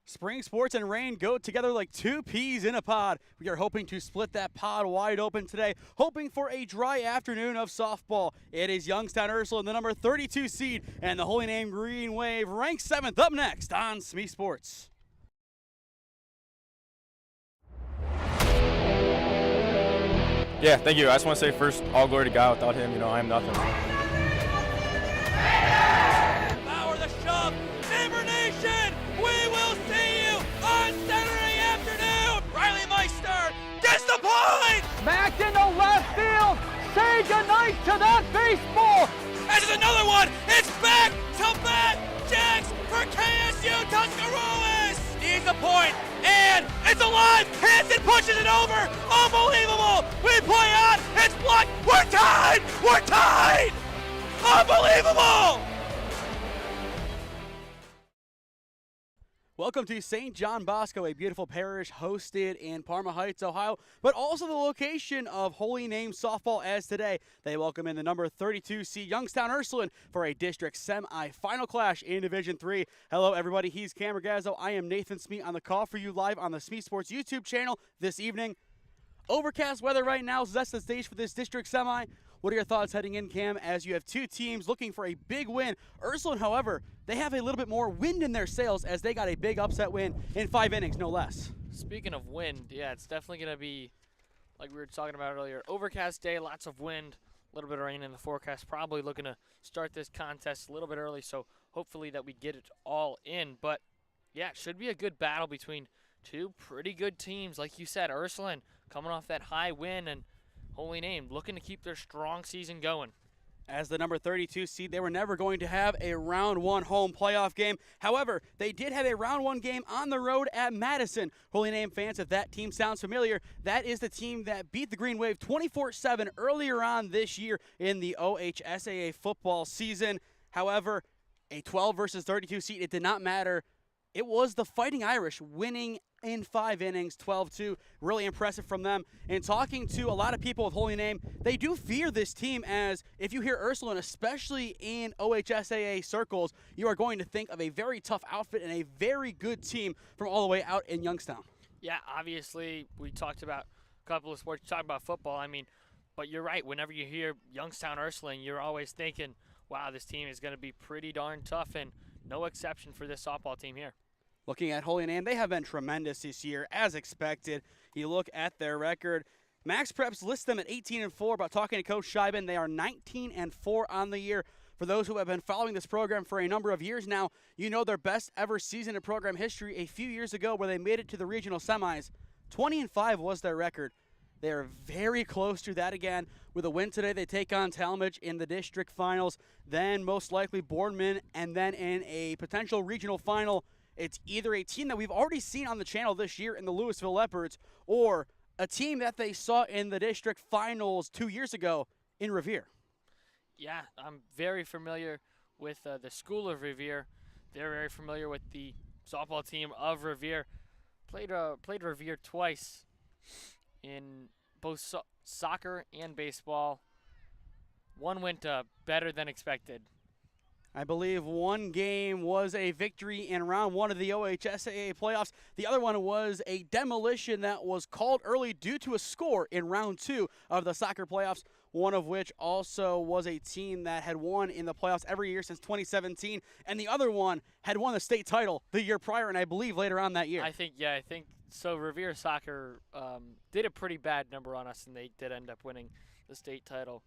Spring sports and rain go together like two peas in a pod. We are hoping to split that pod wide open today, hoping for a dry afternoon of softball. It is Youngstown Ursuline, the number 32 seed, and the Holy Name Green Wave ranked 7th up next on SmeeSports. Yeah, thank you. I just want to say first, all glory to God. Without him, I am nothing. Power the shove, Neighbor Nation, we will see you on Saturday afternoon. Riley Meister gets the point. Back into left field, say goodnight to that baseball. And there's another one, it's back to back jacks for KSU Tuscarawas. Needs a point, and it's alive, hits and pushes it over, unbelievable. We play on, it's blocked, we're tied, unbelievable. Welcome to St. John Bosco, a beautiful parish hosted in Parma Heights, Ohio, but also the location of Holy Name softball as today. They welcome in the number 32 seed Youngstown Ursuline for a district semi-final clash in Division III. Hello, everybody. He's Cam Ragazzo. I am Nathan Smee on the call for you live on the SmeeSports YouTube channel this evening. Overcast weather right now sets the stage for this district semi. What are your thoughts heading in, Cam, as you have two teams looking for a big win? Ursuline, however, they have a little bit more wind in their sails as they got a big upset win in 5 innings, no less. Speaking of wind, yeah, it's definitely going to be, like we were talking about earlier, overcast day, lots of wind, a little bit of rain in the forecast. Probably looking to start this contest a little bit early, so hopefully that we get it all in. But, yeah, it should be a good battle between two pretty good teams. Like you said, Ursuline coming off that high win and Holy Name looking to keep their strong season going. As the number 32 seed, they were never going to have a round one home playoff game. However, they did have a round one game on the road at Madison. Holy Name fans, if that team sounds familiar, that is the team that beat the Green Wave 24-7 earlier on this year in the OHSAA football season. However, a 12 versus 32 seed, it did not matter. It was the Fighting Irish winning in 5 innings, 12-2. Really impressive from them. And talking to a lot of people with Holy Name, they do fear this team, as if you hear Ursuline, especially in OHSAA circles, you are going to think of a very tough outfit and a very good team from all the way out in Youngstown. Yeah, obviously we talked about a couple of sports, talked about football, but you're right. Whenever you hear Youngstown Ursuline, you're always thinking, wow, this team is going to be pretty darn tough, and no exception for this softball team here. Looking at Holy Name, they have been tremendous this year, as expected. You look at their record. Max Preps lists them at 18-4, but talking to Coach Scheiben, they are 19-4 on the year. For those who have been following this program for a number of years now, you know their best ever season in program history a few years ago where they made it to the regional semis. 20-5 was their record. They are very close to that again. With a win today, they take on Talmadge in the district finals, then most likely Boardman, and then in a potential regional final, it's either a team that we've already seen on the channel this year in the Louisville Leopards or a team that they saw in the district finals 2 years ago in Revere. Yeah, I'm very familiar with the school of Revere. They're very familiar with the softball team of Revere. Played Revere twice in both soccer and baseball. One went better than expected. I believe one game was a victory in round one of the OHSAA playoffs. The other one was a demolition that was called early due to a score in round 2 of the soccer playoffs, one of which also was a team that had won in the playoffs every year since 2017, and the other one had won the state title the year prior, and I believe later on that year. I think so. Revere Soccer did a pretty bad number on us, and they did end up winning the state title.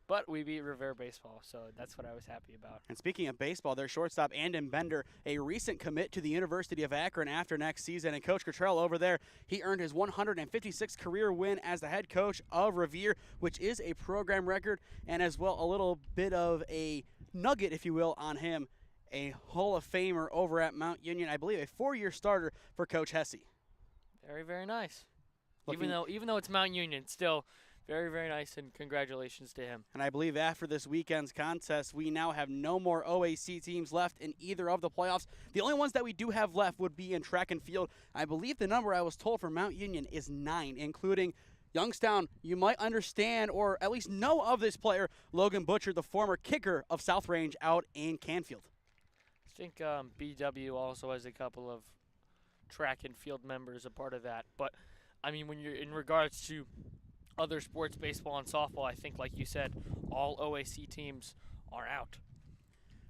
But we beat Revere baseball, so that's what I was happy about. And speaking of baseball, their shortstop, Andon Bender, a recent commit to the University of Akron after next season. And Coach Cottrell over there, he earned his 156th career win as the head coach of Revere, which is a program record, and as well a little bit of a nugget, if you will, on him. A Hall of Famer over at Mount Union, I believe a 4-year starter for Coach Hesse. Very, very nice. Even though it's Mount Union, still very, very nice, and congratulations to him. And I believe after this weekend's contest, we now have no more OAC teams left in either of the playoffs. The only ones that we do have left would be in track and field. I believe the number I was told for Mount Union is 9, including Youngstown. You might understand or at least know of this player, Logan Butcher, the former kicker of South Range out in Canfield. I think BW also has a couple of track and field members a part of that. But, I mean, when you're in regards to other sports, baseball and softball, I think, like you said, all OAC teams are out.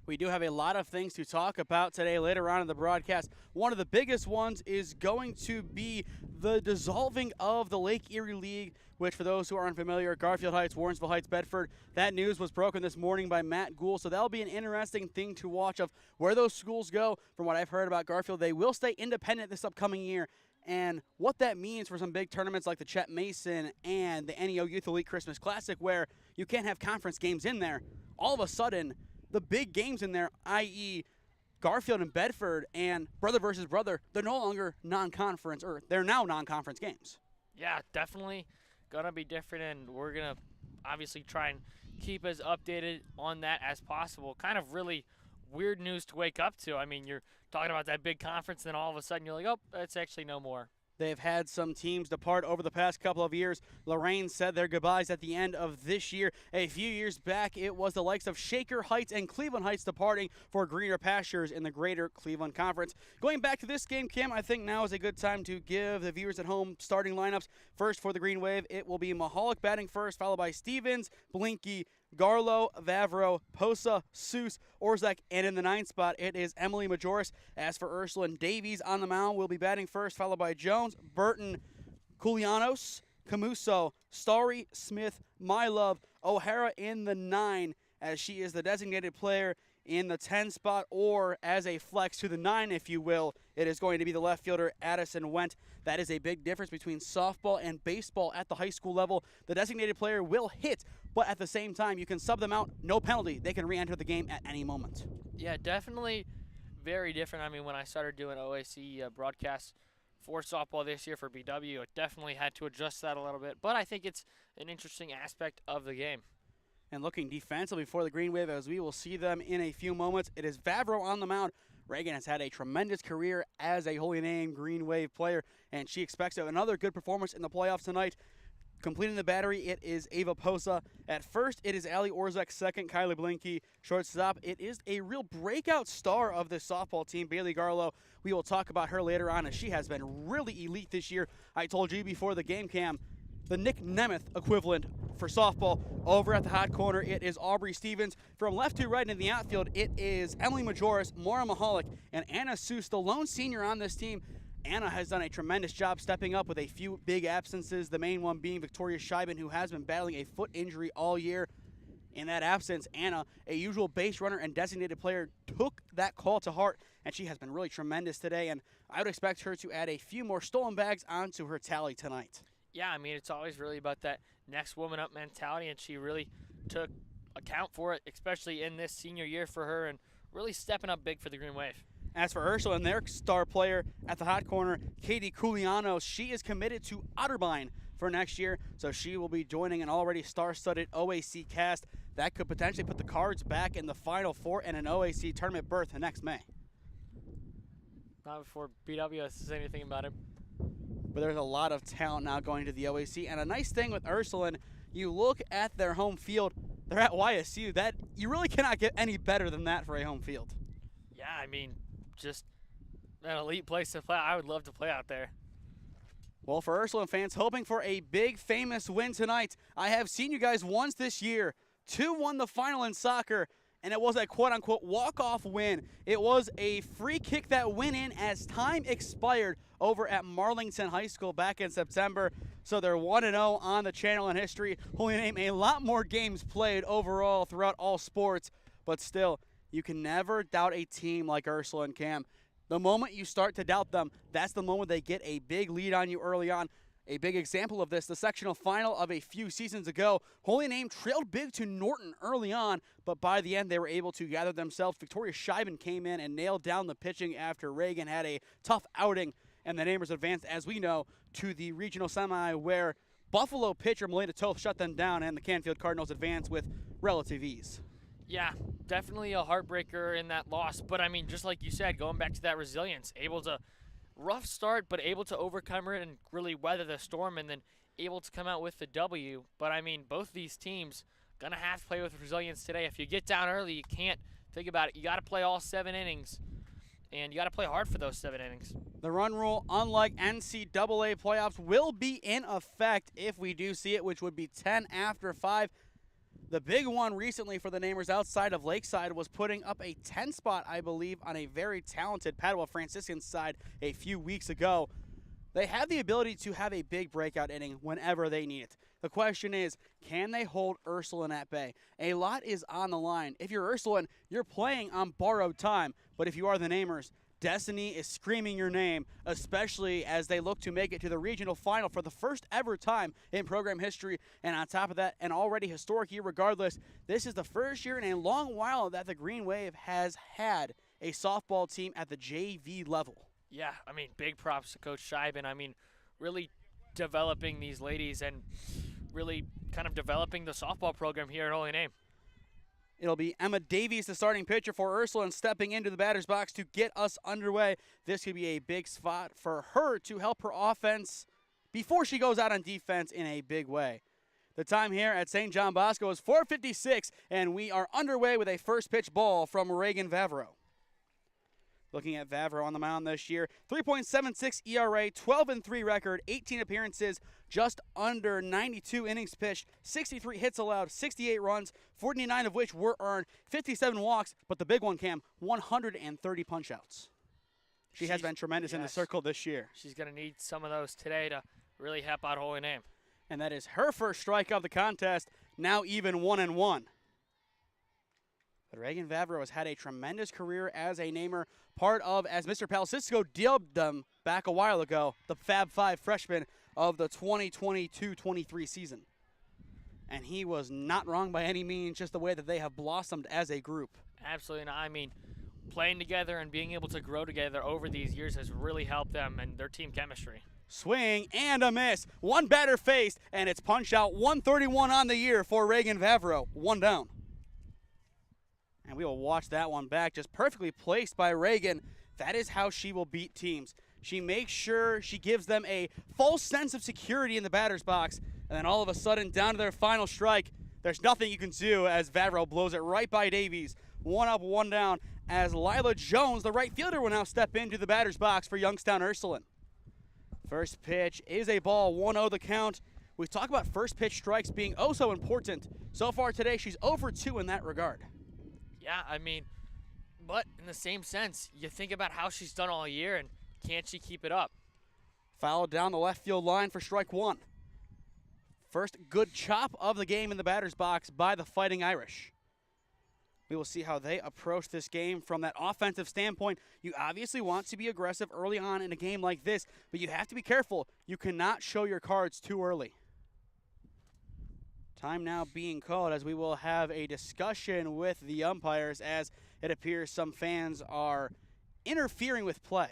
We do have a lot of things to talk about today later on in the broadcast. One of the biggest ones is going to be the dissolving of the Lake Erie League, which for those who are unfamiliar, Garfield Heights, Warrensville Heights, Bedford, that news was broken this morning by Matt Gould. So that'll be an interesting thing to watch of where those schools go. From what I've heard about Garfield, they will stay independent this upcoming year. And what that means for some big tournaments like the Chet Mason and the NEO Youth Elite Christmas Classic, where you can't have conference games in there, all of a sudden, the big games in there, i.e. Garfield and Bedford and brother versus brother, they're no longer non-conference, or they're now non-conference games. Yeah, definitely going to be different, and we're going to obviously try and keep as updated on that as possible. Kind of really weird news to wake up to. I mean, you're talking about that big conference, and then all of a sudden you're like, oh, it's actually no more. They've had some teams depart over the past couple of years. Lorraine said their goodbyes at the end of this year. A few years back, it was the likes of Shaker Heights and Cleveland Heights departing for greener pastures in the greater Cleveland Conference. Going back to this game, Kim, I think now is a good time to give the viewers at home starting lineups. First for the Green Wave, it will be Mahalik batting first, followed by Stevens, Blinky, Garlow, Vavro, Posa, Seuss, Orzak, and in the 9th spot, it is Emily Majoris. As for Ursuline, Davies on the mound will be batting first, followed by Jones, Burton, Kulianos, Camuso, Starry, Smith, Mylove, O'Hara in the 9, as she is the designated player in the 10 spot, or as a flex to the 9, if you will. It is going to be the left fielder, Addison Wendt. That is a big difference between softball and baseball at the high school level. The designated player will hit, but at the same time, you can sub them out, no penalty. They can re-enter the game at any moment. Yeah, definitely very different. I mean, when I started doing OAC broadcasts for softball this year for BW, it definitely had to adjust that a little bit. But I think it's an interesting aspect of the game. And looking defensively for the Green Wave, as we will see them in a few moments, it is Vavro on the mound. Reagan has had a tremendous career as a Holy Name Green Wave player, and she expects another good performance in the playoffs tonight. Completing the battery, it is Ava Posa. At first, it is Allie Orzak. Second, Kylie Blinky. Shortstop, it is a real breakout star of the softball team, Bailey Garlow. We will talk about her later on, as she has been really elite this year. I told you before the game, Cam, the Nick Nemeth equivalent for softball. Over at the hot corner, it is Aubrey Stevens. From left to right in the outfield, it is Emily Majoris, Maura Mahalik, and Anna Seuss, the lone senior on this team. Anna has done a tremendous job stepping up with a few big absences, the main one being Victoria Scheiben, who has been battling a foot injury all year. In that absence, Anna, a usual base runner and designated player, took that call to heart, and she has been really tremendous today, and I would expect her to add a few more stolen bags onto her tally tonight. Yeah, I mean, it's always really about that next woman up mentality, and she really took account for it, especially in this senior year for her, and really stepping up big for the Green Wave. As for Ursuline, their star player at the hot corner, Katie Kulianos, she is committed to Otterbein for next year, so she will be joining an already star-studded OAC cast. That could potentially put the Cards back in the Final Four and an OAC tournament berth next May. Not before BW has to say anything about it. But there's a lot of talent now going to the OAC, and a nice thing with Ursuline, you look at their home field, they're at YSU. That you really cannot get any better than that for a home field. Yeah, I mean, just an elite place to play. I would love to play out there. Well, for Ursuline fans hoping for a big, famous win tonight, I have seen you guys once this year. 2 won the final in soccer, and it was a quote-unquote walk-off win. It was a free kick that went in as time expired over at Marlington High School back in September. So they're 1-0 on the channel in history. Holy Name, a lot more games played overall throughout all sports, but still, you can never doubt a team like Ursuline, Cam. The moment you start to doubt them, that's the moment they get a big lead on you early on. A big example of this, the sectional final of a few seasons ago. Holy Name trailed big to Norton early on, but by the end they were able to gather themselves. Victoria Scheiben came in and nailed down the pitching after Reagan had a tough outing, and the Namers advanced, as we know, to the regional semi where Buffalo pitcher Melina Toth shut them down, and the Canfield Cardinals advanced with relative ease. Yeah, definitely a heartbreaker in that loss. But, I mean, just like you said, going back to that resilience, able to rough start, but able to overcome it and really weather the storm and then able to come out with the W. But, I mean, both these teams going to have to play with resilience today. If you get down early, you can't think about it. You got to play all 7 innings, and you got to play hard for those 7 innings. The run rule, unlike NCAA playoffs, will be in effect if we do see it, which would be 10 after 5. The big one recently for the Namers outside of Lakeside was putting up a 10 spot, I believe, on a very talented Padua Franciscan side a few weeks ago. They have the ability to have a big breakout inning whenever they need it. The question is, can they hold Ursuline at bay? A lot is on the line. If you're Ursuline, you're playing on borrowed time. But if you are the Namers, destiny is screaming your name, especially as they look to make it to the regional final for the first ever time in program history. And on top of that, an already historic year regardless, this is the first year in a long while that the Green Wave has had a softball team at the JV level. Yeah, I mean, big props to Coach Scheiben. I mean, really developing these ladies and really kind of developing the softball program here at Holy Name. It'll be Emma Davies, the starting pitcher for Ursuline, stepping into the batter's box to get us underway. This could be a big spot for her to help her offense before she goes out on defense in a big way. The time here at St. John Bosco is 4:56, and we are underway with a first pitch ball from Reagan Vavro. Looking at Vavro on the mound this year, 3.76 ERA, 12-3 record, 18 appearances, just under 92 innings pitched, 63 hits allowed, 68 runs, 49 of which were earned, 57 walks, but the big one, Cam, 130 punch-outs. She has been tremendous in the circle this year. She's going to need some of those today to really help out Holy Name. And that is her first strike of the contest, now even 1-1. But Reagan Vavro has had a tremendous career as a Namer, part of, as Mr. Palcisco dubbed them back a while ago, the Fab Five freshman of the 2022-23 season. And he was not wrong by any means, just the way that they have blossomed as a group. Absolutely not. I mean, playing together and being able to grow together over these years has really helped them and their team chemistry. Swing and a miss. One batter faced, and it's punch out 131 on the year for Reagan Vavro. One down. And we will watch that one back, just perfectly placed by Reagan. That is how she will beat teams. She makes sure she gives them a false sense of security in the batter's box, and then all of a sudden, down to their final strike, there's nothing you can do as Vavro blows it right by Davies. One up, one down, as Lila Jones, the right fielder, will now step into the batter's box for Youngstown Ursuline. First pitch is a ball, 1-0 the count. We talk about first pitch strikes being oh so important. So far today, she's 0 for 2 in that regard. Yeah, I mean, but in the same sense, you think about how she's done all year, and can't she keep it up? Fouled down the left field line for strike one. First good chop of the game in the batter's box by the Fighting Irish. We will see how they approach this game from that offensive standpoint. You obviously want to be aggressive early on in a game like this, but you have to be careful. You cannot show your cards too early. Time now being called as we will have a discussion with the umpires, as it appears some fans are interfering with play.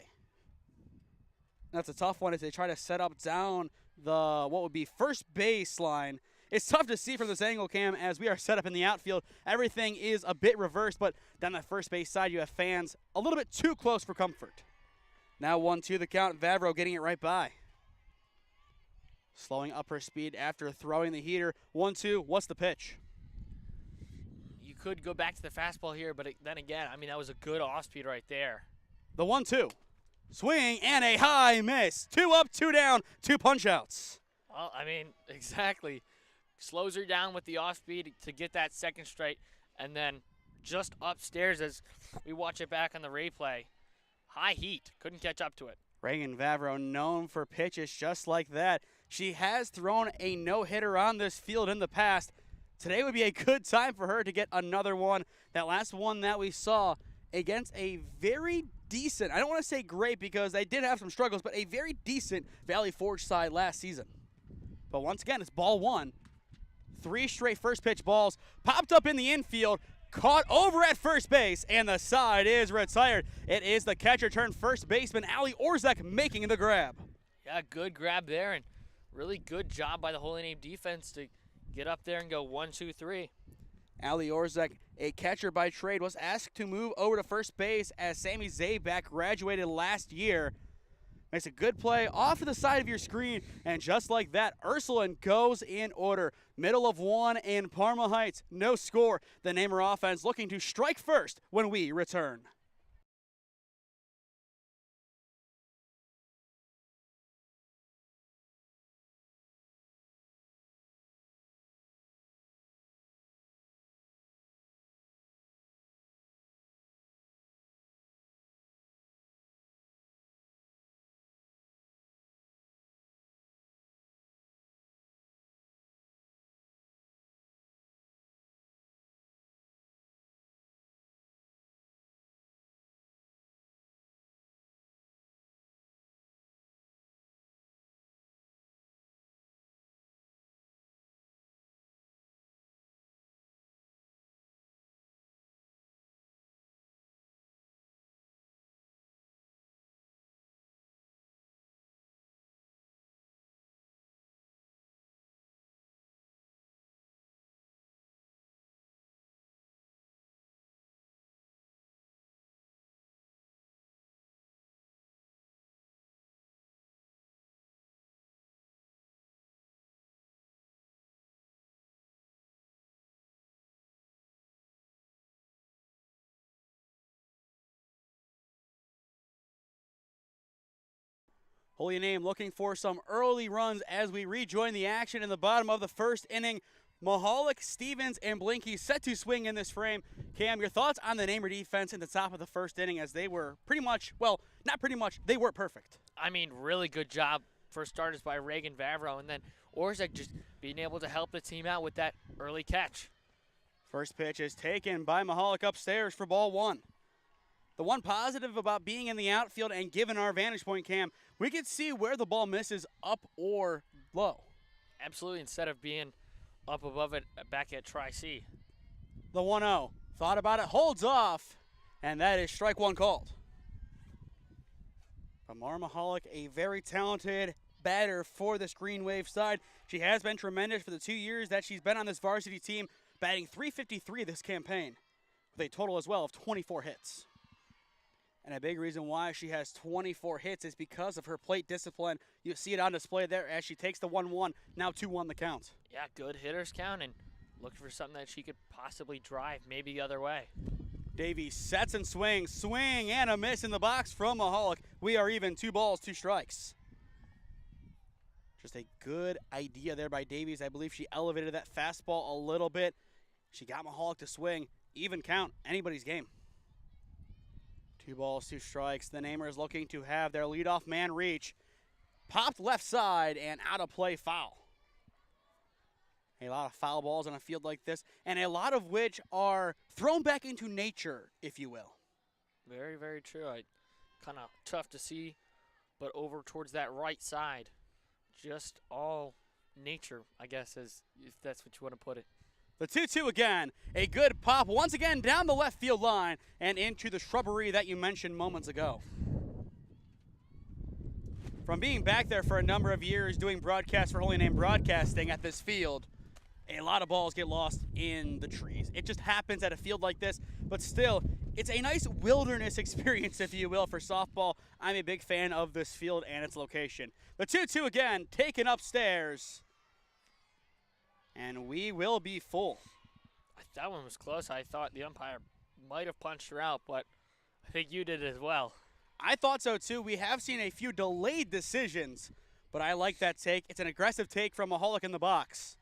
That's a tough one as they try to set up down the what would be first baseline. It's tough to see from this angle, Cam, as we are set up in the outfield. Everything is a bit reversed, but down the first base side you have fans a little bit too close for comfort. Now 1-2 the count, Vavro getting it right by. Slowing up her speed after throwing the heater. 1-2, what's the pitch? You could go back to the fastball here, but then again, I mean, that was a good off-speed right there. The 1-2. Swing and a high miss. 2 up, 2 down, 2 punch-outs. Well, I mean, exactly. Slows her down with the off-speed to get that second straight, and then just upstairs as we watch it back on the replay. High heat. Couldn't catch up to it. Reagan Vavro known for pitches just like that. She has thrown a no-hitter on this field in the past. Today would be a good time for her to get another one. That last one that we saw against a very decent, I don't want to say great because they did have some struggles, but a very decent Valley Forge side last season. But once again, it's ball one. 3 straight first pitch balls popped up in the infield, caught over at first base, and the side is retired. It is the catcher turned first baseman, Allie Orzek, making the grab. Yeah, good grab there, and really good job by the Holy Name defense to get up there and go 1, 2, 3. Allie Orzek, a catcher by trade, was asked to move over to first base as Sammy Zabak graduated last year. Makes a good play off to the side of your screen, and just like that, Ursuline goes in order. Middle of one in Parma Heights, no score. The Namer offense looking to strike first when we return. Holy Name looking for some early runs as we rejoin the action in the bottom of the first inning. Mahalik, Stevens, and Blinky set to swing in this frame. Cam, your thoughts on the Namer defense in the top of the first inning as they were pretty much, well, not pretty much, they were perfect. I mean, really good job for starters by Reagan Vavro, and then Orzek just being able to help the team out with that early catch. First pitch is taken by Mahalik upstairs for ball one. The one positive about being in the outfield and given our vantage point, Cam, we could see where the ball misses up or low. Absolutely, instead of being up above it back at Tri-C. The 1-0. Thought about it, holds off, and that is strike one called. Amar Mahalik, a very talented batter for this Green Wave side. She has been tremendous for the 2 years that she's been on this varsity team, batting .353 this campaign, with a total as well of 24 hits. And a big reason why she has 24 hits is because of her plate discipline. You see it on display there as she takes the 1-1, now 2-1 the count. Yeah, good hitters count, and looking for something that she could possibly drive, maybe the other way. Davies sets and swings. Swing and a miss in the box from Mahalik. We are even 2 balls, 2 strikes. Just a good idea there by Davies. I believe she elevated that fastball a little bit. She got Mahalik to swing. Even count, anybody's game. 2 balls, 2 strikes. The Namers looking to have their leadoff man reach. Popped left side and out of play foul. A lot of foul balls on a field like this, and a lot of which are thrown back into nature, if you will. Very, very true. Kind of tough to see, but over towards that right side, just all nature, I guess, if that's what you want to put it. The 2-2 again. A good pop once again down the left field line and into the shrubbery that you mentioned moments ago. From being back there for a number of years doing broadcasts for Holy Name Broadcasting at this field, a lot of balls get lost in the trees. It just happens at a field like this, but still, it's a nice wilderness experience, if you will, for softball. I'm a big fan of this field and its location. The 2-2 again, taken upstairs. And we will be full. That one was close. I thought the umpire might have punched her out, but I think you did as well. I thought so too. We have seen a few delayed decisions, but I like that take. It's an aggressive take from Mahalik in the box.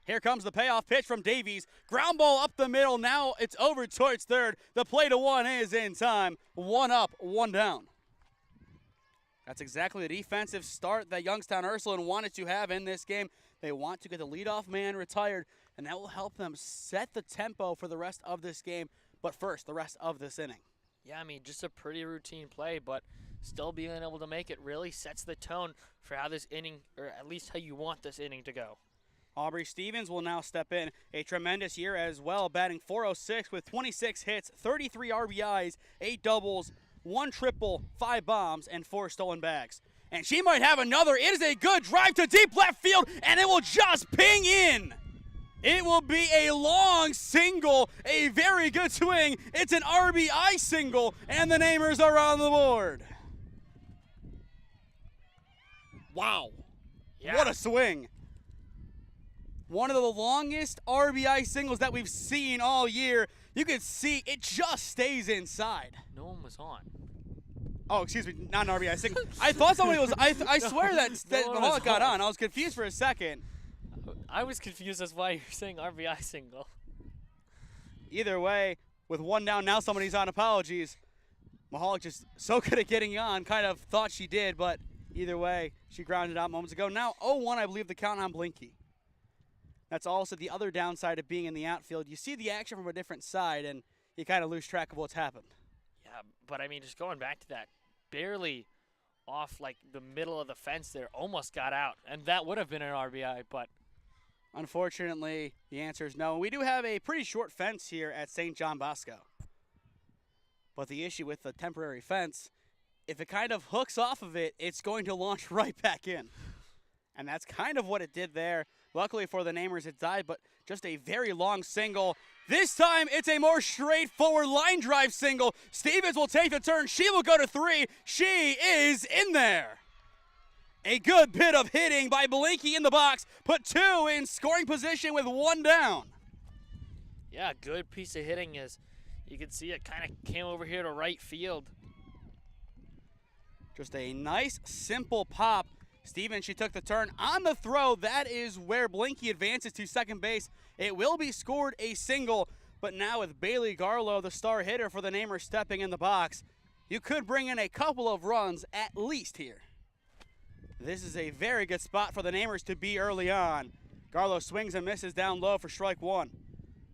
Here comes the payoff pitch from Davies. Ground ball up the middle. Now it's over towards third. The play to 1 is in time. 1 up, 1 down. That's exactly the defensive start that Youngstown Ursuline wanted to have in this game. They want to get the leadoff man retired, and that will help them set the tempo for the rest of this game. But first, the rest of this inning. Yeah, I mean, just a pretty routine play, but still being able to make it really sets the tone for how this inning, or at least how you want this inning to go. Aubrey Stevens will now step in. A tremendous year as well, batting .406 with 26 hits, 33 RBIs, 8 doubles, 1 triple, 5 bombs, and 4 stolen bags. And she might have another. It is a good drive to deep left field, and it will just ping in. It will be a long single, a very good swing. It's an RBI single, and the Namers are on the board. Wow. Yeah. What a swing. One of the longest RBI singles that we've seen all year. You can see it just stays inside. No one was on. Oh, excuse me, not an RBI single. I thought somebody was. I swear that Mahalik got on. I was confused for a second. I was confused as why you're saying RBI single. Either way, with 1 down, now somebody's on. Apologies. Mahalik just so good at getting on. Kind of thought she did, but either way, she grounded out moments ago. Now 0-1, I believe, the count on Blinky. That's also the other downside of being in the outfield. You see the action from a different side, and you kind of lose track of what's happened. Yeah, but I mean, just going back to that, barely off like the middle of the fence there, almost got out, and that would have been an RBI, but unfortunately, the answer is no. We do have a pretty short fence here at St. John Bosco. But the issue with the temporary fence, if it kind of hooks off of it, it's going to launch right back in. And that's kind of what it did there. Luckily for the Namers, it died, but just a very long single. This time, it's a more straightforward line drive single. Stevens will take the turn. She will go to 3. She is in there. A good bit of hitting by Blinky in the box. Put 2 in scoring position with 1 down. Yeah, good piece of hitting as you can see it kind of came over here to right field. Just a nice, simple pop. Stevens, she took the turn on the throw. That is where Blinky advances to second base. It will be scored a single, but now with Bailey Garlow, the star hitter for the Namers, stepping in the box, you could bring in a couple of runs at least here. This is a very good spot for the Namers to be early on. Garlow swings and misses down low for strike one.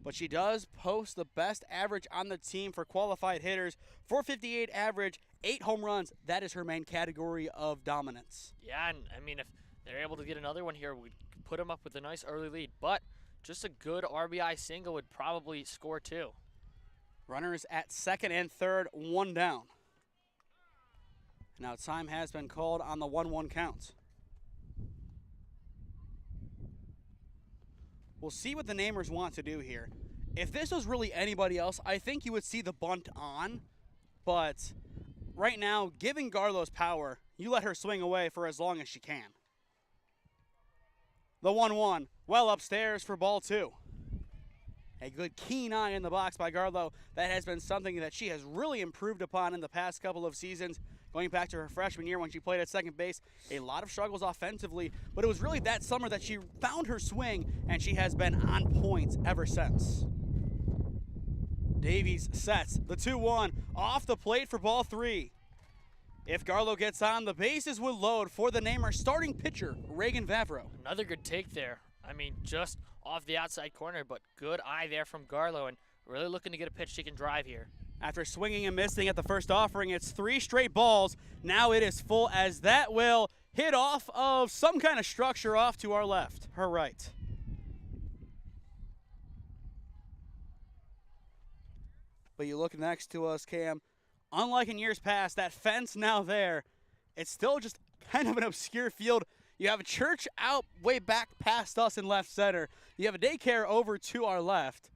But she does post the best average on the team for qualified hitters. 458 average, 8 home runs. That is her main category of dominance. Yeah, and I mean, if they're able to get another one here, we'd put them up with a nice early lead. But just a good RBI single would probably score 2. Runners at second and third, 1 down. Now time has been called on the 1-1 count. We'll see what the Namers want to do here. If this was really anybody else, I think you would see the bunt on. But right now, giving Garlow's power, you let her swing away for as long as she can. The 1-1, well upstairs for ball 2. A good keen eye in the box by Garlow. That has been something that she has really improved upon in the past couple of seasons. Going back to her freshman year when she played at second base, a lot of struggles offensively, but it was really that summer that she found her swing, and she has been on point ever since. Davies sets the 2-1 off the plate for ball 3. If Garlow gets on, the bases will load for the Namers starting pitcher, Reagan Vavro. Another good take there. I mean, just off the outside corner, but good eye there from Garlow, and really looking to get a pitch she can drive here. After swinging and missing at the first offering, it's 3 straight balls. Now it is full as that will hit off of some kind of structure off to our left, her right. But you look next to us, Cam. Unlike in years past, that fence now there, it's still just kind of an obscure field. You have a church out way back past us in left center. You have a daycare over to our left.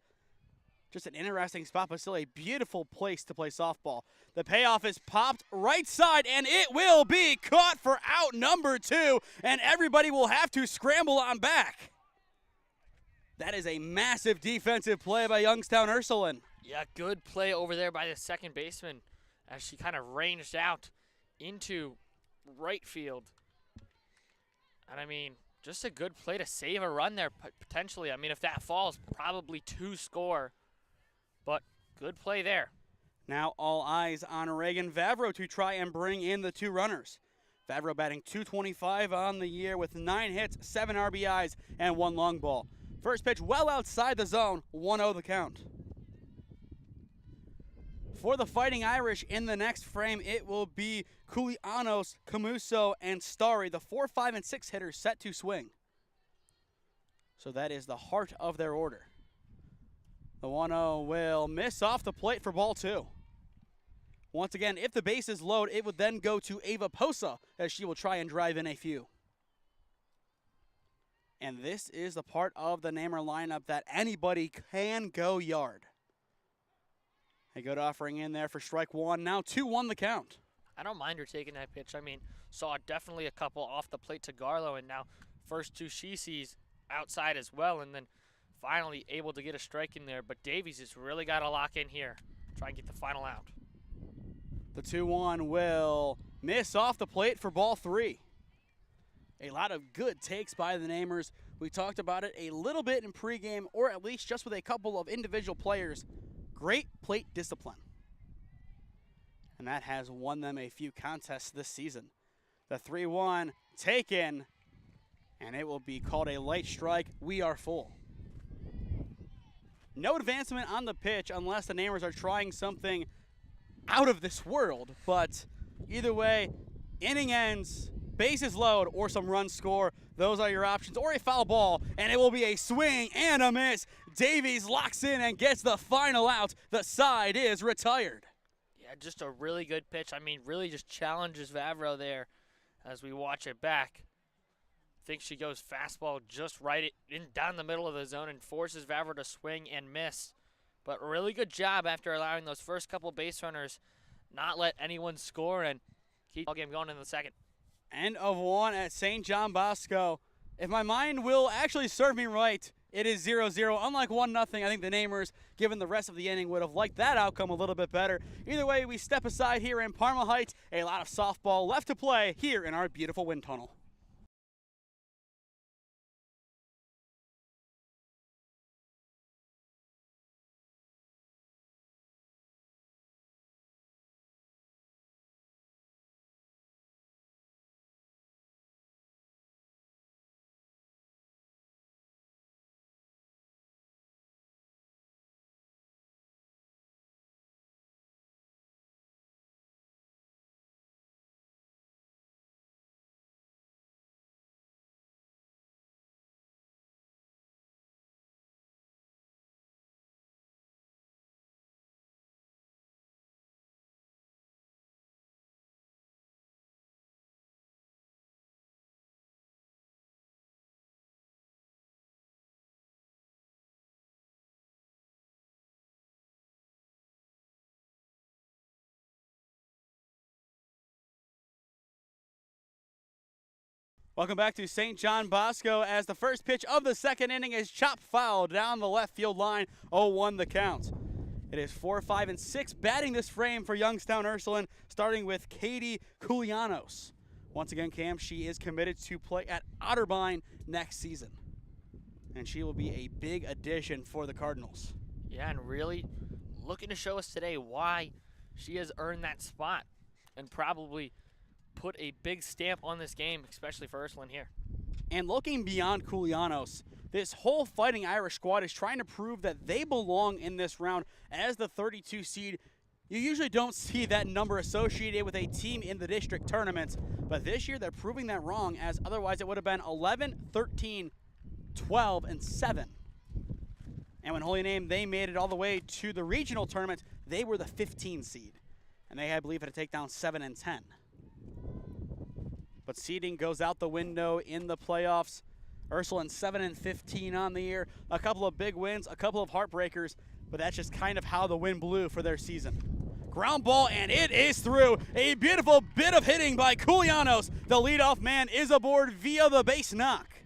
Just an interesting spot, but still a beautiful place to play softball. The payoff is popped right side, and it will be caught for out number 2, and everybody will have to scramble on back. That is a massive defensive play by Youngstown Ursuline. Yeah, good play over there by the second baseman as she kind of ranged out into right field. And I mean, just a good play to save a run there potentially. I mean, if that falls, probably 2 score. But good play there. Now all eyes on Reagan Vavro to try and bring in the 2 runners. Vavro batting .225 on the year with 9 hits, 7 RBIs, and 1 long ball. First pitch well outside the zone, 1-0 the count. For the Fighting Irish in the next frame, it will be Koulianos, Camuso, and Starry, the 4, 5, and 6 hitters set to swing. So that is the heart of their order. The 1-0 will miss off the plate for ball 2. Once again, if the bases load, it would then go to Ava Posa as she will try and drive in a few. And this is the part of the Namer lineup that anybody can go yard. A good offering in there for strike 1. Now 2-1 the count. I don't mind her taking that pitch. I mean, saw definitely a couple off the plate to Garlow, and now first 2 she sees outside as well, and then finally able to get a strike in there. But Davies has really got to lock in here, try and get the final out. The 2-1 will miss off the plate for ball 3. A lot of good takes by the Namers. We talked about it a little bit in pregame, or at least just with a couple of individual players. Great plate discipline. And that has won them a few contests this season. The 3-1 taken, and it will be called a light strike. We are full. No advancement on the pitch unless the Namers are trying something out of this world. But either way, inning ends, bases load, or some runs score. Those are your options, or a foul ball, and it will be a swing and a miss. Davies locks in and gets the final out. The side is retired. Yeah, just a really good pitch. I mean, really just challenges Vavro there as we watch it back. I think she goes fastball just right in down the middle of the zone and forces Vavro to swing and miss. But really good job after allowing those first couple base runners not let anyone score and keep the game going in the second. End of 1 at St. John Bosco. If my mind will actually serve me right, It is 0-0. Unlike 1-0, I think the Namers, given the rest of the inning, would have liked that outcome a little bit better. Either way, we step aside here in Parma Heights. A lot of softball left to play here in our beautiful wind tunnel. Welcome back to St. John Bosco as the first pitch of the second inning is chopped foul down the left field line, 0-1 the count. It is 4, 5, and 6 batting this frame for Youngstown Ursuline, starting with Katie Koulianos. Once again, Cam, she is committed to play at Otterbein next season, and she will be a big addition for the Cardinals. Yeah, and really looking to show us today why she has earned that spot and probably put a big stamp on this game, especially for Ursuline here. And looking beyond Koulianos, this whole Fighting Irish squad is trying to prove that they belong in this round as the 32 seed. You usually don't see that number associated with a team in the district tournaments, but this year they're proving that wrong, as otherwise it would have been 11, 13, 12, and 7. And when Holy Name, they made it all the way to the regional tournament, they were the 15 seed. And they, I believe, had to take down 7 and 10. But seeding goes out the window in the playoffs. Ursuline 7 and 15 on the year. A couple of big wins, a couple of heartbreakers, but that's just kind of how the wind blew for their season. Ground ball, and it is through. A beautiful bit of hitting by Koulianos. The leadoff man is aboard via the base knock.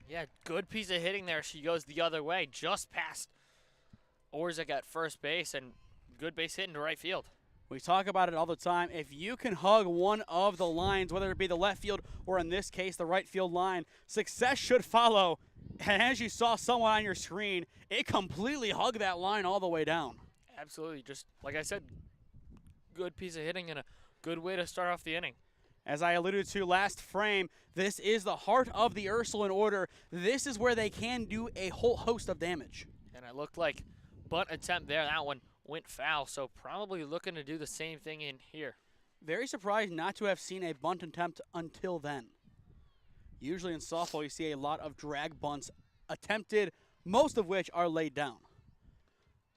Yeah, good piece of hitting there. She goes the other way, just past Orzik at first base, and good base hit into right field. We talk about it all the time. If you can hug one of the lines, whether it be the left field or in this case the right field line, success should follow. And as you saw someone on your screen, it completely hugged that line all the way down. Absolutely. Just like I said, good piece of hitting and a good way to start off the inning. As I alluded to last frame, this is the heart of the Ursuline order. This is where they can do a whole host of damage. And it looked like bunt attempt there. That one went foul, so probably looking to do the same thing in here. Very surprised not to have seen a bunt attempt until then. Usually in softball you see a lot of drag bunts attempted, most of which are laid down.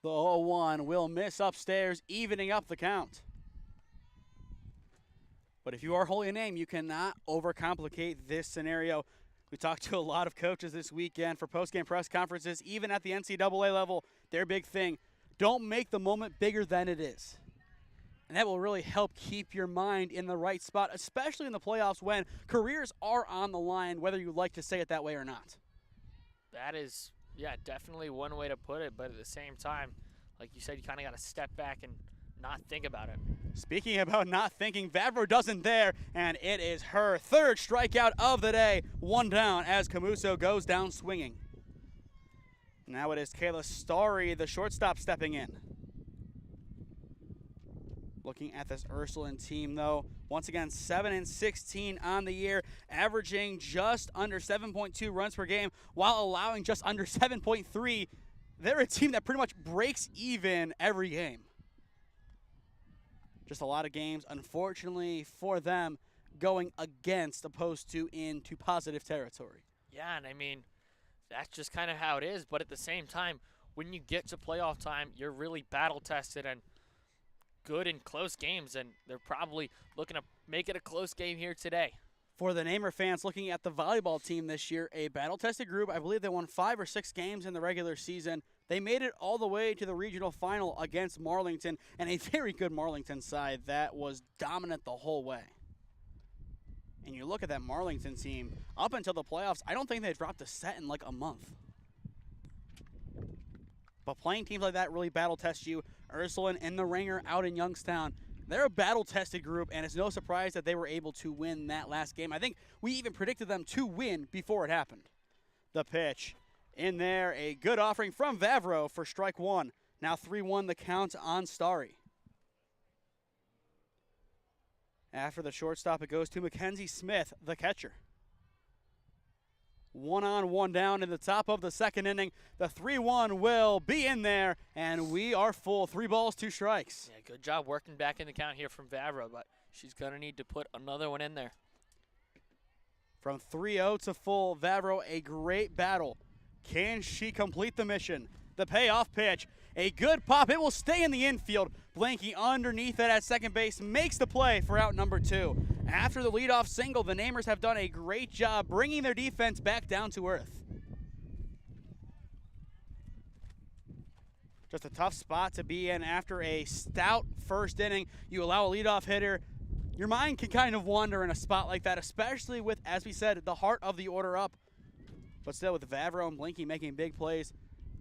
The 0-1 will miss upstairs, evening up the count. But if you are Holy Name, you cannot overcomplicate this scenario. We talked to a lot of coaches this weekend for post-game press conferences, even at the NCAA level. Their big thing, don't make the moment bigger than it is. And that will really help keep your mind in the right spot, especially in the playoffs when careers are on the line, whether you like to say it that way or not. That is, yeah, definitely one way to put it, but at the same time, like you said, you kind of got to step back and not think about it. Speaking about not thinking, Vavro doesn't there, and it is her third strikeout of the day. One down as Camuso goes down swinging. Now it is Kayla Starry, the shortstop, stepping in. Looking at this Ursuline team, though, once again, 7 and 16 on the year, averaging just under 7.2 runs per game while allowing just under 7.3. They're a team that pretty much breaks even every game. Just a lot of games, unfortunately, for them going against opposed to into positive territory. Yeah, and I mean, that's just kind of how it is. But at the same time, when you get to playoff time, you're really battle-tested and good in close games, and they're probably looking to make it a close game here today. For the Namer fans looking at the volleyball team this year, a battle-tested group. I believe they won 5 or 6 games in the regular season. They made it all the way to the regional final against Marlington, and a very good Marlington side that was dominant the whole way. And you look at that Marlington team, up until the playoffs, I don't think they dropped a set in like a month. But playing teams like that really battle test you. Ursuline and the Ringer out in Youngstown, they're a battle-tested group, and it's no surprise that they were able to win that last game. I think we even predicted them to win before it happened. The pitch in there, a good offering from Vavro for strike one. Now 3-1 the count on Starry. After the shortstop, it goes to Mackenzie Smith, the catcher. 1 on, 1 down in the top of the second inning. The 3-1 will be in there, and we are full. 3 balls, 2 strikes. Yeah, good job working back in the count here from Vavro, but she's going to need to put another one in there. From 3-0 to full, Vavro, a great battle. Can she complete the mission? The payoff pitch, a good pop. It will stay in the infield. Blanky underneath it at second base makes the play for out number 2. After the leadoff single, the Namers have done a great job bringing their defense back down to earth. Just a tough spot to be in after a stout first inning. You allow a leadoff hitter. Your mind can kind of wander in a spot like that, especially with, as we said, the heart of the order up. But still, with Vavro and Blinky making big plays,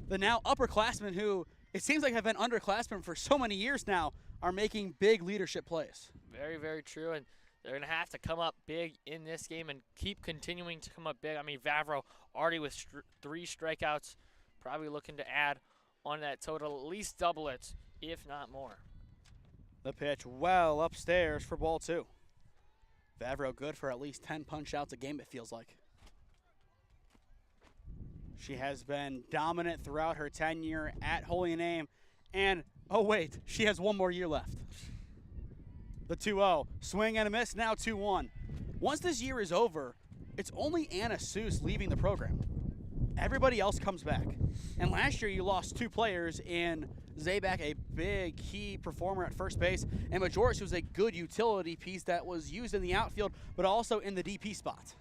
the now upperclassmen who it seems like have been underclassmen for so many years now are making big leadership plays. Very, very true, and they're going to have to come up big in this game and keep continuing to come up big. I mean, Vavro already with 3 strikeouts, probably looking to add on that total, at least double it, if not more. The pitch well upstairs for ball 2. Vavro good for at least 10 punch-outs a game, it feels like. She has been dominant throughout her tenure at Holy Name. And, oh wait, she has 1 more year left. The 2-0, swing and a miss, now 2-1. Once this year is over, it's only Anna Seuss leaving the program. Everybody else comes back. And last year you lost 2 players in Zabak, a big key performer at first base, and Majoris, who's a good utility piece that was used in the outfield, but also in the DP spot.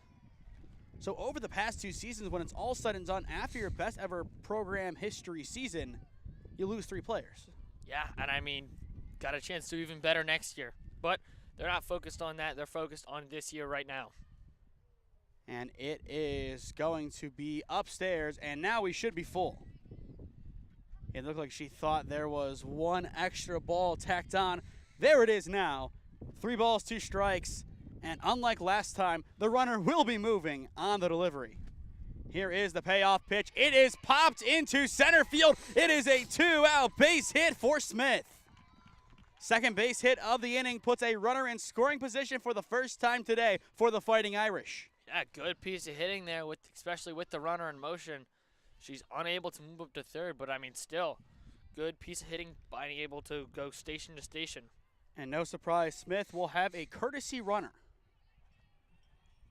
So over the past 2 seasons, when it's all said and done, after your best ever program history season, you lose 3 players. Yeah, and I mean, got a chance to do even better next year. But they're not focused on that. They're focused on this year right now. And it is going to be upstairs, and now we should be full. It looked like she thought there was 1 extra ball tacked on. There it is now. 3 balls, 2 strikes. And unlike last time, the runner will be moving on the delivery. Here is the payoff pitch. It is popped into center field. It is a 2-out base hit for Smith. Second base hit of the inning puts a runner in scoring position for the first time today for the Fighting Irish. Yeah, good piece of hitting there, especially with the runner in motion. She's unable to move up to third, but I mean, still, good piece of hitting, being able to go station to station. And no surprise, Smith will have a courtesy runner.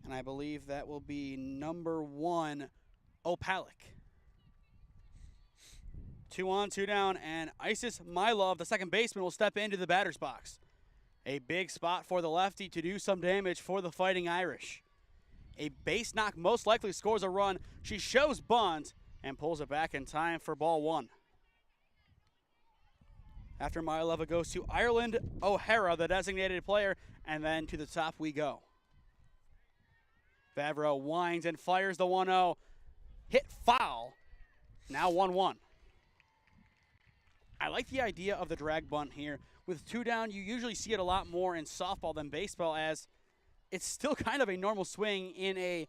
And I believe that will be number 1, Opalik. 2 on, 2 down, and Isis Mylov, the second baseman, will step into the batter's box. A big spot for the lefty to do some damage for the Fighting Irish. A base knock most likely scores a run. She shows bunt and pulls it back in time for ball 1. After Mylov, it goes to Ireland O'Hara, the designated player, and then to the top we go. Vavro winds and fires the 1-0. Hit foul. Now 1-1. I like the idea of the drag bunt here. With 2 down, you usually see it a lot more in softball than baseball, as it's still kind of a normal swing in a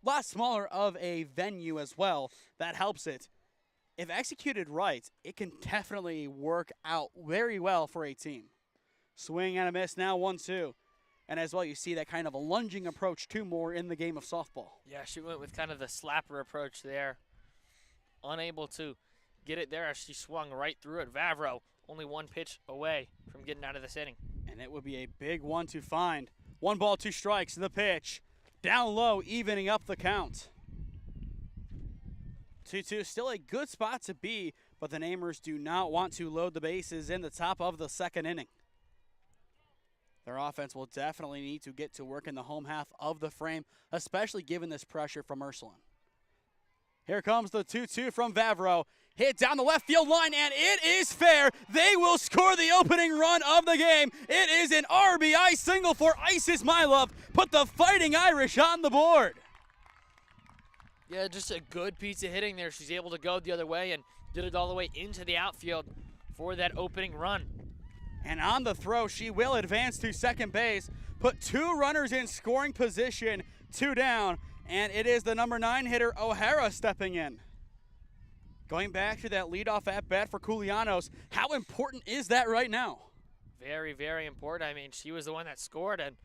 lot smaller of a venue as well. That helps it. If executed right, it can definitely work out very well for a team. Swing and a miss, now 1-2. And as well, you see that kind of a lunging approach too more in the game of softball. Yeah, she went with kind of the slapper approach there. Unable to get it there as she swung right through it. Vavro only 1 pitch away from getting out of this inning. And it would be a big one to find. 1 ball, 2 strikes, the pitch. Down low, evening up the count. 2-2, still a good spot to be, but the Namers do not want to load the bases in the top of the second inning. Their offense will definitely need to get to work in the home half of the frame, especially given this pressure from Ursuline. Here comes the 2-2 from Vavro. Hit down the left field line, and it is fair. They will score the opening run of the game. It is an RBI single for Isis Mylov. Put the Fighting Irish on the board. Yeah, just a good piece of hitting there. She's able to go the other way and did it all the way into the outfield for that opening run. And on the throw, she will advance to second base, put 2 runners in scoring position, 2 down, and it is the number 9 hitter, O'Hara, stepping in. Going back to that leadoff at-bat for Culianos, how important is that right now? Very, very important. I mean, she was the one that scored, and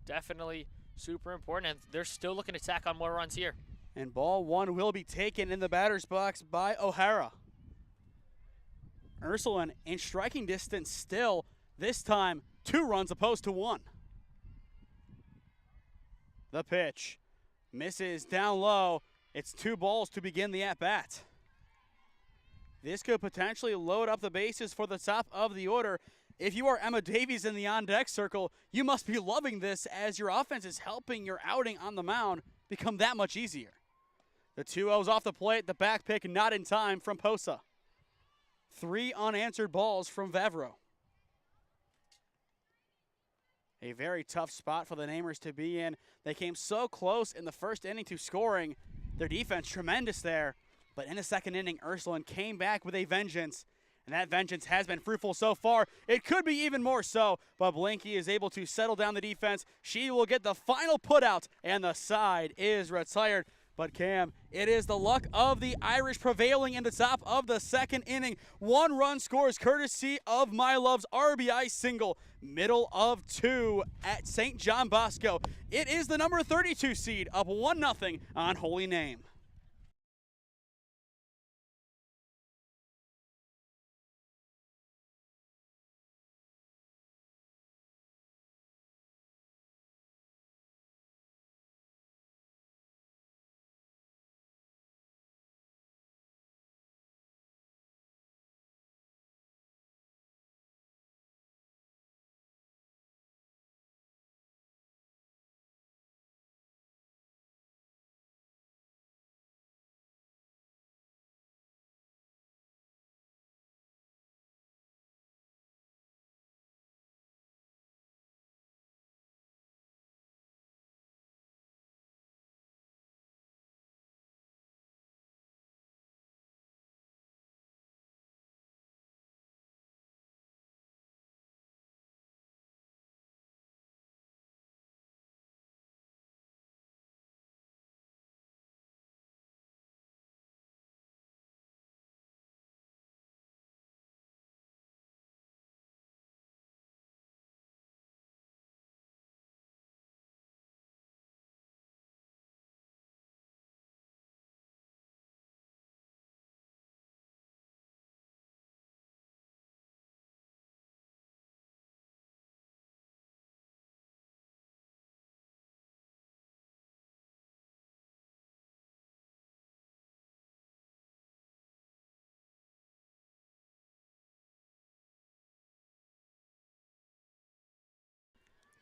definitely super important, and they're still looking to tack on more runs here. And ball 1 will be taken in the batter's box by O'Hara. Ursuline in striking distance still, this time 2 runs opposed to 1. The pitch misses down low. It's 2 balls to begin the at-bat. This could potentially load up the bases for the top of the order. If you are Emma Davies in the on-deck circle, you must be loving this as your offense is helping your outing on the mound become that much easier. The 2-0's off the plate, the back pick not in time from Posa. 3 unanswered balls from Vavro. A very tough spot for the Namers to be in. They came so close in the first inning to scoring. Their defense tremendous there. But in the second inning, Ursuline came back with a vengeance. And that vengeance has been fruitful so far. It could be even more so. But Blinky is able to settle down the defense. She will get the final putout. And the side is retired. But Cam, it is the luck of the Irish prevailing in the top of the second inning. 1 run scores courtesy of My Love's RBI single. Middle of 2 at St. John Bosco. It is the number 32 seed up 1-0 on Holy Name.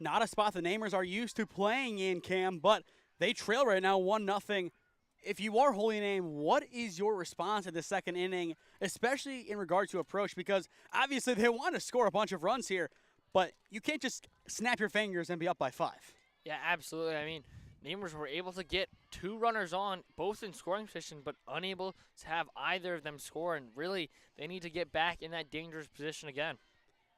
Not a spot the Namers are used to playing in, Cam, but they trail right now 1-0. If you are Holy Name, what is your response in the second inning, especially in regard to approach? Because obviously they want to score a bunch of runs here, but you can't just snap your fingers and be up by 5. Yeah, absolutely. I mean, Namers were able to get 2 runners on, both in scoring position, but unable to have either of them score, and really they need to get back in that dangerous position again.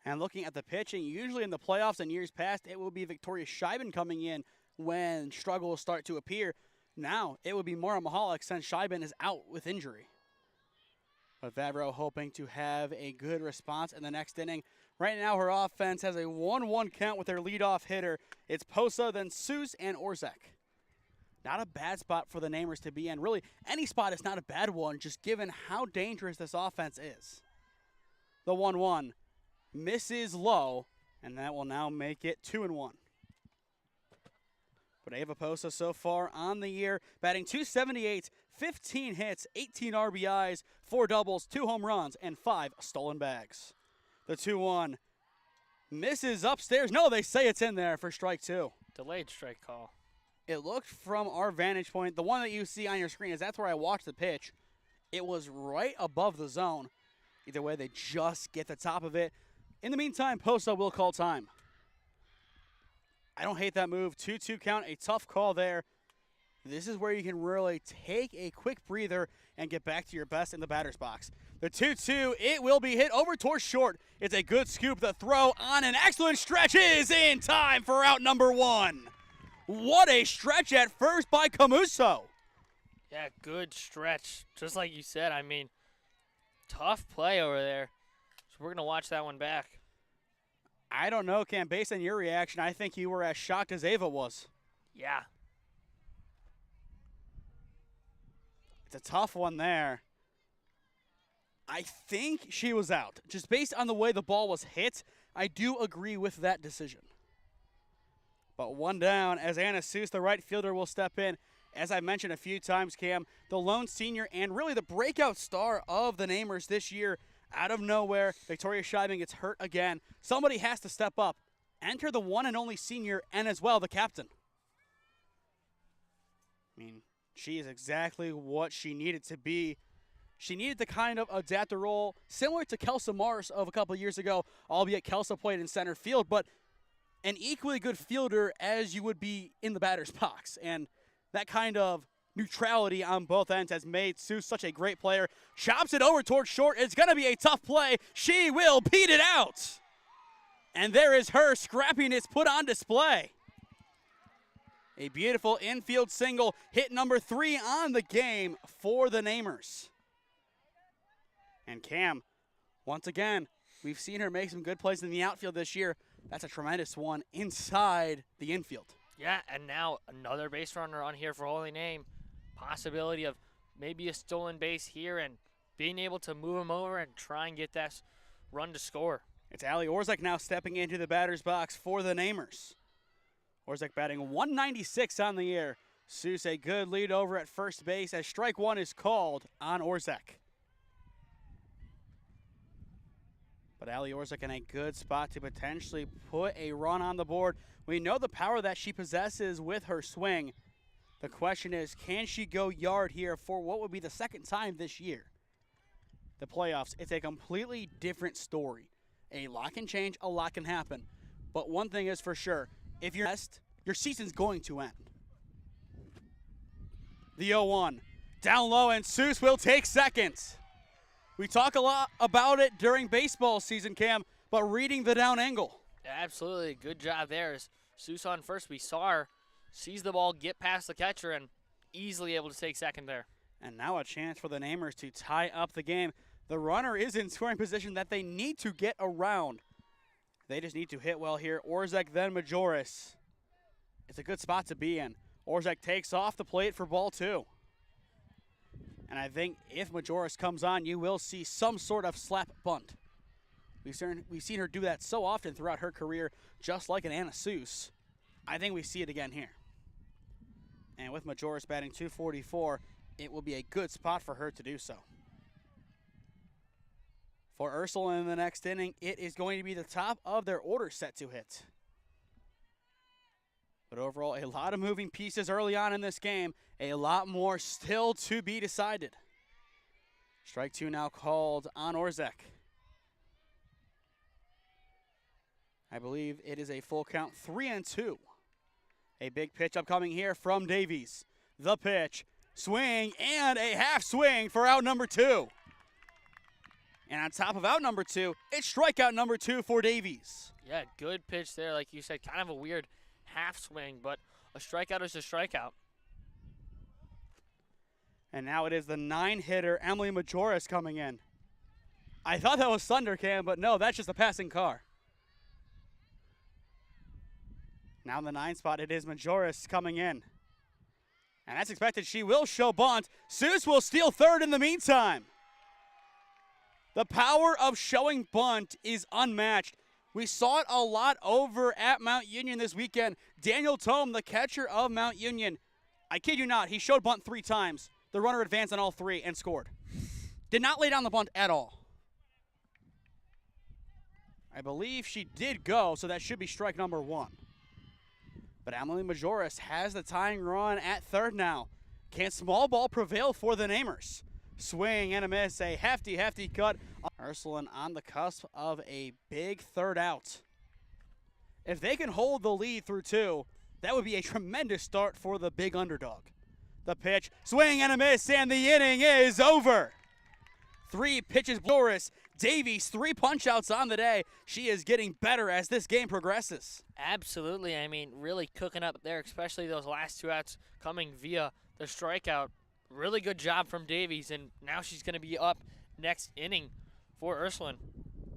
And looking at the pitching, usually in the playoffs and years past, it will be Victoria Scheiben coming in when struggles start to appear. Now, it would be Mara Mahalik since Scheiben is out with injury. But Vavro hoping to have a good response in the next inning. Right now, her offense has a 1-1 count with their leadoff hitter. It's Posa, then Seuss, and Orzek. Not a bad spot for the Namers to be in. Really, any spot is not a bad one, just given how dangerous this offense is. The 1-1. Misses low, and that will now make it 2-1. But Ava Posa so far on the year, batting .278, 15 hits, 18 RBIs, 4 doubles, 2 home runs, and 5 stolen bags. The 2-1 misses upstairs. No, they say it's in there for strike 2. Delayed strike call. It looked from our vantage point, the one that you see on your screen is that's where I watched the pitch. It was right above the zone. Either way, they just get the top of it. In the meantime, Posa will call time. I don't hate that move. 2-2 count, a tough call there. this is where you can really take a quick breather and get back to your best in the batter's box. The 2-2, it will be hit over towards short. It's a good scoop. The throw on an excellent stretch is in time for out number 1. What a stretch at first by Camuso. Yeah, good stretch. Just like you said, I mean, tough play over there. So we're going to watch that one back. I don't know, Cam. Based on your reaction, I think you were as shocked as Ava was. Yeah. It's a tough one there. I think she was out. Just based on the way the ball was hit, I do agree with that decision. But one down as Anna Seuss, the right fielder, will step in. As I mentioned a few times, Cam, the lone senior and really the breakout star of the Namers this year. Out of nowhere, Victoria Scheibing gets hurt again. Somebody has to step up. Enter the one and only senior and as well the captain. I mean, she is exactly what she needed to be. She needed to kind of adapt the role similar to Kelsa Mars of a couple years ago, albeit Kelsa played in center field, but an equally good fielder as you would be in the batter's box. And that kind of neutrality on both ends has made Seuss such a great player. Chops it over towards short. It's going to be a tough play. She will beat it out. And there is her scrappiness put on display. A beautiful infield single, hit number 3 on the game for the Namers. And Cam, once again, we've seen her make some good plays in the outfield this year. That's a tremendous one inside the infield. Yeah, and now another base runner on here for Holy Name. Possibility of maybe a stolen base here and being able to move him over and try and get that run to score. It's Allie Orzek now stepping into the batter's box for the Namers. Orzek batting 196 on the year. Seuss a good lead over at first base as strike 1 is called on Orzek. But Allie Orzek in a good spot to potentially put a run on the board. We know the power that she possesses with her swing. The question is, can she go yard here for what would be the second time this year? The playoffs, it's a completely different story. A lot can change, a lot can happen. But one thing is for sure, if you're best, your season's going to end. The 0-1, down low, and Seuss will take second. We talk a lot about it during baseball season, Cam, but reading the down angle. Absolutely, good job there. As Seuss on first, we saw her seize the ball, get past the catcher, and easily able to take second there. And now a chance for the Namers to tie up the game. The runner is in scoring position that they need to get around. They just need to hit well here. Orzek, then Majoris. It's a good spot to be in. Orzek takes off the plate for ball 2. And I think if Majoris comes on, you will see some sort of slap bunt. We've seen her do that so often throughout her career, just like an Anna Seuss. I think we see it again here. And with Majoris batting 244, it will be a good spot for her to do so. For Ursuline in the next inning, it is going to be the top of their order set to hit. But overall, a lot of moving pieces early on in this game. A lot more still to be decided. Strike 2 now called on Orzek. I believe it is a full count, 3-2. A big pitch upcoming here from Davies. The pitch, swing, and a half swing for out number 2. And on top of out number 2, it's strikeout number 2 for Davies. Yeah, good pitch there. Like you said, kind of a weird half swing, but a strikeout is a strikeout. And now it is the 9-hitter, Emily Majoris, coming in. I thought that was Thunder, Cam, but no, that's just a passing car. Now in the 9 spot, it is Majoris coming in. And that's expected. She will show bunt. Seuss will steal third in the meantime. The power of showing bunt is unmatched. We saw it a lot over at Mount Union this weekend. Daniel Tome, the catcher of Mount Union, I kid you not, he showed bunt 3 times. The runner advanced on all 3 and scored. Did not lay down the bunt at all. I believe she did go, so that should be strike number 1. But Emily Majoris has the tying run at third now. Can small ball prevail for the Namers? Swing and a miss, a hefty cut. Ursuline on the cusp of a big third out. If they can hold the lead through 2, that would be a tremendous start for the big underdog. The pitch, swing and a miss, and the inning is over. 3 pitches. Doris Davies, 3 punch-outs on the day. She is getting better as this game progresses. Absolutely. I mean, really cooking up there, especially those last 2 outs coming via the strikeout. Really good job from Davies, and now she's going to be up next inning for Ursuline.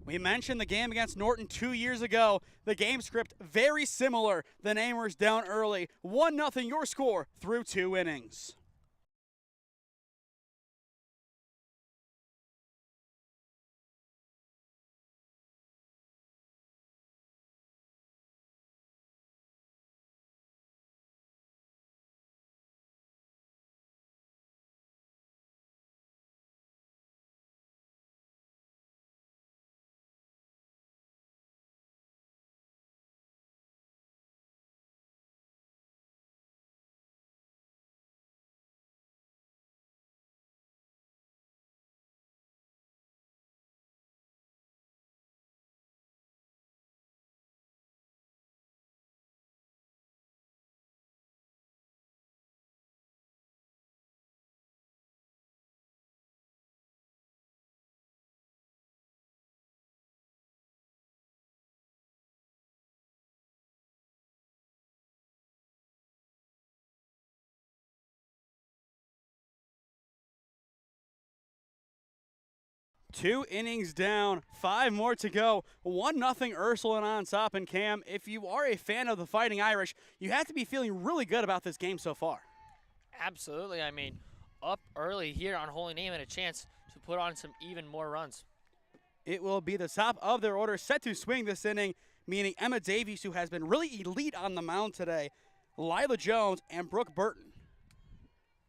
We mentioned the game against Norton 2 years ago. The game script very similar. The Namers down early. 1-0 your score through 2 innings. Two innings down, 5 more to go. 1-0 Ursuline on top. And Cam, if you are a fan of the Fighting Irish, you have to be feeling really good about this game so far. Absolutely. I mean, up early here on Holy Name and a chance to put on some even more runs. It will be the top of their order set to swing this inning, meaning Emma Davies, who has been really elite on the mound today, Lila Jones, and Brooke Burton.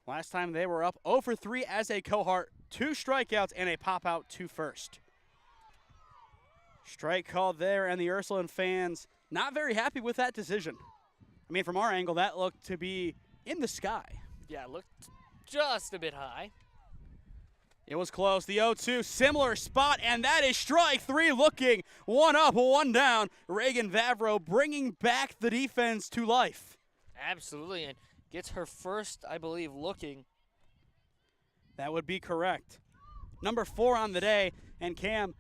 Last time they were up 0 for 3 as a cohort, 2 strikeouts and a pop-out to first. Strike called there, and the Ursuline fans not very happy with that decision. I mean, from our angle, that looked to be in the sky. Yeah, it looked just a bit high. It was close. The 0-2, similar spot, and that is strike 3 looking. 1 up, 1 down. Reagan Vavro bringing back the defense to life. Absolutely, and gets her first, I believe, looking. That would be correct. Number 4 on the day, and Cam,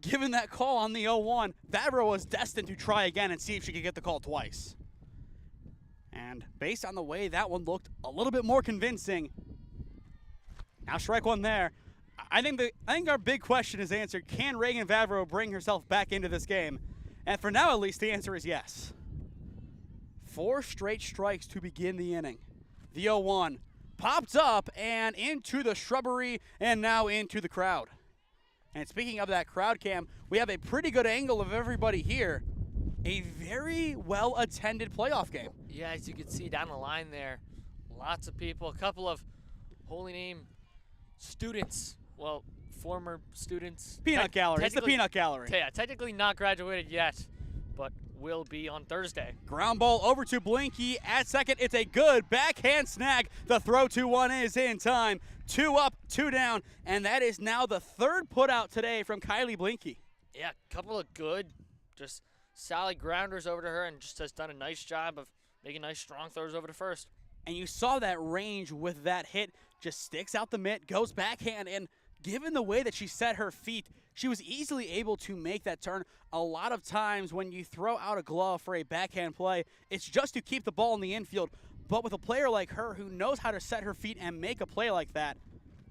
given that call on the 0-1, Vavro was destined to try again and see if she could get the call twice. And based on the way that one looked a little bit more convincing, now strike 1 there. I think our big question is answered. Can Reagan Vavro bring herself back into this game? And for now, at least, the answer is yes. 4 straight strikes to begin the inning. The 0-1 popped up and into the shrubbery and now into the crowd. And speaking of that crowd, Cam, we have a pretty good angle of everybody here. A very well-attended playoff game. Yeah, as you can see down the line there, lots of people, a couple of Holy Name students, well, former students. Peanut gallery. It's the peanut gallery. Yeah, technically not graduated yet, but will be on Thursday. Ground ball over to Blinky at second. It's a good backhand snag. The throw to 1 is in time. 2 up, 2 down, and that is now the 3rd putout today from Kylie Blinky. Yeah, a couple of good, just solid grounders over to her, and just has done a nice job of making nice strong throws over to first. And you saw that range with that hit. Just sticks out the mitt, goes backhand, and given the way that she set her feet, she was easily able to make that turn. A lot of times when you throw out a glove for a backhand play, it's just to keep the ball in the infield. But with a player like her who knows how to set her feet and make a play like that,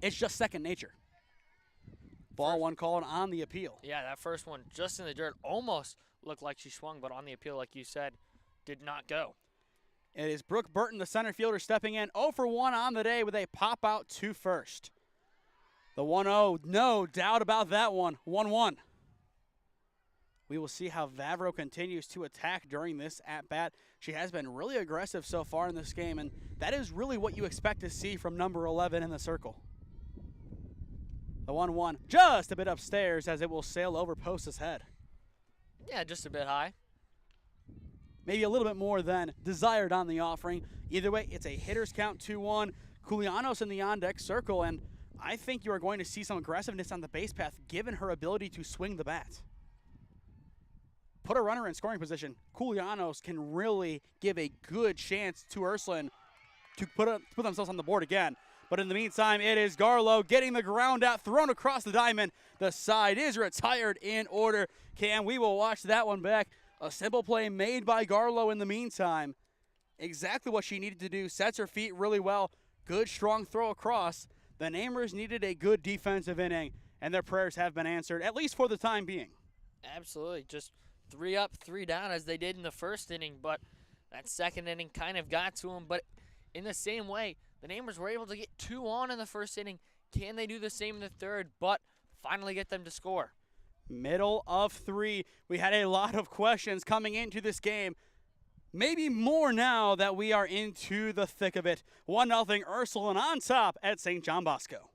it's just second nature. Ball 1 called on the appeal. Yeah, that first one just in the dirt almost looked like she swung, but on the appeal, like you said, did not go. It is Brooke Burton, the center fielder, stepping in 0 for 1 on the day with a pop-out to first. The 1-0, no doubt about that one, 1-1. We will see how Vavro continues to attack during this at-bat. She has been really aggressive so far in this game, and that is really what you expect to see from number 11 in the circle. The 1-1, just a bit upstairs as it will sail over Posta's head. Yeah, just a bit high. Maybe a little bit more than desired on the offering. Either way, it's a hitter's count 2-1. Koulianos in the on-deck circle, and I think you are going to see some aggressiveness on the base path given her ability to swing the bat. Put a runner in scoring position. Koulianos can really give a good chance to Ursuline to put themselves on the board again. But in the meantime, it is Garlow getting the ground out, thrown across the diamond. The side is retired in order. Cam, we will watch that one back. A simple play made by Garlow in the meantime. Exactly what she needed to do. Sets her feet really well. Good, strong throw across. The Namers needed a good defensive inning, and their prayers have been answered, at least for the time being. Absolutely. Just 3 up, 3 down as they did in the first inning, but that second inning kind of got to them. But in the same way, the Namers were able to get 2 on in the first inning. Can they do the same in the third, but finally get them to score? Middle of 3. We had a lot of questions coming into this game. Maybe more now that we are into the thick of it. 1-0 Ursuline on top at St. John Bosco.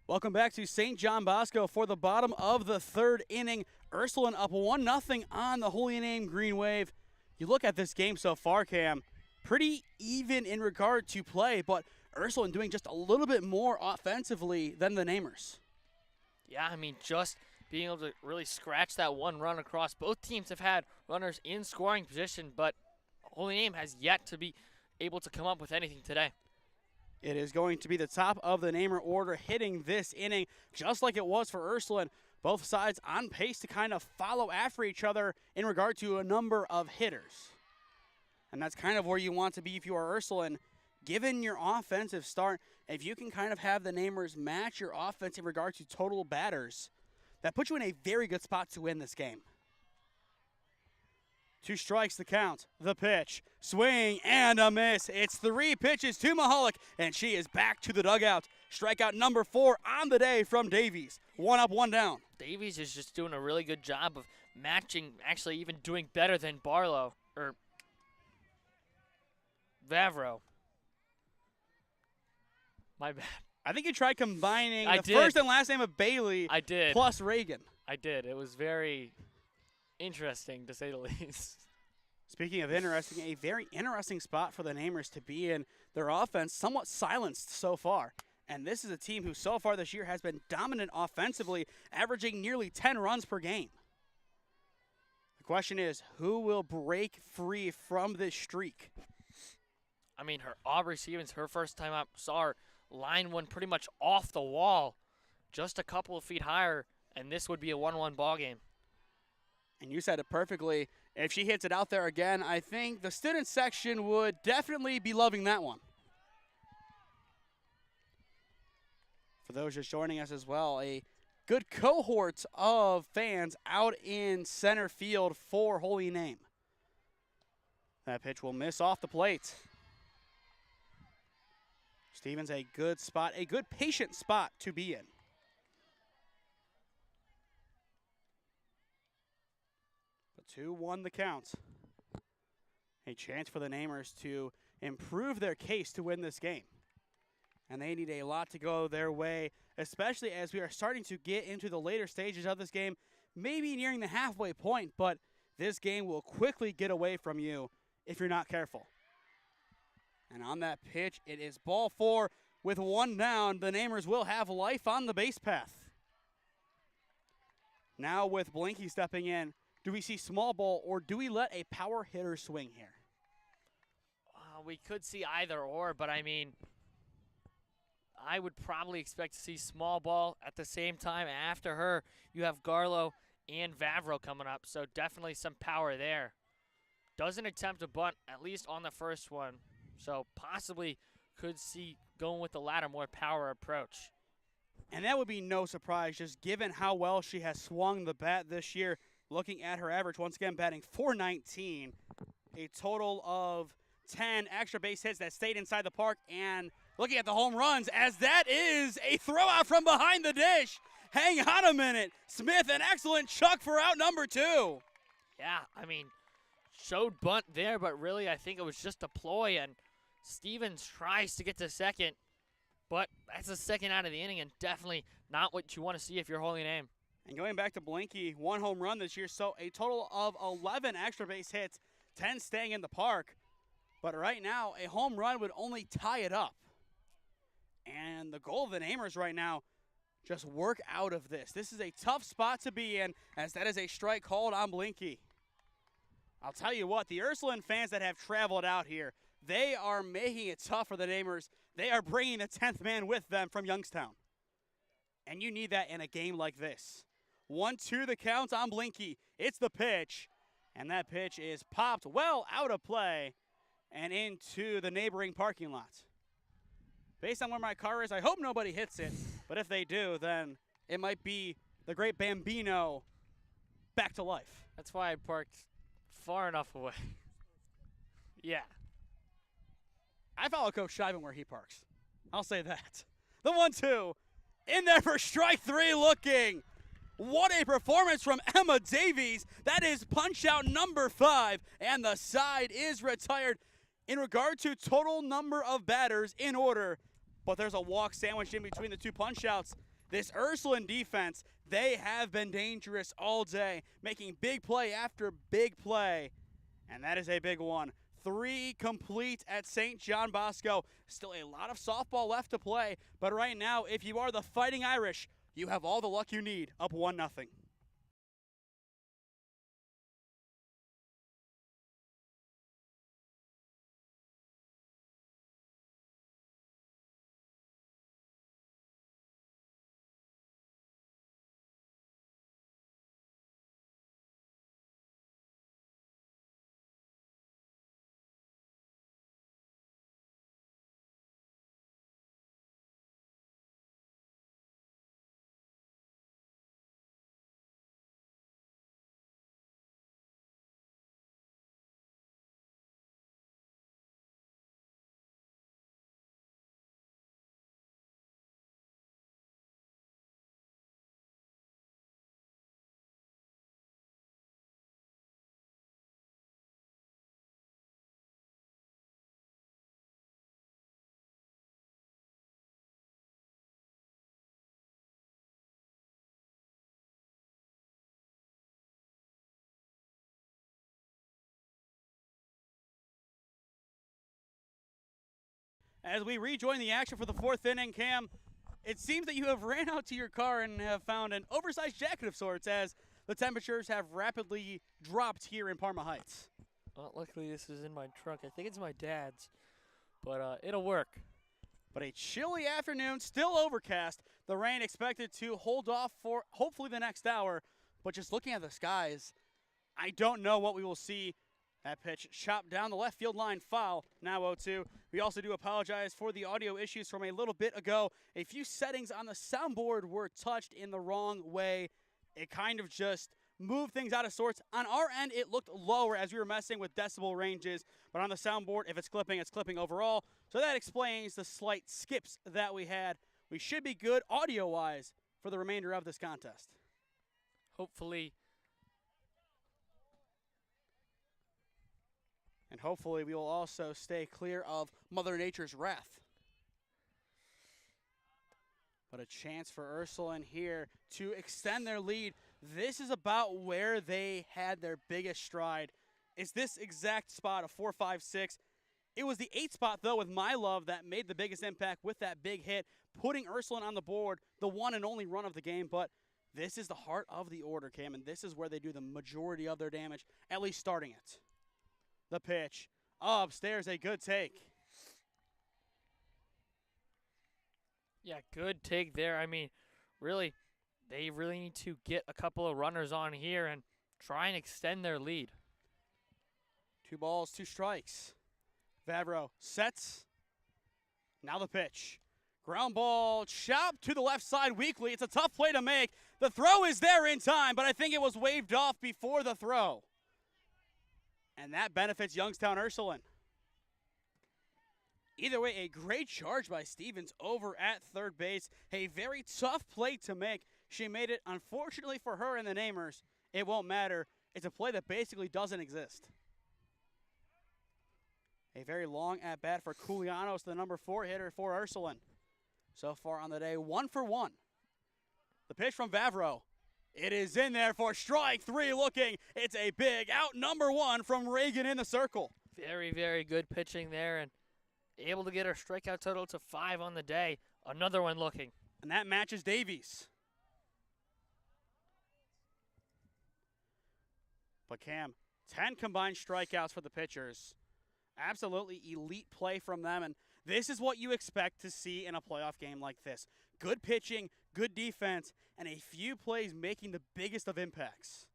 Welcome back to St. John Bosco for the bottom of the third inning. Ursuline up 1-0 on the Holy Name Green Wave. You look at this game so far, Cam, pretty even in regard to play, but Ursuline doing just a little bit more offensively than the Namers. Yeah, I mean, just being able to really scratch that one run across. Both teams have had runners in scoring position, but Holy Name has yet to be able to come up with anything today. It is going to be the top of the Namer order hitting this inning, just like it was for Ursuline. Both sides on pace to kind of follow after each other in regard to a number of hitters. And that's kind of where you want to be if you are Ursuline. Given your offensive start, if you can kind of have the Namers match your offense in regard to total batters, that puts you in a very good spot to win this game. 2 strikes the count, the pitch, swing and a miss. It's 3 pitches to Mahalik, and she is back to the dugout. Strikeout number 4 on the day from Davies. 1 up, 1 down. Davies is just doing a really good job of matching, actually even doing better than Barlow, or Vavro. My bad. I think you tried combining I the did. first and last name of Bailey I did. plus Reagan. I did. It was very interesting, to say the least. Speaking of interesting, a very interesting spot for the Namers to be in. Their offense somewhat silenced so far. And this is a team who so far this year has been dominant offensively, averaging nearly 10 runs per game. The question is, who will break free from this streak? I mean, Aubrey Stevens, her first time up, saw her line one pretty much off the wall, just a couple of feet higher, and this would be a 1-1 ball game. And you said it perfectly. If she hits it out there again, I think the student section would definitely be loving that one. For those just joining us as well, a good cohort of fans out in center field for Holy Name. That pitch will miss off the plate. Stevens, a good spot, a good patient spot to be in. But 2-1 the count. A chance for the Namers to improve their case to win this game. And they need a lot to go their way, especially as we are starting to get into the later stages of this game, maybe nearing the halfway point, but this game will quickly get away from you if you're not careful. And on that pitch, it is ball 4 with 1 down. The Namers will have life on the base path. Now with Blinky stepping in, do we see small ball or do we let a power hitter swing here? We could see either or, but I mean, I would probably expect to see small ball at the same time. After her, you have Garlow and Vavro coming up, so definitely some power there. Doesn't attempt a bunt, at least on the first one, so possibly could see going with the latter, more power approach. And that would be no surprise, just given how well she has swung the bat this year. Looking at her average, once again batting .419, a total of 10 extra base hits that stayed inside the park, and looking at the home runs, as that is a throw out from behind the dish. Hang on a minute. Smith, an excellent chuck for out number 2. Yeah, I mean, showed bunt there, but really I think it was just a ploy, and Stevens tries to get to second, but that's a second out of the inning and definitely not what you want to see if you're holding aim. And going back to Blinky, 1 home run this year, so a total of 11 extra base hits, 10 staying in the park. But right now, a home run would only tie it up. And the goal of the Namers right now, just work out of this. This is a tough spot to be in, as that is a strike called on Blinky. I'll tell you what, the Ursuline fans that have traveled out here, they are making it tough for the Namers. They are bringing the 10th man with them from Youngstown. And you need that in a game like this. 1-2 the count on Blinky. It's the pitch. And that pitch is popped well out of play and into the neighboring parking lot. Based on where my car is, I hope nobody hits it. But if they do, then it might be the great Bambino back to life. That's why I parked far enough away. Yeah. I follow Coach Scheiben where he parks. I'll say that. The 1-2. In there for strike 3 looking. What a performance from Emma Davies. That is punch out number 5, and the side is retired. In regard to total number of batters in order, but there's a walk sandwiched in between the 2 punch outs. This Ursuline defense, they have been dangerous all day, making big play after big play, and that is a big one. 3 complete at St. John Bosco. Still a lot of softball left to play, but right now, if you are the Fighting Irish, you have all the luck you need, up 1-0. As we rejoin the action for the 4th inning, Cam, it seems that you have ran out to your car and have found an oversized jacket of sorts, as the temperatures have rapidly dropped here in Parma Heights. Well, luckily this is in my trunk. I think it's my dad's, but it'll work. But a chilly afternoon, still overcast. The rain expected to hold off for hopefully the next hour. But just looking at the skies, I don't know what we will see. That pitch chopped down the left field line, foul, now 0-2. We also do apologize for the audio issues from a little bit ago. A few settings on the soundboard were touched in the wrong way. It kind of just moved things out of sorts. On our end, it looked lower as we were messing with decibel ranges. But on the soundboard, if it's clipping overall. So that explains the slight skips that we had. We should be good audio-wise for the remainder of this contest. Hopefully. And hopefully we will also stay clear of Mother Nature's wrath. But a chance for Ursuline here to extend their lead. This is about where they had their biggest stride. It's this exact spot of 4-5-6. It was the 8th spot, though, with My Love that made the biggest impact with that big hit, putting Ursuline on the board, the one and only run of the game. But this is the heart of the order, Cam, and this is where they do the majority of their damage, at least starting it. The pitch. Upstairs, a good take. Yeah, good take there. I mean, really, they really need to get a couple of runners on here and try and extend their lead. 2 balls, 2 strikes. Vavro sets. Now the pitch. Ground ball chopped to the left side weakly. It's a tough play to make. The throw is there in time, but I think it was waved off before the throw. And that benefits Youngstown Ursuline. Either way, a great charge by Stevens over at third base. A very tough play to make. She made it. Unfortunately for her and the Namers, it won't matter. It's a play that basically doesn't exist. A very long at-bat for Culianos, the number 4 hitter for Ursuline. So far on the day, 1 for 1. The pitch from Vavro. It is in there for strike 3 looking. It's a big out number 1 from Reagan in the circle. Very, very good pitching there and able to get her strikeout total to 5 on the day. Another one looking. And that matches Davies. But Cam, 10 combined strikeouts for the pitchers. Absolutely elite play from them, and this is what you expect to see in a playoff game like this. Good pitching, good defense, and a few plays making the biggest of impacts.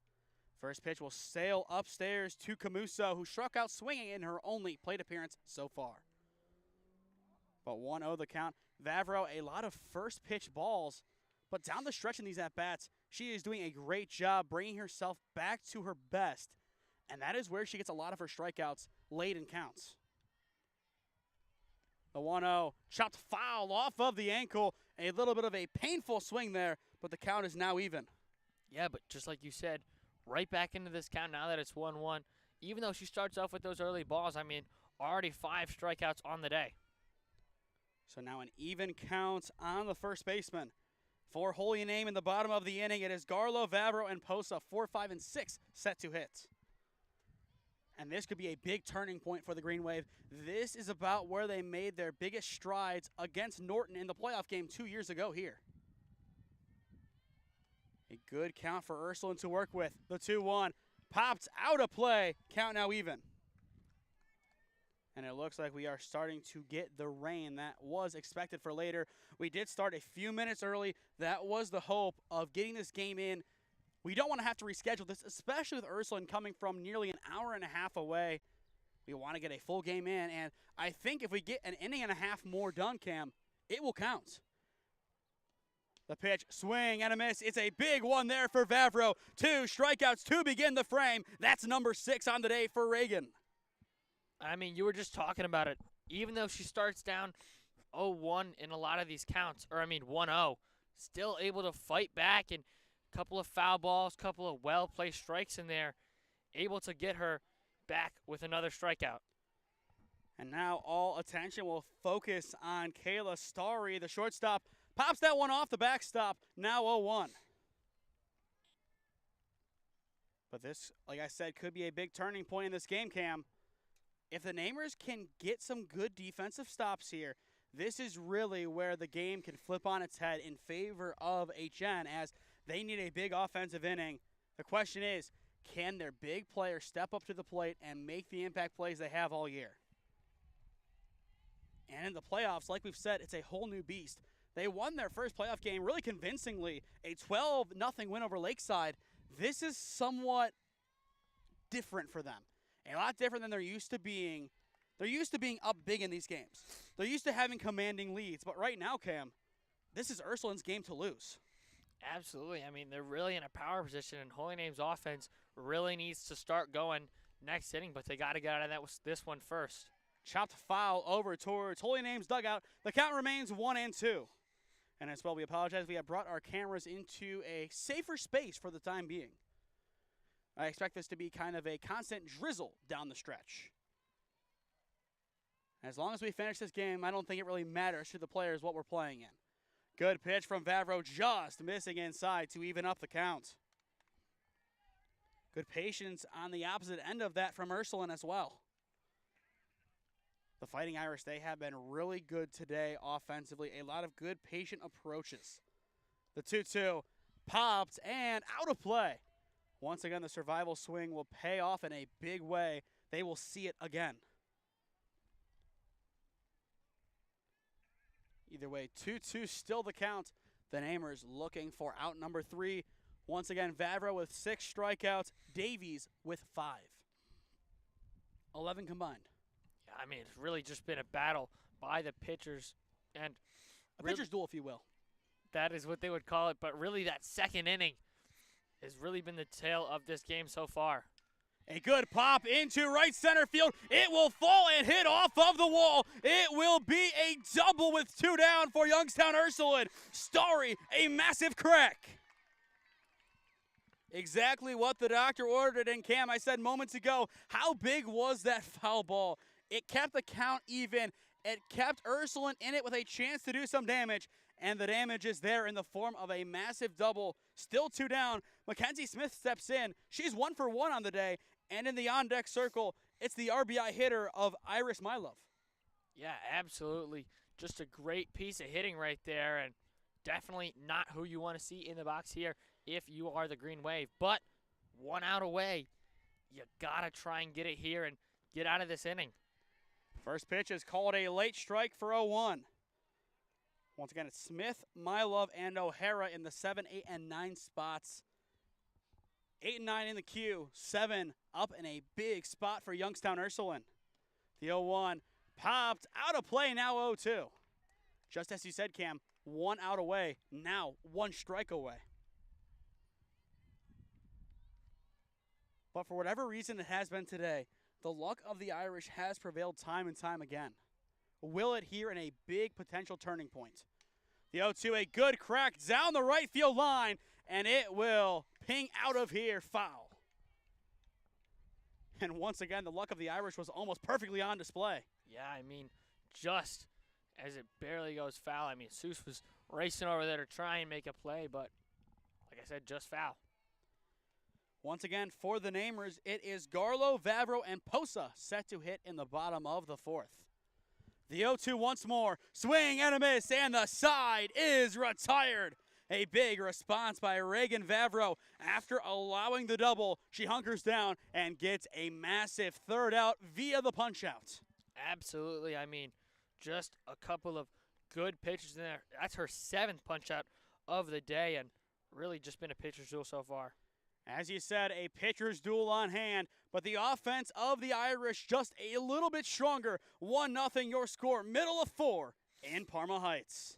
First pitch will sail upstairs to Camuso, who struck out swinging in her only plate appearance so far. But 1-0 the count. Vavro, a lot of first pitch balls, but down the stretch in these at-bats, she is doing a great job bringing herself back to her best, and that is where she gets a lot of her strikeouts late in counts. The 1-0 chopped foul off of the ankle. A little bit of a painful swing there, but the count is now even. Yeah, but just like you said, right back into this count now that it's 1-1. Even though she starts off with those early balls, I mean, already 5 strikeouts on the day. So now an even count on the first baseman. For Holy Name in the bottom of the inning, it is Garlo, Vavro, and Posa, 4, 5, and 6 set to hit. And this could be a big turning point for the Green Wave. This is about where they made their biggest strides against Norton in the playoff game 2 years ago here. A good count for Ursuline to work with. The 2-1 popped out of play. Count now even. And it looks like we are starting to get the rain that was expected for later. We did start a few minutes early. That was the hope of getting this game in. We don't want to have to reschedule this, especially with Ursuline coming from nearly an hour and a half away. We want to get a full game in, and I think if we get an inning and a half more done, Cam, it will count. The pitch, swing and a miss. It's a big one there for Vavro. 2 strikeouts to begin the frame. That's number 6 on the day for Reagan. I mean, you were just talking about it. Even though she starts down 0-1 in a lot of these counts, or I mean 1-0, still able to fight back and couple of foul balls, couple of well-placed strikes in there, able to get her back with another strikeout. And now all attention will focus on Kayla Starry, the shortstop. Pops that one off the backstop, now 0-1. But this, like I said, could be a big turning point in this game, Cam. If the Namers can get some good defensive stops here, this is really where the game can flip on its head in favor of HN, as they need a big offensive inning. The question is, can their big players step up to the plate and make the impact plays they have all year? And in the playoffs, like we've said, it's a whole new beast. They won their first playoff game really convincingly, a 12-0 win over Lakeside. This is somewhat different for them. A lot different than they're used to being. They're used to being up big in these games. They're used to having commanding leads. But right now, Cam, this is Ursuline's game to lose. Absolutely. I mean, they're really in a power position, and Holy Name's offense really needs to start going next inning, but they got to get out of this one first. Chopped foul over towards Holy Name's dugout. The count remains 1-2. And as well, we apologize. We have brought our cameras into a safer space for the time being. I expect this to be kind of a constant drizzle down the stretch. As long as we finish this game, I don't think it really matters to the players what we're playing in. Good pitch from Vavro, just missing inside to even up the count. Good patience on the opposite end of that from Ursuline as well. The Fighting Irish, they have been really good today offensively. A lot of good patient approaches. The 2-2 popped and out of play. Once again, the survival swing will pay off in a big way. They will see it again. Either way, 2-2 still the count. The Namers looking for out number 3. Once again, Vavro with 6 strikeouts, Davies with 5. 11 combined. Yeah, I mean, it's really just been a battle by the pitchers. And A pitcher's duel, if you will. that is what they would call it. But really, that second inning has really been the tale of this game so far. A good pop into right center field. It will fall and hit off of the wall. It will be a double with 2 down for Youngstown Ursuline. Starry, a massive crack. Exactly what the doctor ordered. And Cam, I said moments ago, how big was that foul ball? It kept the count even. It kept Ursuline in it with a chance to do some damage. And the damage is there in the form of a massive double. Still 2 down. Mackenzie Smith steps in. She's 1 for 1 on the day. And in the on-deck circle, it's the RBI hitter of Iris Mylove. Yeah, absolutely. Just a great piece of hitting right there, and definitely not who you want to see in the box here if you are the Green Wave. But 1 out away, you got to try and get it here and get out of this inning. First pitch is called a late strike for 0-1. Once again, it's Smith, Mylove, and O'Hara in the 7, 8, and 9 spots. 8 and 9 in the queue. 7 up in a big spot for Youngstown Ursuline. The 0-1 popped out of play, now 0-2. Just as you said, Cam, 1 out away, now 1 strike away. But for whatever reason it has been today, the luck of the Irish has prevailed time and time again. Will it here in a big potential turning point? The 0-2, a good crack down the right field line, and it will ping out of here, foul. And once again, the luck of the Irish was almost perfectly on display. Yeah, I mean, just as it barely goes foul. I mean, Seuss was racing over there to try and make a play, but like I said, just foul. Once again, for the Namers, it is Garlow, Vavro, and Posa set to hit in the bottom of the 4th. The 0-2 once more, swing and a miss, and the side is retired. A big response by Reagan Vavro. After allowing the double, she hunkers down and gets a massive 3rd out via the punch-out. Absolutely. I mean, just a couple of good pitches in there. That's her 7th punch-out of the day, and really just been a pitcher's duel so far. As you said, a pitcher's duel on hand, but the offense of the Irish just a little bit stronger. 1-0 your score, middle of 4 in Parma Heights.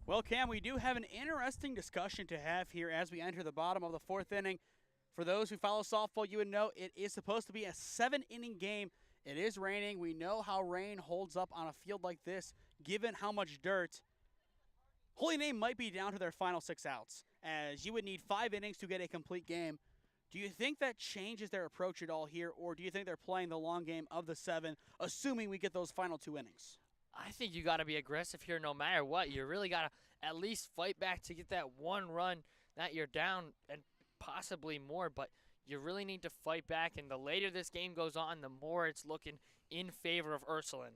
Well, Cam, we do have an interesting discussion to have here as we enter the bottom of the 4th inning. For those who follow softball, you would know it is supposed to be a 7-inning game. It is raining. We know how rain holds up on a field like this, given how much dirt. Holy Name might be down to their final 6 outs, as you would need 5 innings to get a complete game. Do you think that changes their approach at all here, or do you think they're playing the long game of the 7, assuming we get those final 2 innings? I think you got to be aggressive here no matter what. You really got to at least fight back to get that 1 run that you're down and possibly more, but you really need to fight back, and the later this game goes on, the more it's looking in favor of Ursuline.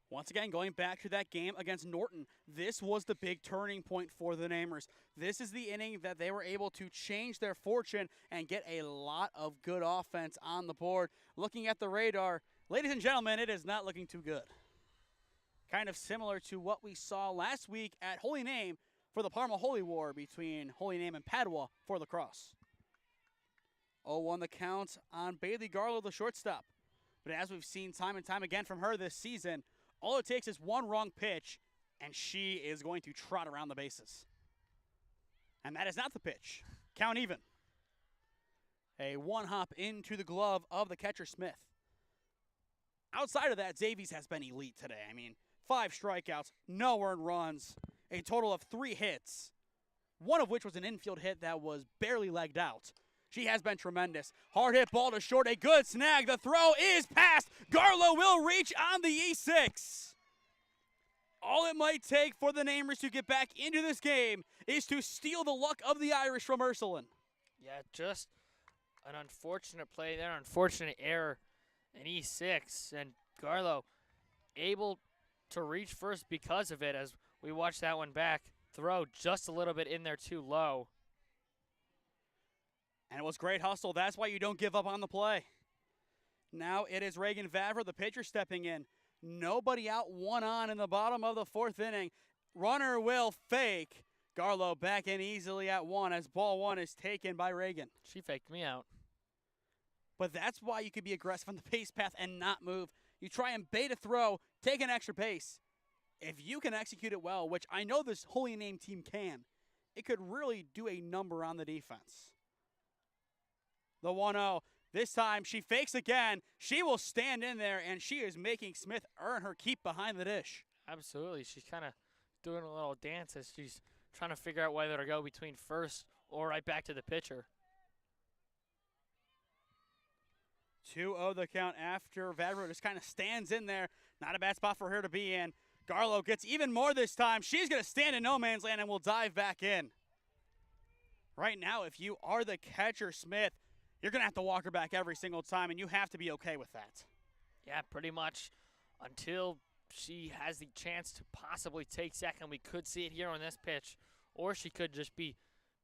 Once again, going back to that game against Norton, this was the big turning point for the Namers. This is the inning that they were able to change their fortune and get a lot of good offense on the board. Looking at the radar, ladies and gentlemen, it is not looking too good. Kind of similar to what we saw last week at Holy Name for the Parma Holy War between Holy Name and Padua for lacrosse. 0-1 the count on Bailey Garlow, the shortstop. But as we've seen time and time again from her this season, all it takes is 1 wrong pitch, and she is going to trot around the bases. And that is not the pitch. Count even. A one hop into the glove of the catcher Smith. Outside of that, Davies has been elite today. I mean, 5 strikeouts, no earned runs, a total of 3 hits, one of which was an infield hit that was barely legged out. She has been tremendous. Hard hit ball to short, a good snag. The throw is past. Garlow will reach on the E6. All it might take for the Namers to get back into this game is to steal the luck of the Irish from Ursuline. Yeah, just an unfortunate play there, unfortunate error in E6, and Garlow able to reach first because of it as we watch that one back. Throw just a little bit in there too low. And it was great hustle. That's why you don't give up on the play. Now it is Reagan Vavra, the pitcher, stepping in. Nobody out, 1 on in the bottom of the 4th inning. Runner will fake. Garlow back in easily at 1 as ball 1 is taken by Reagan. She faked me out. But that's why you could be aggressive on the base path and not move. You try and bait a throw, take an extra base. If you can execute it well, which I know this Holy Name team can, it could really do a number on the defense. The 1-0. This time she fakes again. She will stand in there, and she is making Smith earn her keep behind the dish. Absolutely. She's kind of doing a little dance as she's trying to figure out whether to go between first or right back to the pitcher. 2-0 the count after Vavra just kind of stands in there. Not a bad spot for her to be in. Garlow gets even more this time. She's going to stand in no man's land and will dive back in. Right now, if you are the catcher, Smith, you're going to have to walk her back every single time, and you have to be okay with that. Yeah, pretty much until she has the chance to possibly take second. We could see it here on this pitch, or she could just be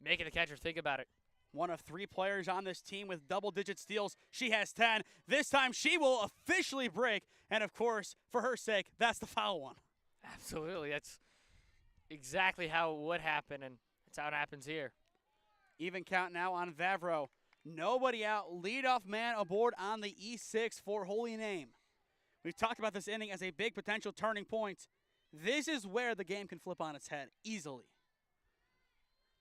making the catcher think about it. One of 3 players on this team with double-digit steals. She has 10. This time she will officially break, and of course, for her sake, that's the foul one. Absolutely. That's exactly how it would happen, and that's how it happens here. Even count now on Vavro. Nobody out. Leadoff man aboard on the E6 for Holy Name. We've talked about this inning as a big potential turning point. This is where the game can flip on its head easily.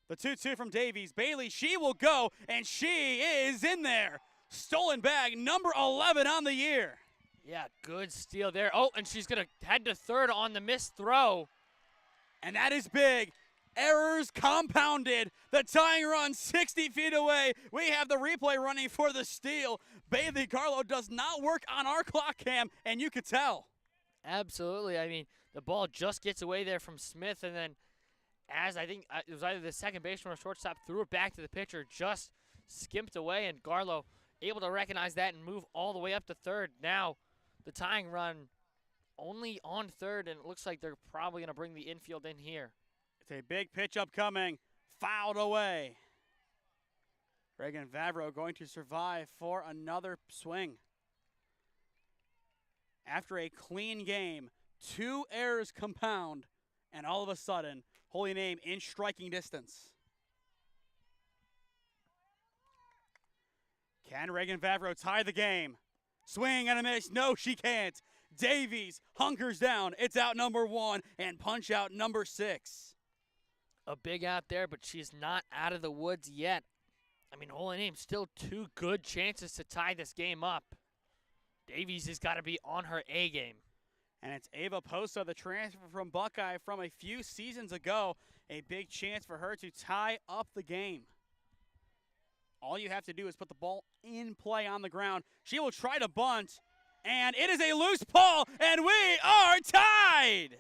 The 2-2 from Davies. Bailey, she will go, and she is in there. Stolen bag, number 11 on the year. Yeah, good steal there. Oh, and she's going to head to third on the missed throw. And that is big. Errors compounded. The tying run 60 feet away. We have the replay running for the steal. Bailey Garlow does not work on our clock cam, and you could tell. Absolutely. I mean, the ball just gets away there from Smith, and then as I think it was either the second baseman or shortstop threw it back to the pitcher, just skimped away, and Garlow able to recognize that and move all the way up to third. Now the tying run only on third, and it looks like they're probably going to bring the infield in here. It's a big pitch upcoming. Fouled away. Reagan Vavro going to survive for another swing. After a clean game, 2 errors compound, and all of a sudden, Holy Name in striking distance. Can Reagan Vavro tie the game? Swing and a miss. No, she can't. Davies hunkers down. It's out number 1 and punch out number 6. A big out there, but she's not out of the woods yet. I mean, Holy Name still 2 good chances to tie this game up. Davies has got to be on her A game. And it's Ava Posa, the transfer from Buckeye from a few seasons ago. A big chance for her to tie up the game. All you have to do is put the ball in play on the ground. She will try to bunt, and it is a loose ball, and we are tied!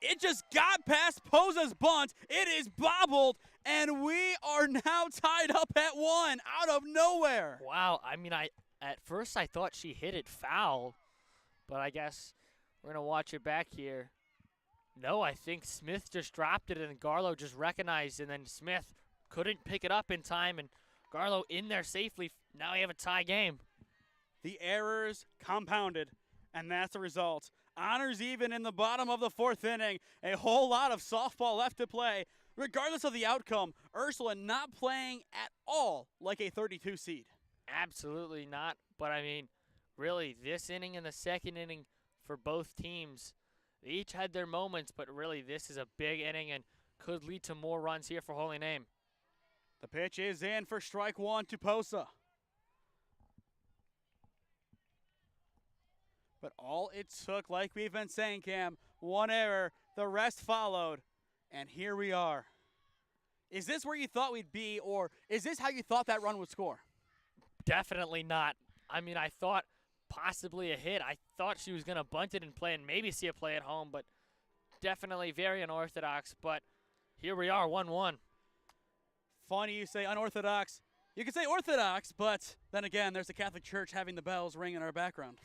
It just got past Posa's bunt. It is bobbled, and we are now tied up at 1 out of nowhere. Wow, I mean, at first I thought she hit it foul, but I guess we're going to watch it back here. No, I think Smith just dropped it, and Garlow just recognized, and then Smith couldn't pick it up in time, and Garlow in there safely. Now we have a tie game. The errors compounded, and that's the result. Honors even in the bottom of the 4th inning. A whole lot of softball left to play. Regardless of the outcome, Ursuline not playing at all like a 32 seed. Absolutely not. But, I mean, really, this inning and the second inning for both teams, they each had their moments, but really this is a big inning and could lead to more runs here for Holy Name. The pitch is in for strike one to Posa. But all it took, like we've been saying, Cam, one error, the rest followed, and here we are. Is this where you thought we'd be, or is this how you thought that run would score? Definitely not. I mean, I thought possibly a hit. I thought she was going to bunt it and play and maybe see a play at home, but definitely very unorthodox. But here we are, 1-1. Funny you say unorthodox. You could say orthodox, but then again, there's the Catholic Church having the bells ring in our background.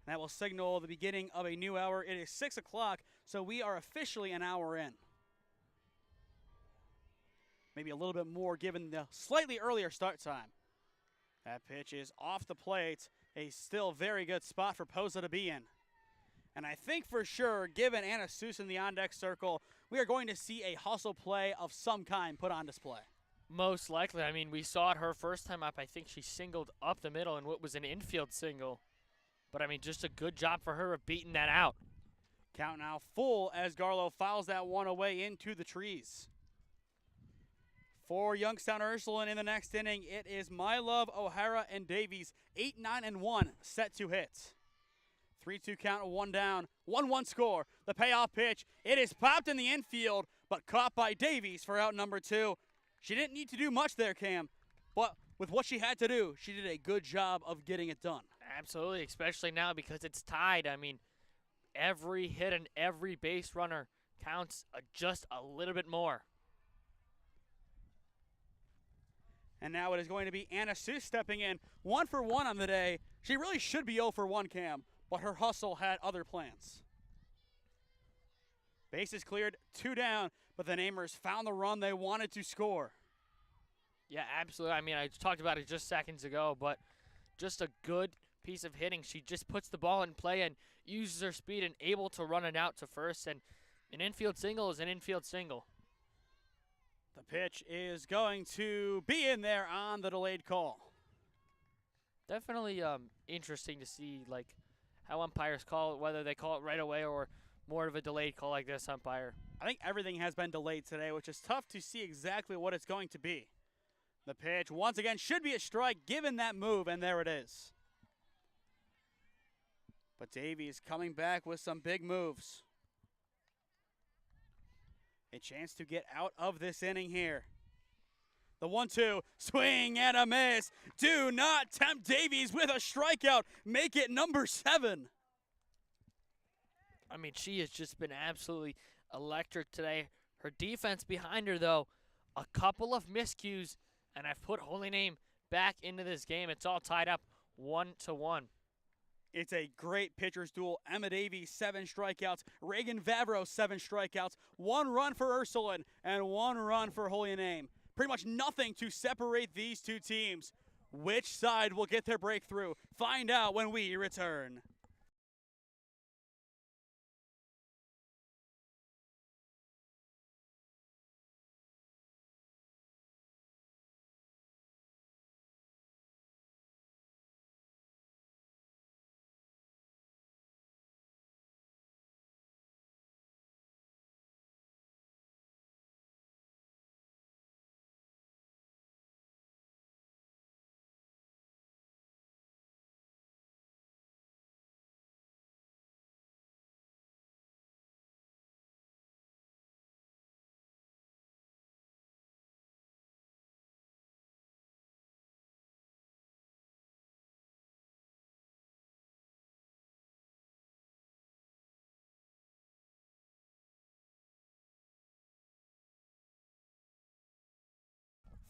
That will signal the beginning of a new hour. It is 6 o'clock, so we are officially an hour in. Maybe a little bit more given the slightly earlier start time. That pitch is off the plate. A still very good spot for Posa to be in. And I think for sure, given Anna Seuss in the on-deck circle, we are going to see a hustle play of some kind put on display. Most likely. I mean, we saw it her first time up. I think she singled up the middle in what was an infield single. But, I mean, just a good job for her of beating that out. Count now full as Garlow fouls that one away into the trees. For Youngstown Ursuline in the next inning, it is My Love, O'Hara, and Davies, 8, 9, and 1, set to hit. 3-2 count, one down, 1-1 score. The payoff pitch, it is popped in the infield, but caught by Davies for out number 2. She didn't need to do much there, Cam, but with what she had to do, she did a good job of getting it done. Absolutely, especially now because it's tied. I mean, every hit and every base runner counts just a little bit more. And now it is going to be Anna Seuss stepping in. 1 for 1 on the day. She really should be 0 for 1, Cam, but her hustle had other plans. Bases cleared, 2 down, but the Namers found the run they wanted to score. Yeah, absolutely. I mean, I talked about it just seconds ago, but just a good piece of hitting. She just puts the ball in play and uses her speed and able to run it out to first. And an infield single is an infield single. The pitch is going to be in there on the delayed call. Definitely interesting to see like how umpires call it, whether they call it right away or more of a delayed call like this umpire. I think everything has been delayed today, which is tough to see exactly what it's going to be. The pitch, once again, should be a strike given that move, and there it is. But Davies coming back with some big moves. A chance to get out of this inning here. The 1-2, swing and a miss. Do not tempt Davies with a strikeout. Make it number 7. I mean, she has just been absolutely electric today. Her defense behind her, though, a couple of miscues, and I've put Holy Name back into this game. It's all tied up 1-1. It's a great pitcher's duel. Emma Davies, 7 strikeouts. Reagan Vavro, 7 strikeouts. 1 run for Ursuline and 1 run for Holy Name. Pretty much nothing to separate these two teams. Which side will get their breakthrough? Find out when we return.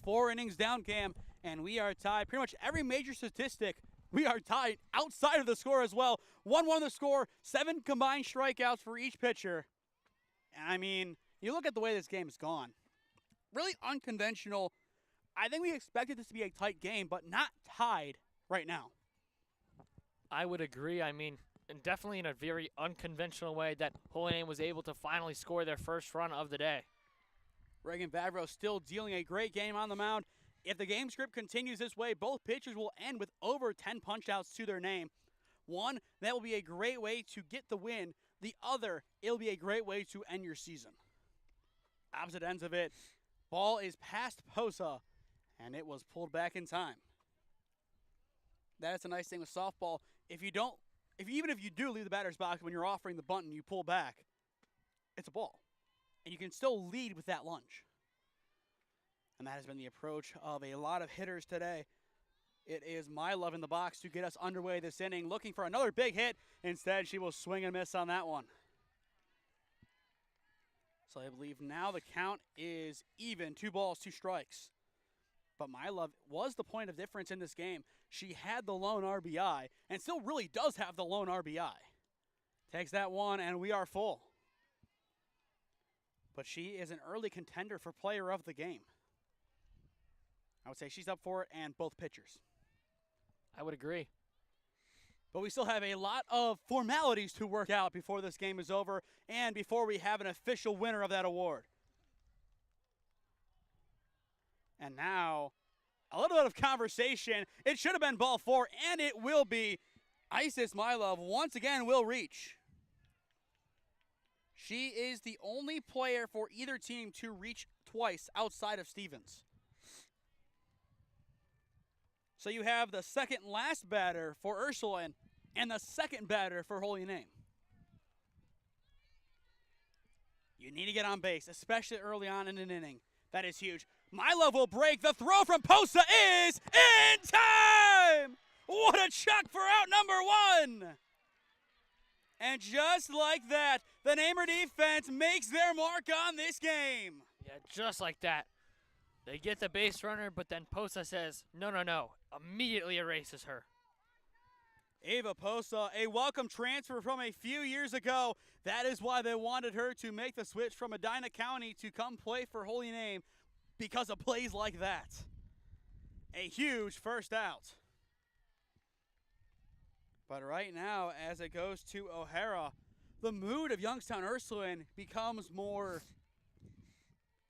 Four innings down, Cam, and we are tied. Pretty much every major statistic, we are tied outside of the score as well. 1-1 the score, 7 combined strikeouts for each pitcher. And I mean, you look at the way this game has gone. Really unconventional. I think we expected this to be a tight game, but not tied right now. I would agree. I mean, and definitely in a very unconventional way that Holy Name was able to finally score their first run of the day. Reagan Vavro still dealing a great game on the mound. If the game script continues this way, both pitchers will end with over 10 punch-outs to their name. One, that will be a great way to get the win. The other, it'll be a great way to end your season. Opposite ends of it, Ball is past Posa, and it was pulled back in time. That's a nice thing with softball. Even if you do leave the batter's box when you're offering the bunt and you pull back, it's a ball. And you can still lead with that lunge. And that has been the approach of a lot of hitters today. It is my love in the box to get us underway this inning, looking for another big hit. Instead, she will swing and miss on that one. So I believe now the count is even, 2 balls, 2 strikes. But my love was the point of difference in this game. She had the lone RBI and still really does have the lone RBI. Takes that one, and we are full. But she is an early contender for player of the game. I would say she's up for it, and both pitchers. I would agree. But we still have a lot of formalities to work out before this game is over and before we have an official winner of that award. And now, a little bit of conversation. It should have been ball 4, and it will be. Isis Mylove once again will reach. She is the only player for either team to reach twice outside of Stevens. So you have the second last batter for Ursuline and the second batter for Holy Name. You need to get on base, especially early on in an inning. That is huge. Mylove will break. The throw from Posa is in time! What a chuck for out number 1! And just like that, the Namer defense makes their mark on this game. Yeah, just like that. They get the base runner, but then Posa says, no. Immediately erases her. Ava Posa, a welcome transfer from a few years ago. That is why they wanted her to make the switch from Medina County to come play for Holy Name, because of plays like that. A huge first out. But right now, as it goes to O'Hara, the mood of Youngstown Ursuline becomes more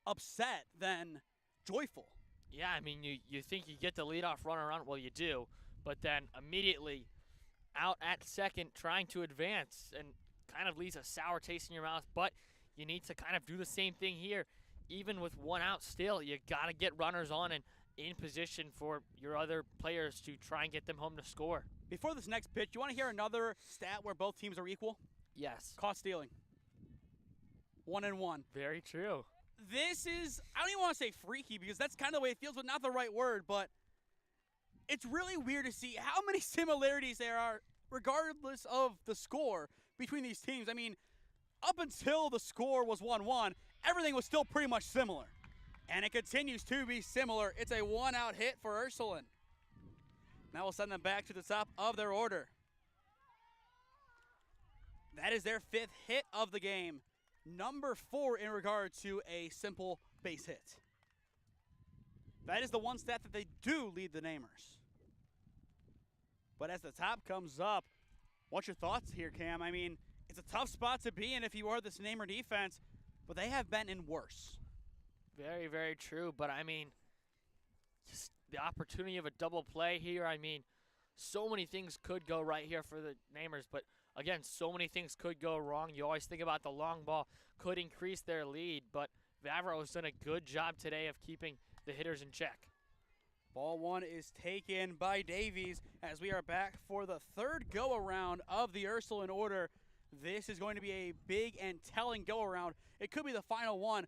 upset than joyful. Yeah, I mean, you think you get the leadoff runner on, well, you do, but then immediately out at second trying to advance and kind of leaves a sour taste in your mouth, but you need to kind of do the same thing here. Even with 1 out still, you got to get runners on and in position for your other players to try and get them home to score. Before this next pitch, you want to hear another stat where both teams are equal? Yes. Caught stealing. 1-1. Very true. This is, I don't even want to say freaky because that's kind of the way it feels, but not the right word, but it's really weird to see how many similarities there are regardless of the score between these teams. I mean, up until the score was 1-1, everything was still pretty much similar. And it continues to be similar. It's a 1-out hit for Ursuline. Now we'll send them back to the top of their order. That is their 5th hit of the game. Number 4 in regard to a simple base hit. That is the one stat that they do lead the Namers. But as the top comes up, what's your thoughts here, Cam? I mean, it's a tough spot to be in if you are this Namer defense, but they have been in worse. Very, very true. But, I mean, just the opportunity of a double play here, I mean, so many things could go right here for the Namers, but again, so many things could go wrong. You always think about the long ball could increase their lead, but Vavro has done a good job today of keeping the hitters in check. Ball 1 is taken by Davies as we are back for the 3rd go-around of the Ursuline order. This is going to be a big and telling go-around. It could be the final one,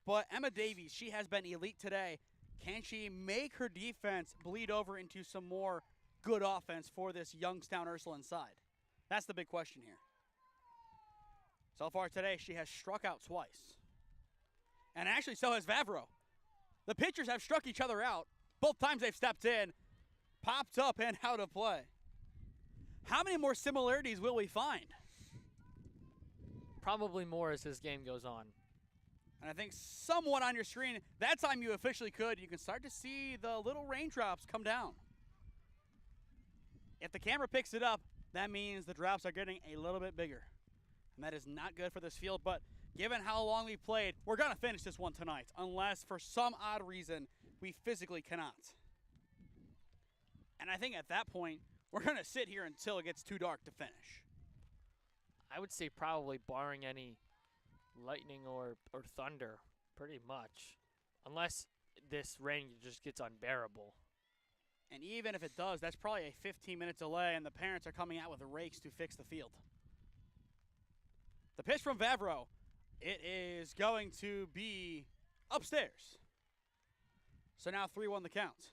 but Emma Davies, she has been elite today. Can she make her defense bleed over into some more good offense for this Youngstown Ursuline side? That's the big question here. So far today, she has struck out twice. And actually, so has Vavro. The pitchers have struck each other out. Both times they've stepped in, popped up, and out of play. How many more similarities will we find? Probably more as this game goes on. And I think somewhat on your screen, that time you officially could, you can start to see the little raindrops come down. If the camera picks it up, that means the drops are getting a little bit bigger. And that is not good for this field, but given how long we played, we're going to finish this one tonight, unless for some odd reason we physically cannot. And I think at that point, we're going to sit here until it gets too dark to finish. I would say probably barring any lightning or thunder, pretty much. unless this rain just gets unbearable. And even if it does, that's probably a 15-minute delay, and the parents are coming out with rakes to fix the field. The pitch from Vavro, it is going to be upstairs. So now 3-1 the count.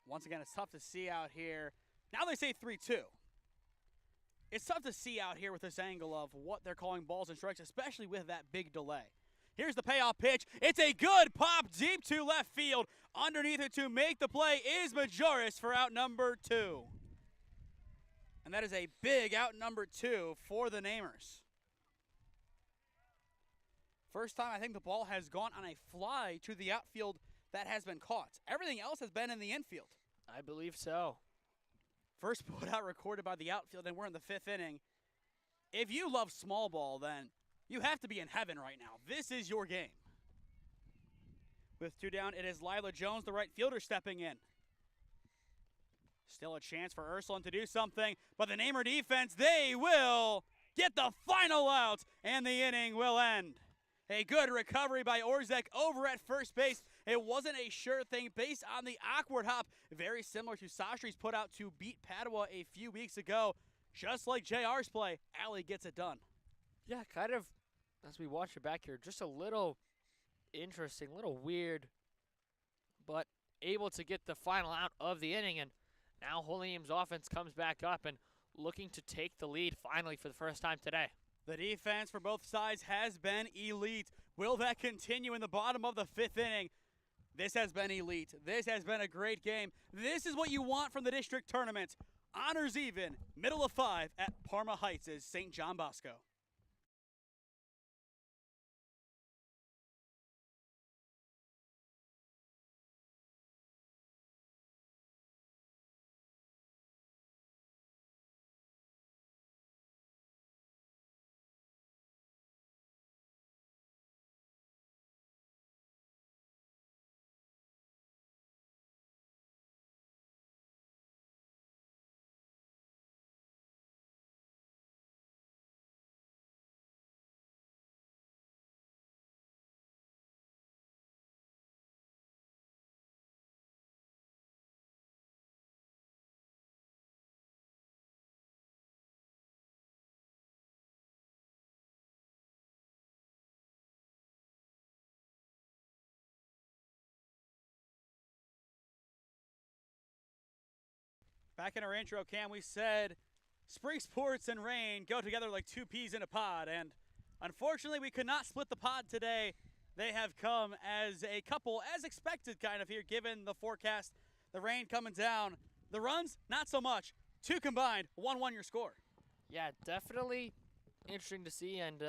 Once again, it's tough to see out here. Now they say 3-2. It's tough to see out here with this angle of what they're calling balls and strikes, especially with that big delay. Here's the payoff pitch. It's a good pop deep to left field. Underneath it to make the play is Majoris for out number 2. And that is a big out number 2 for the Namers. First time I think the ball has gone on a fly to the outfield that has been caught. Everything else has been in the infield. I believe so. First put out recorded by the outfield, and we're in the 5th inning. If you love small ball, then you have to be in heaven right now. This is your game. With 2 down, it is Lila Jones, the right fielder, stepping in. Still a chance for Ursuline to do something, but the Namer defense, they will get the final out, and the inning will end. A good recovery by Orzek over at first base. It wasn't a sure thing based on the awkward hop, very similar to Sastri's put out to beat Padua a few weeks ago. Just like JR's play, Allie gets it done. Yeah, kind of, as we watch it back here, just a little interesting, a little weird, but able to get the final out of the inning. And now Holyham's offense comes back up and looking to take the lead finally for the first time today. The defense for both sides has been elite. Will that continue in the bottom of the 5th inning? This has been elite. This has been a great game. This is what you want from the district tournament. Honors even, middle of 5 at Parma Heights is St. John Bosco. Back in our intro, Cam, we said spring sports and rain go together like 2 peas in a pod, and unfortunately we could not split the pod today. They have come as a couple, as expected kind of here, given the forecast. The rain coming down. The runs, not so much. 2 combined, 1-1 your score. Yeah, definitely interesting to see, and,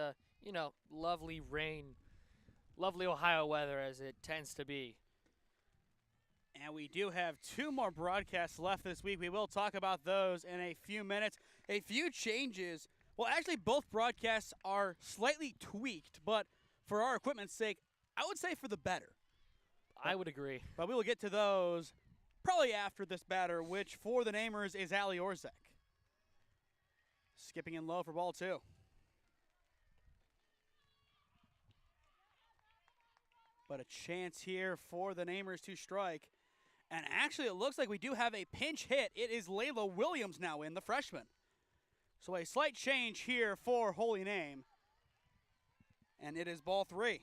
lovely rain, lovely Ohio weather as it tends to be. And we do have 2 more broadcasts left this week. We will talk about those in a few minutes. A few changes. Well, actually, both broadcasts are slightly tweaked, but for our equipment's sake, I would say for the better. I would agree. But we will get to those probably after this batter, which for the Namers is Allie Orzek. Skipping in low for ball 2. But a chance here for the Namers to strike. And actually, it looks like we do have a pinch hit. It is Layla Williams now in, the freshman. So a slight change here for Holy Name. And it is ball 3.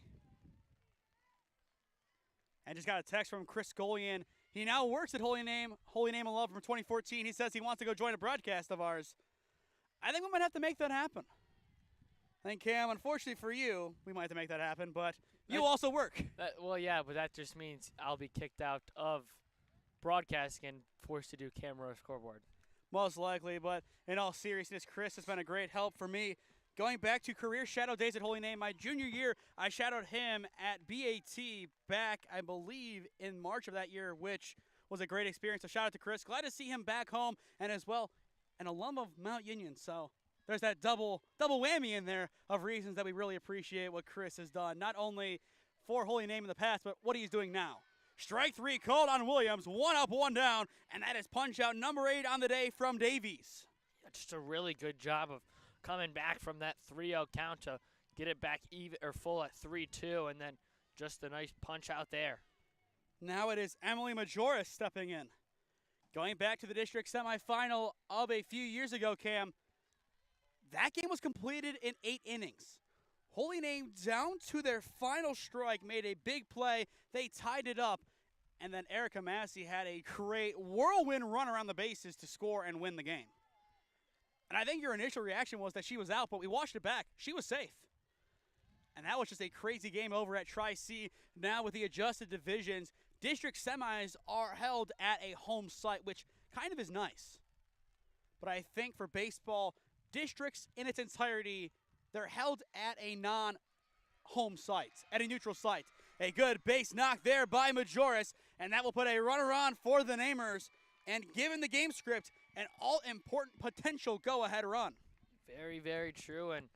And just got a text from Chris Golian. He now works at Holy Name and Love from 2014. He says he wants to go join a broadcast of ours. I think we might have to make that happen. I think, Cam, unfortunately for you, we might have to make that happen, but you also work. But that just means I'll be kicked out of broadcasting and forced to do camera or scoreboard. Most likely, but in all seriousness, Chris has been a great help for me. Going back to career shadow days at Holy Name, my junior year, I shadowed him at BAT back, I believe, in March of that year, which was a great experience. So shout out to Chris. Glad to see him back home, and as well, an alum of Mount Union. So there's that double whammy in there of reasons that we really appreciate what Chris has done, not only for Holy Name in the past, but what he's doing now. Strike 3 called on Williams, 1 up, 1 down, and that is punch out number 8 on the day from Davies. Yeah, just a really good job of coming back from that 3-0 count to get it back even or full at 3-2, and then just a nice punch out there. Now it is Emily Majoris stepping in. Going back to the district semifinal of a few years ago, Cam, that game was completed in 8 innings. Holy Name down to their final strike, made a big play. They tied it up, and then Erica Massey had a great whirlwind run around the bases to score and win the game. And I think your initial reaction was that she was out, but we watched it back. She was safe. And that was just a crazy game over at Tri-C. Now with the adjusted divisions, district semis are held at a home site, which kind of is nice. But I think for baseball, districts in its entirety, they're held at a non-home site, at a neutral site. A good base knock there by Majoris, and that will put a runner on for the Namers, and given the game script, an all-important potential go-ahead run. Very, very true, and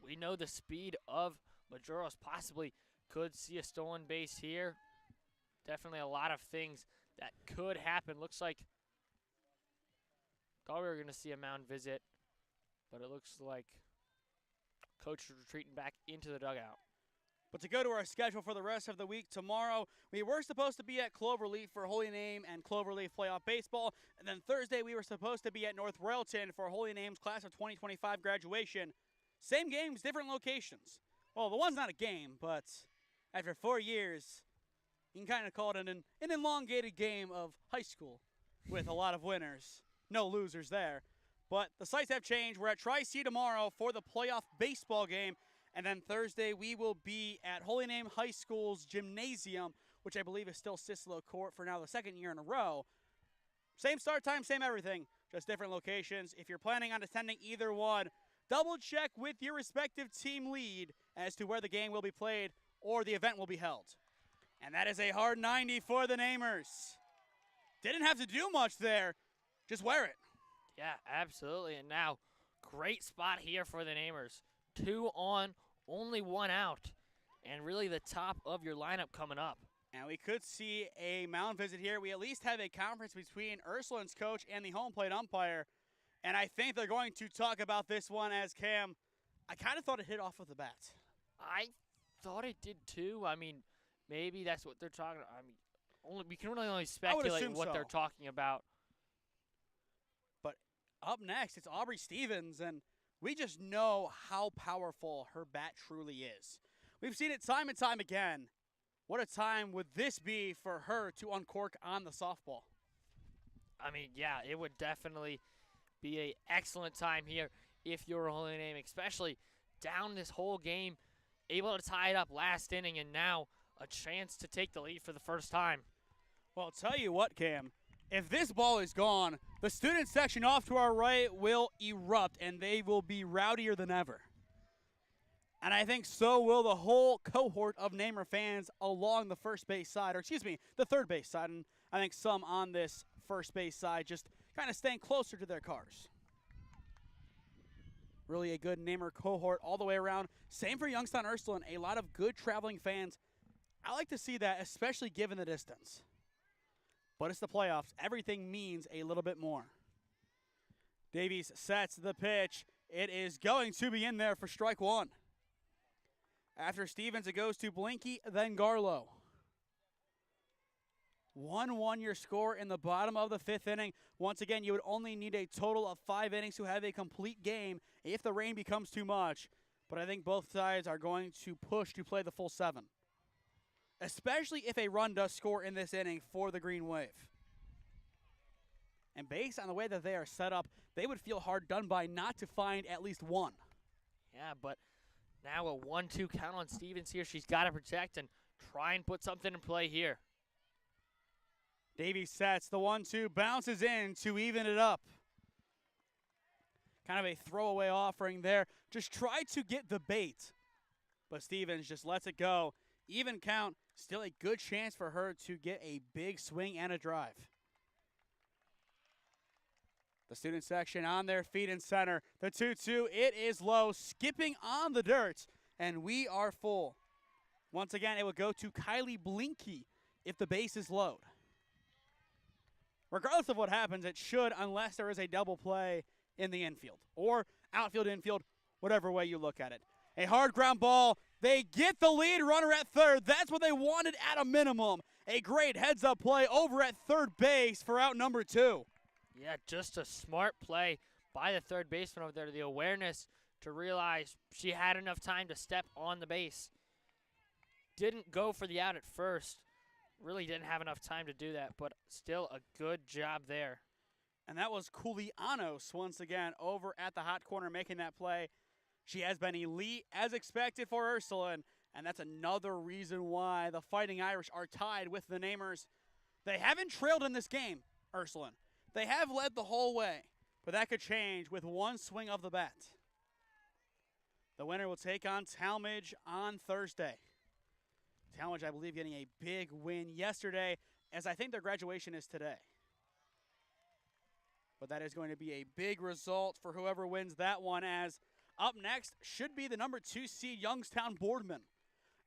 we know the speed of Majoris possibly could see a stolen base here. Definitely a lot of things that could happen. Looks like, thought we were going to see a mound visit, but it looks like Coach is retreating back into the dugout. But to go to our schedule for the rest of the week, tomorrow we were supposed to be at Cloverleaf for Holy Name and Cloverleaf playoff baseball. And then Thursday we were supposed to be at North Royalton for Holy Name's class of 2025 graduation. Same games, different locations. Well, the one's not a game, but after 4 years, you can kind of call it an elongated game of high school with a lot of winners. No losers there. But the sites have changed. We're at Tri-C tomorrow for the playoff baseball game. And then Thursday, we will be at Holy Name High School's gymnasium, which I believe is still Cicelo Court for now the 2nd year in a row. Same start time, same everything, just different locations. If you're planning on attending either one, double check with your respective team lead as to where the game will be played or the event will be held. And that is a hard 90 for the Namers. Didn't have to do much there, just wear it. Yeah, absolutely. And now, great spot here for the Namers. 2 on, only 1 out, and really the top of your lineup coming up. And we could see a mound visit here. We at least have a conference between Ursuline's coach and the home plate umpire. And I think they're going to talk about this one as Cam. I kind of thought it hit off with the bat. I thought it did too. I mean, maybe that's what they're talking about. I mean, we can really only speculate what they're talking about. But up next, it's Aubrey Stevens, and we just know how powerful her bat truly is. We've seen it time and time again. What a time would this be for her to uncork on the softball? I mean, yeah, it would definitely be an excellent time here if you're a Holy Name, especially down this whole game, able to tie it up last inning, and now a chance to take the lead for the first time. Well, I'll tell you what, Cam. If this ball is gone, the student section off to our right will erupt, and they will be rowdier than ever. And I think so will the whole cohort of Namer fans along the first base side, or excuse me, the third base side. And I think some on this first base side just kind of staying closer to their cars. Really a good Namer cohort all the way around. Same for Youngstown Ursuline, a lot of good traveling fans. I like to see that, especially given the distance. But it's the playoffs. Everything means a little bit more. Davies sets the pitch. It is going to be in there for strike 1. After Stevens, it goes to Blinky, then Garlow. 1-1 your score in the bottom of the 5th inning. Once again, you would only need a total of 5 innings to have a complete game if the rain becomes too much. But I think both sides are going to push to play the full 7. Especially if a run does score in this inning for the Green Wave. And based on the way that they are set up, they would feel hard done by not to find at least 1. Yeah, but now a 1-2 count on Stevens here. She's got to protect and try and put something in play here. Davies sets the 1-2, bounces in to even it up. Kind of a throwaway offering there. Just tried to get the bait, but Stevens just lets it go. Even count, still a good chance for her to get a big swing and a drive. The student section on their feet in center. The 2-2, it is low, skipping on the dirt, and we are full. Once again, it will go to Kylie Blinky if the base is low. Regardless of what happens, it should, unless there is a double play in the infield or outfield, infield, whatever way you look at it. A hard ground ball They get the lead runner at third. That's what they wanted at a minimum. A great heads-up play over at third base for out number 2. Yeah, just a smart play by the third baseman over there. The awareness to realize she had enough time to step on the base. Didn't go for the out at first. Really didn't have enough time to do that, but still a good job there. And that was Kulianos once again over at the hot corner making that play. She has been elite as expected for Ursuline, and that's another reason why the Fighting Irish are tied with the Namers. They haven't trailed in this game, Ursuline. They have led the whole way, but that could change with one swing of the bat. The winner will take on Talmadge on Thursday. Talmadge, I believe, getting a big win yesterday, as I think their graduation is today. But that is going to be a big result for whoever wins that one, as up next should be the number 2 seed Youngstown Boardman.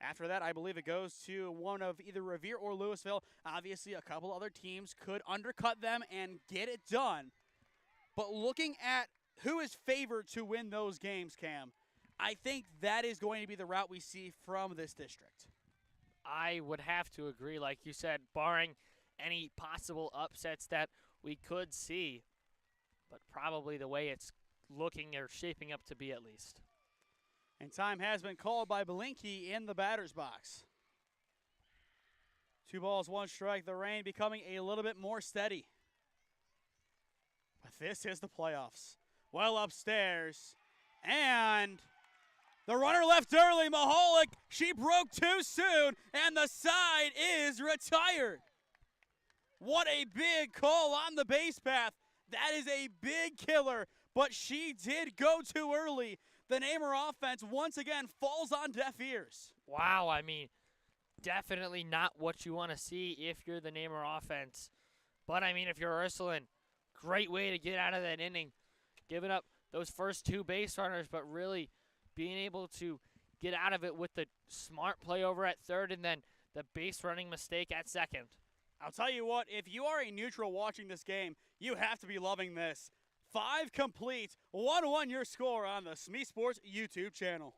After that, I believe it goes to one of either Revere or Louisville. Obviously, a couple other teams could undercut them and get it done. But looking at who is favored to win those games, Cam, I think that is going to be the route we see from this district. I would have to agree, like you said, barring any possible upsets that we could see, but probably the way it's looking or shaping up to be at least. And time has been called by Belinky in the batter's box. 2 balls, 1 strike. The rain becoming a little bit more steady. But this is the playoffs. Well upstairs. And the runner left early. Mahalik, she broke too soon, and the side is retired. What a big call on the base path. That is a big killer, but she did go too early. The Namer offense once again falls on deaf ears. Wow, I mean, definitely not what you want to see if you're the Namer offense. But, I mean, if you're Ursuline, great way to get out of that inning. Giving up those first 2 base runners, but really being able to get out of it with the smart play over at third and then the base running mistake at second. I'll tell you what, if you are a neutral watching this game, you have to be loving this. 5 complete, 1-1 your score on the SmeeSports YouTube channel.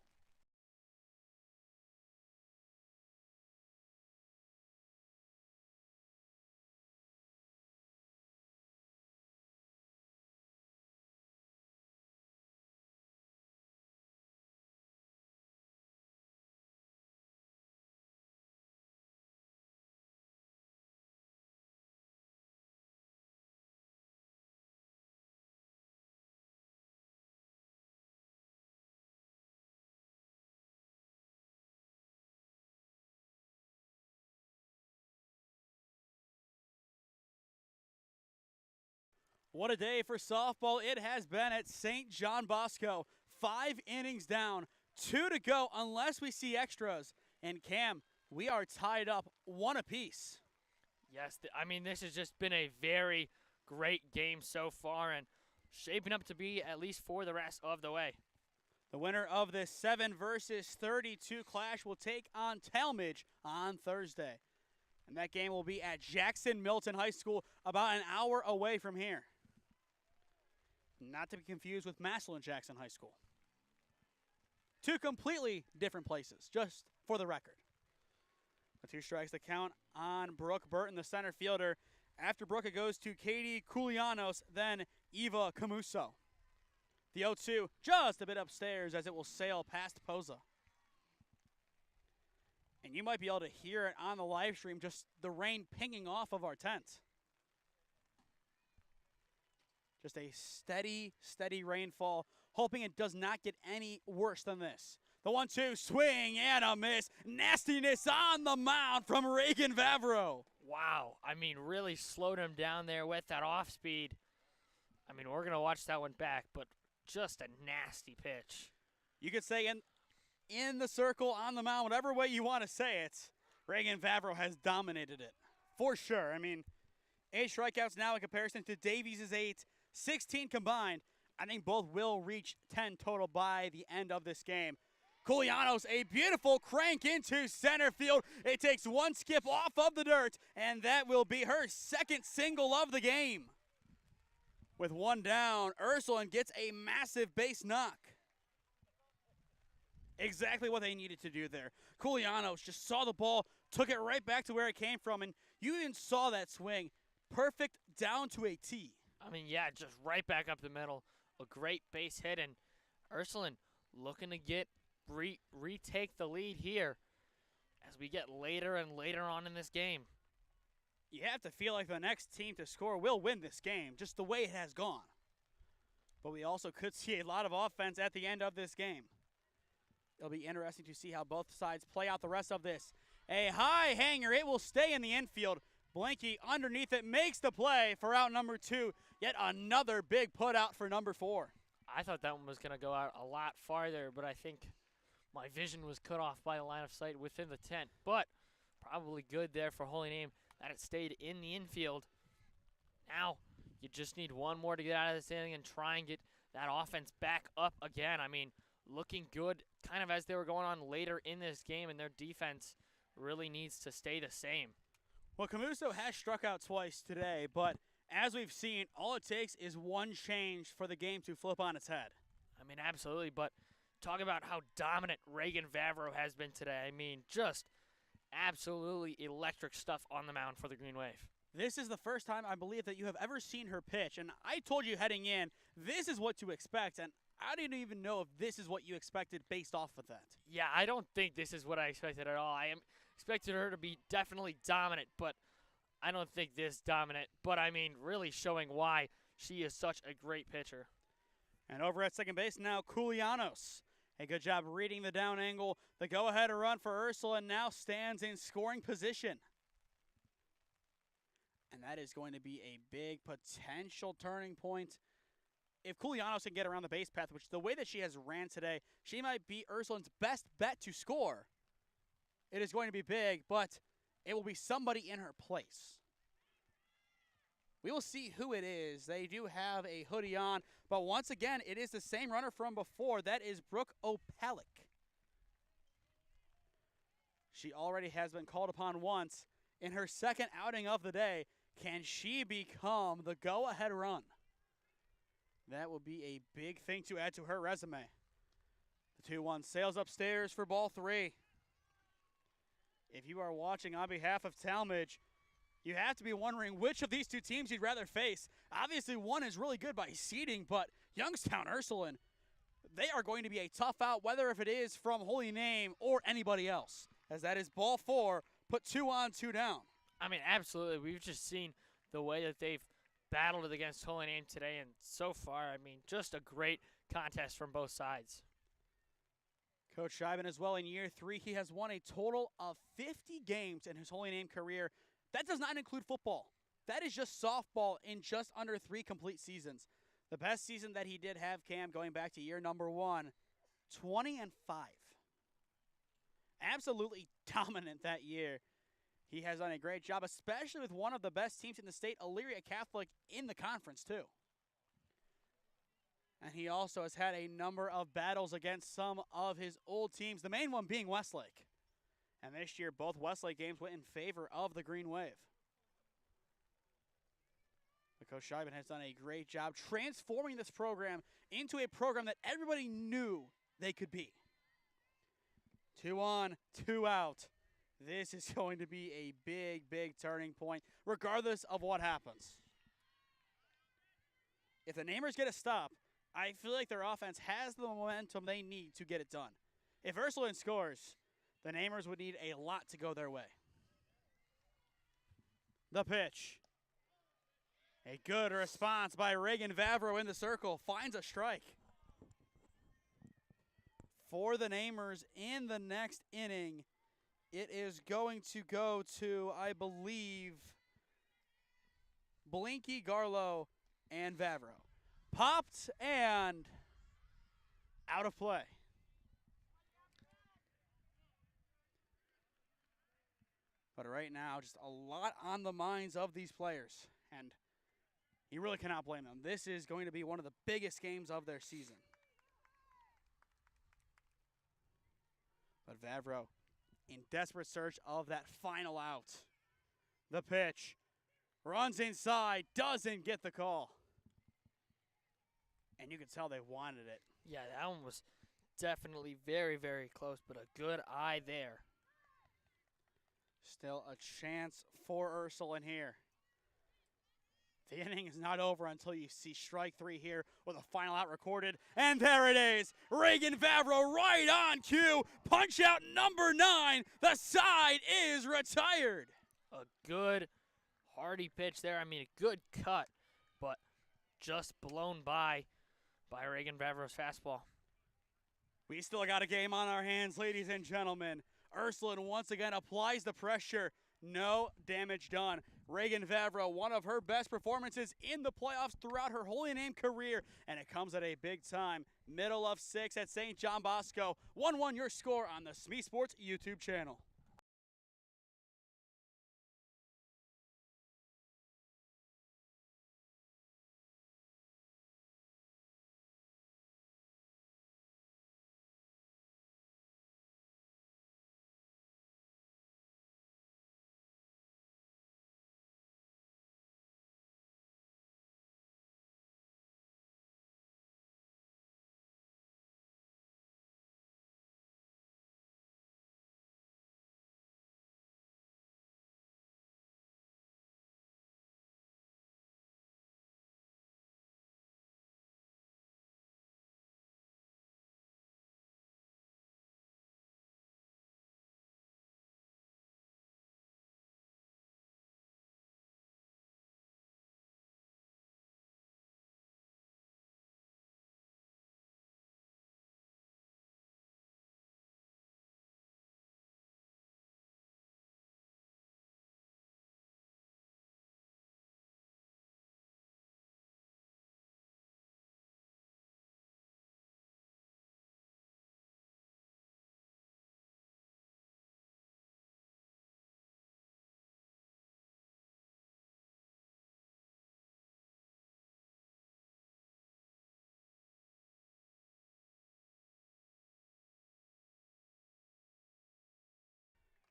What a day for softball it has been at St. John Bosco. 5 innings down, 2 to go unless we see extras. And Cam, we are tied up 1 apiece. Yes, I mean, this has just been a very great game so far and shaping up to be at least for the rest of the way. The winner of this 7 versus 32 clash will take on Talmadge on Thursday. And that game will be at Jackson Milton High School, about an hour away from here. Not to be confused with Massillon Jackson High School. 2 completely different places, just for the record. The 2 strikes to count on Brooke Burton, the center fielder. After Brooke, it goes to Katie Kulianos, then Eva Camuso. The 0-2 just a bit upstairs as it will sail past Poza. And you might be able to hear it on the live stream, just the rain pinging off of our tent. Just a steady, steady rainfall, hoping it does not get any worse than this. The 1-2 swing and a miss. Nastiness on the mound from Reagan Vavro. Wow, I mean, really slowed him down there with that off speed. I mean, we're going to watch that one back, but just a nasty pitch. You could say in the circle, on the mound, whatever way you want to say it, Reagan Vavro has dominated it, for sure. I mean, 8 strikeouts now in comparison to Davies' 8, 16 combined. I think both will reach 10 total by the end of this game. Kulianos, a beautiful crank into center field. It takes 1 skip off of the dirt, and that will be her 2nd single of the game. With 1 down, Ursuline gets a massive base knock. Exactly what they needed to do there. Kulianos just saw the ball, took it right back to where it came from, and you even saw that swing. Perfect down to a tee. I mean, yeah, just right back up the middle. A great base hit, and Ursuline looking to retake the lead here as we get later and later on in this game. You have to feel like the next team to score will win this game, just the way it has gone. But we also could see a lot of offense at the end of this game. It'll be interesting to see how both sides play out the rest of this. A high hanger, it will stay in the infield. Blanky underneath it makes the play for out number 2. Yet another big put out for number 4. I thought that one was going to go out a lot farther, but I think my vision was cut off by the line of sight within the tent. But probably good there for Holy Name that it stayed in the infield. Now you just need one more to get out of this inning and try and get that offense back up again. I mean, looking good kind of as they were going on later in this game, and their defense really needs to stay the same. Well, Camuso has struck out twice today, but as we've seen, all it takes is one change for the game to flip on its head. I mean, absolutely, but talk about how dominant Reagan Vavro has been today. I mean, just absolutely electric stuff on the mound for the Green Wave. This is the first time I believe that you have ever seen her pitch, and I told you heading in, this is what to expect, and I didn't even know if this is what you expected based off of that. Yeah, I don't think this is what I expected at all. I expected her to be definitely dominant, but I don't think this dominant. But, I mean, really showing why she is such a great pitcher. And over at second base now, Kulianos. A good job reading the down angle. The go-ahead run for Ursula now stands in scoring position. And that is going to be a big potential turning point. If Kulianos can get around the base path, which the way that she has ran today, she might be Ursuline's best bet to score. It is going to be big, but it will be somebody in her place. We will see who it is. They do have a hoodie on, but once again, it is the same runner from before. That is Brooke Opelick. She already has been called upon once in her second outing of the day. Can she become the go-ahead run? That will be a big thing to add to her resume. The 2-1 sails upstairs for ball 3. If you are watching on behalf of Talmadge, you have to be wondering which of these two teams you'd rather face. Obviously, one is really good by seeding, but Youngstown Ursuline, they are going to be a tough out, whether if it is from Holy Name or anybody else, as that is ball 4, put 2 on, 2 down. I mean, absolutely. We've just seen the way that they've battled it against Holy Name today, and so far, I mean, just a great contest from both sides. Coach Scheiben as well in year 3. He has won a total of 50 games in his Holy Name career. That does not include football. That is just softball in just under 3 complete seasons. The best season that he did have, Cam, going back to year number 1, 20-5. Absolutely dominant that year. He has done a great job, especially with one of the best teams in the state, Elyria Catholic, in the conference too. And he also has had a number of battles against some of his old teams, the main one being Westlake. And this year, both Westlake games went in favor of the Green Wave. But Coach Scheiben has done a great job transforming this program into a program that everybody knew they could be. 2 on, 2 out. This is going to be a big, big turning point, regardless of what happens. If the Namers get a stop, I feel like their offense has the momentum they need to get it done. If Ursuline scores, the Namers would need a lot to go their way. The pitch. A good response by Reagan Vavro in the circle. Finds a strike. For the Namers in the next inning, it is going to go to, I believe, Blinky, Garlow, and Vavro. Popped and out of play. But right now, just a lot on the minds of these players. And you really cannot blame them. This is going to be one of the biggest games of their season. But Vavro in desperate search of that final out. The pitch. Runs inside. Doesn't get the call. And you can tell they wanted it. Yeah, that one was definitely very, very close, but a good eye there. Still a chance for Ursuline here. The inning is not over until you see strike 3 here with a final out recorded. And there it is. Reagan Vavro right on cue. Punch out number 9. The side is retired. A good, hearty pitch there. I mean, a good cut, but just blown by Reagan Vavro's fastball. We still got a game on our hands, ladies and gentlemen. Ursuline once again applies the pressure. No damage done. Reagan Vavro, one of her best performances in the playoffs throughout her Holy Name career, and it comes at a big time. Middle of 6 at St. John Bosco. 1-1 your score on the SmeeSports YouTube channel.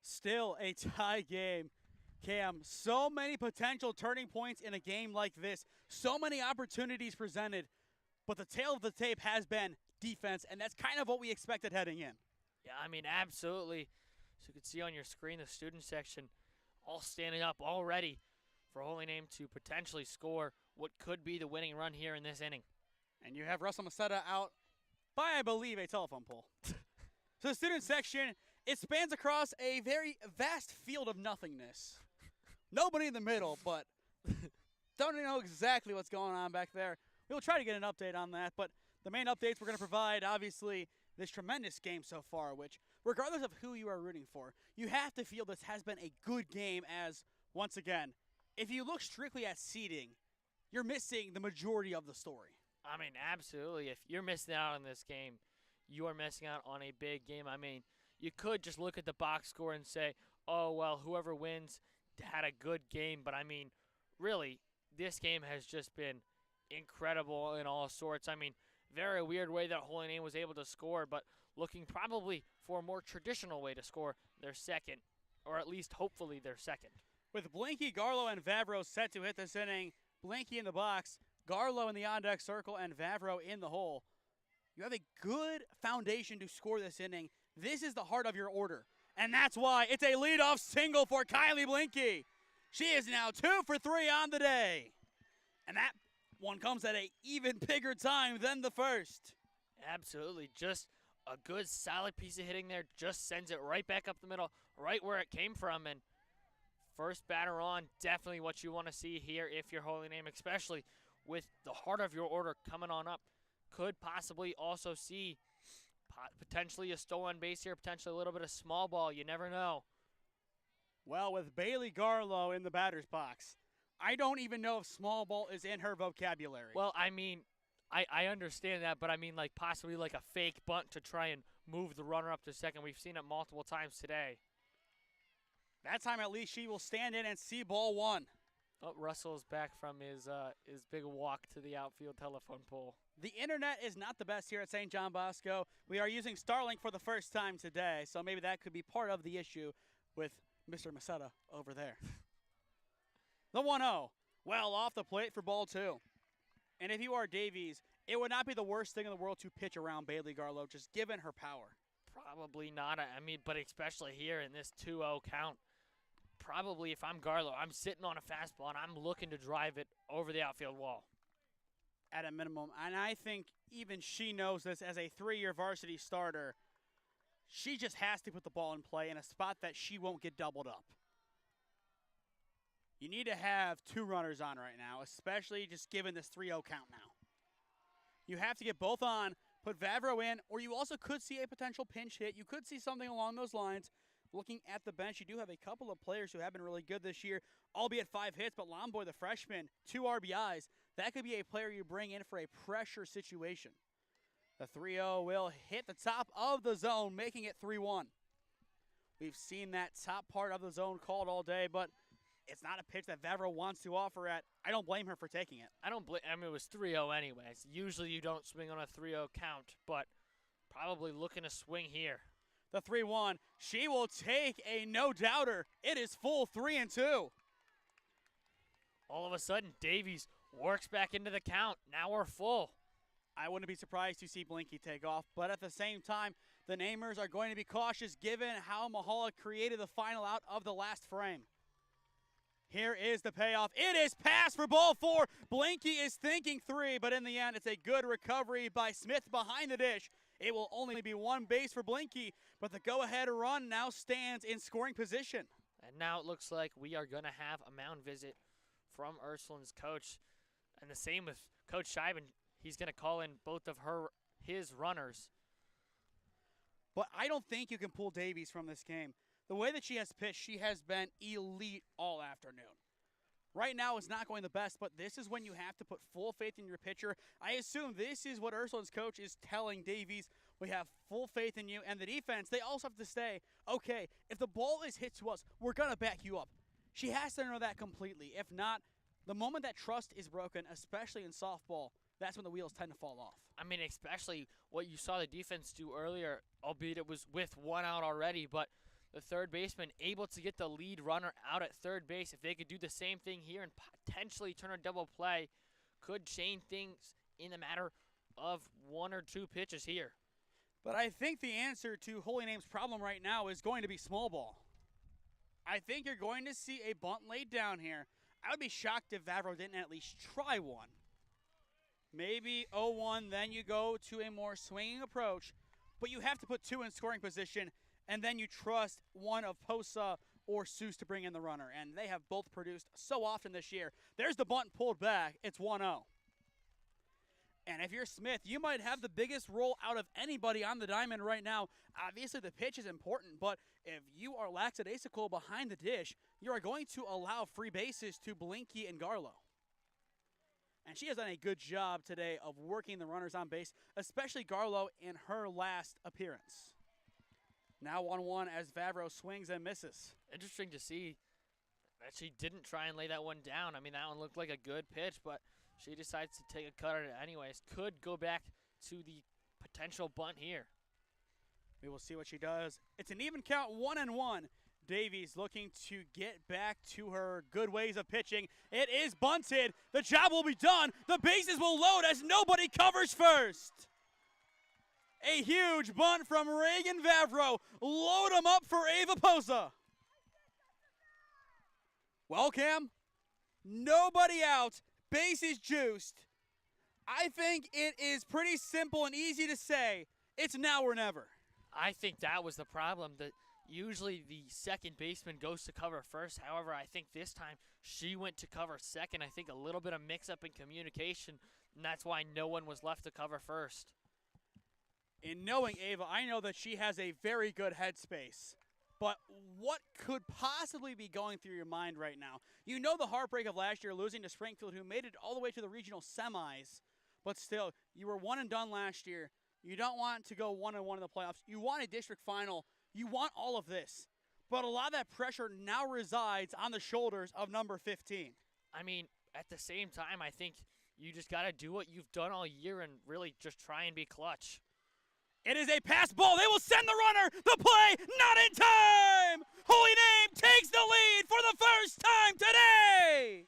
Still a tie game. Cam, so many potential turning points in a game like this. So many opportunities presented. But the tail of the tape has been defense, and that's kind of what we expected heading in. Yeah, I mean, absolutely. So you can see on your screen the student section all standing up, all ready for Holy Name to potentially score what could be the winning run here in this inning. And you have Russell Macetta out by, I believe, a telephone pole. So the student section, it spans across a very vast field of nothingness. Nobody in the middle, but don't know exactly what's going on back there. We'll try to get an update on that, but the main updates we're going to provide, obviously, this tremendous game so far, which, regardless of who you are rooting for, you have to feel this has been a good game as, once again, if you look strictly at seeding, you're missing the majority of the story. I mean, absolutely. If you're missing out on this game, you are missing out on a big game. I mean, you could just look at the box score and say, oh, well, whoever wins had a good game. But, I mean, really, this game has just been incredible in all sorts. I mean, very weird way that Holy Name was able to score, but looking probably for a more traditional way to score their second, or at least hopefully their second. With Blinky, Garlow, and Vavro set to hit this inning, Blinky in the box, Garlow in the on-deck circle, and Vavro in the hole, you have a good foundation to score this inning. This is the heart of your order, and that's why it's a leadoff single for Kylie Blinky. She is now 2 for 3 on the day, and that one comes at an even bigger time than the first. Absolutely. Just a good, solid piece of hitting there. Just sends it right back up the middle, right where it came from. And first batter on, definitely what you want to see here if you're Holy Name, especially with the heart of your order coming on up. Could possibly also see potentially a stolen base here, potentially a little bit of small ball. You never know. Well, with Bailey Garlow in the batter's box, I don't even know if small ball is in her vocabulary. Well, I mean, I understand that, but I mean like possibly like a fake bunt to try and move the runner up to second. We've seen it multiple times today. That time at least she will stand in and see ball one. Oh, Russell's back from his big walk to the outfield telephone pole. The internet is not the best here at St. John Bosco. We are using Starlink for the first time today, so maybe that could be part of the issue with Mr. Macetta over there. The 1-0, well off the plate for ball 2. And if you are Davies, It would not be the worst thing in the world to pitch around Bailey Garlow, just given her power. Probably not. I mean, but especially here in this 2-0 count, probably if I'm Garlow, I'm sitting on a fastball and I'm looking to drive it over the outfield wall. At a minimum, and I think even she knows this as a 3-year varsity starter. She just has to put the ball in play in a spot that she won't get doubled up. You need to have 2 runners on right now, especially just given this 3-0 count now. You have to get both on, put Vavro in, or you also could see a potential pinch hit. You could see something along those lines. Looking at the bench, you do have a couple of players who have been really good this year, albeit 5 hits, but Lomboy, the freshman, 2 RBIs. That could be a player you bring in for a pressure situation. The 3-0 will hit the top of the zone, making it 3-1. We've seen that top part of the zone called all day, but it's not a pitch that Vavro wants to offer at. I don't blame her for taking it. I mean, it was 3-0 anyways. Usually you don't swing on a 3-0 count, but probably looking to swing here. The 3-1, she will take a no-doubter. It is full 3-2. All of a sudden, Davies works back into the count. Now we're full. I wouldn't be surprised to see Blinky take off, but at the same time, the Namers are going to be cautious given how Mahala created the final out of the last frame. Here is the payoff. It is passed for ball 4. Blinky is thinking 3, but in the end, it's a good recovery by Smith behind the dish. It will only be 1 base for Blinky, but the go-ahead run now stands in scoring position. And now it looks like we are going to have a mound visit from Ursuline's coach. And the same with Coach Scheiben. He's going to call in both of his runners. But I don't think you can pull Davies from this game. The way that she has pitched, she has been elite all afternoon. Right now it's not going the best, but this is when you have to put full faith in your pitcher. I assume this is what Ursuline's coach is telling Davies. We have full faith in you. And the defense, they also have to say, okay, if the ball is hit to us, we're going to back you up. She has to know that completely. If not, the moment that trust is broken, especially in softball, that's when the wheels tend to fall off. I mean, especially what you saw the defense do earlier, albeit it was with 1 out already, but the third baseman able to get the lead runner out at third base. If they could do the same thing here and potentially turn a double play, could change things in a matter of 1 or 2 pitches here. But I think the answer to Holy Name's problem right now is going to be small ball. I think you're going to see a bunt laid down here. I would be shocked if Vavro didn't at least try one. Maybe 0-1, then you go to a more swinging approach, but you have to put 2 in scoring position, and then you trust one of Posa or Seuss to bring in the runner, and they have both produced so often this year. There's the bunt pulled back. It's 1-0. And if you're Smith, you might have the biggest roll out of anybody on the diamond right now. Obviously, the pitch is important, but if you are lackadaisical behind the dish, you are going to allow free bases to Blinky and Garlow. And she has done a good job today of working the runners on base, especially Garlow in her last appearance. Now 1-1 as Vavro swings and misses. Interesting to see that she didn't try and lay that one down. I mean, that one looked like a good pitch, but she decides to take a cut at it anyways. Could go back to the potential bunt here. We will see what she does. It's an even count, 1-1. Davies looking to get back to her good ways of pitching. It is bunted. The job will be done. The bases will load as nobody covers first. A huge bunt from Reagan Vavro. Load him up for Ava Posa. Well, Cam, nobody out. Bases juiced. I think it is pretty simple and easy to say it's now or never. I think that was the problem. That usually the second baseman goes to cover first. However, I think this time she went to cover second. I think a little bit of mix-up in communication, and that's why no one was left to cover first. In knowing Ava, I know that she has a very good headspace. But what could possibly be going through your mind right now? You know the heartbreak of last year losing to Springfield, who made it all the way to the regional semis. But still, you were 1 and done last year. You don't want to go 1-1 in the playoffs. You want a district final. You want all of this. But a lot of that pressure now resides on the shoulders of number 15. I mean, at the same time, I think you just got to do what you've done all year and really just try and be clutch. It is a pass ball. They will send the runner. The play, not in time. Holy Name takes the lead for the first time today.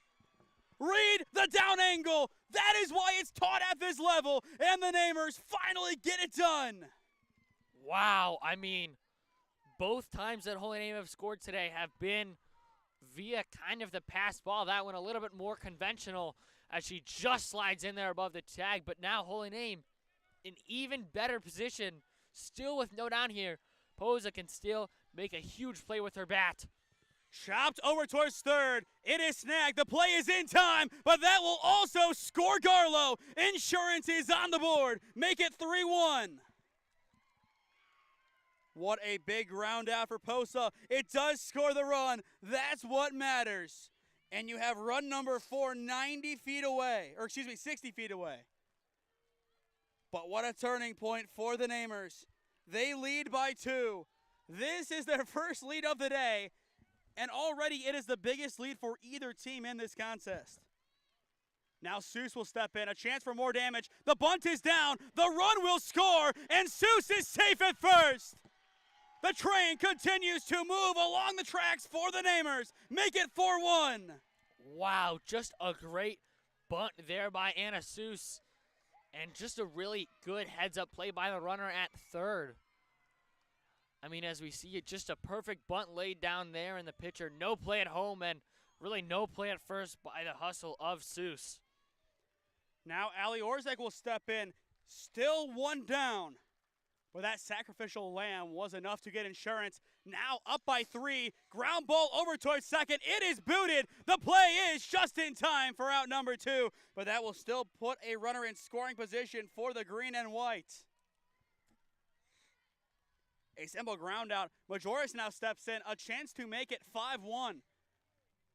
Read the down angle. That is why it's taught at this level, and the Namers finally get it done. Wow, I mean, both times that Holy Name have scored today have been via kind of the pass ball. That one a little bit more conventional as she just slides in there above the tag, but now Holy Name in even better position, still with no down here. Posa can still make a huge play with her bat. Chopped over towards third. It is snagged. The play is in time, but that will also score Garlow. Insurance is on the board. Make it 3-1. What a big ground out for Posa. It does score the run. That's what matters. And you have run number 4 90 feet away, or excuse me, 60 feet away. But what a turning point for the Namers. They lead by 2. This is their first lead of the day, and already it is the biggest lead for either team in this contest. Now Seuss will step in, a chance for more damage. The bunt is down, the run will score, and Seuss is safe at first. The train continues to move along the tracks for the Namers. Make it 4-1. Wow, just a great bunt there by Anna Seuss. And just a really good heads-up play by the runner at third. I mean, as we see it, just a perfect bunt laid down there, and the pitcher no play at home and really no play at first by the hustle of Seuss. Now Allie Orzek will step in, still 1 down. But that sacrificial lamb was enough to get insurance. Now up by 3, ground ball over towards second. It is booted. The play is just in time for out number 2, but that will still put a runner in scoring position for the green and white. A simple ground out. Majoris now steps in, a chance to make it 5-1.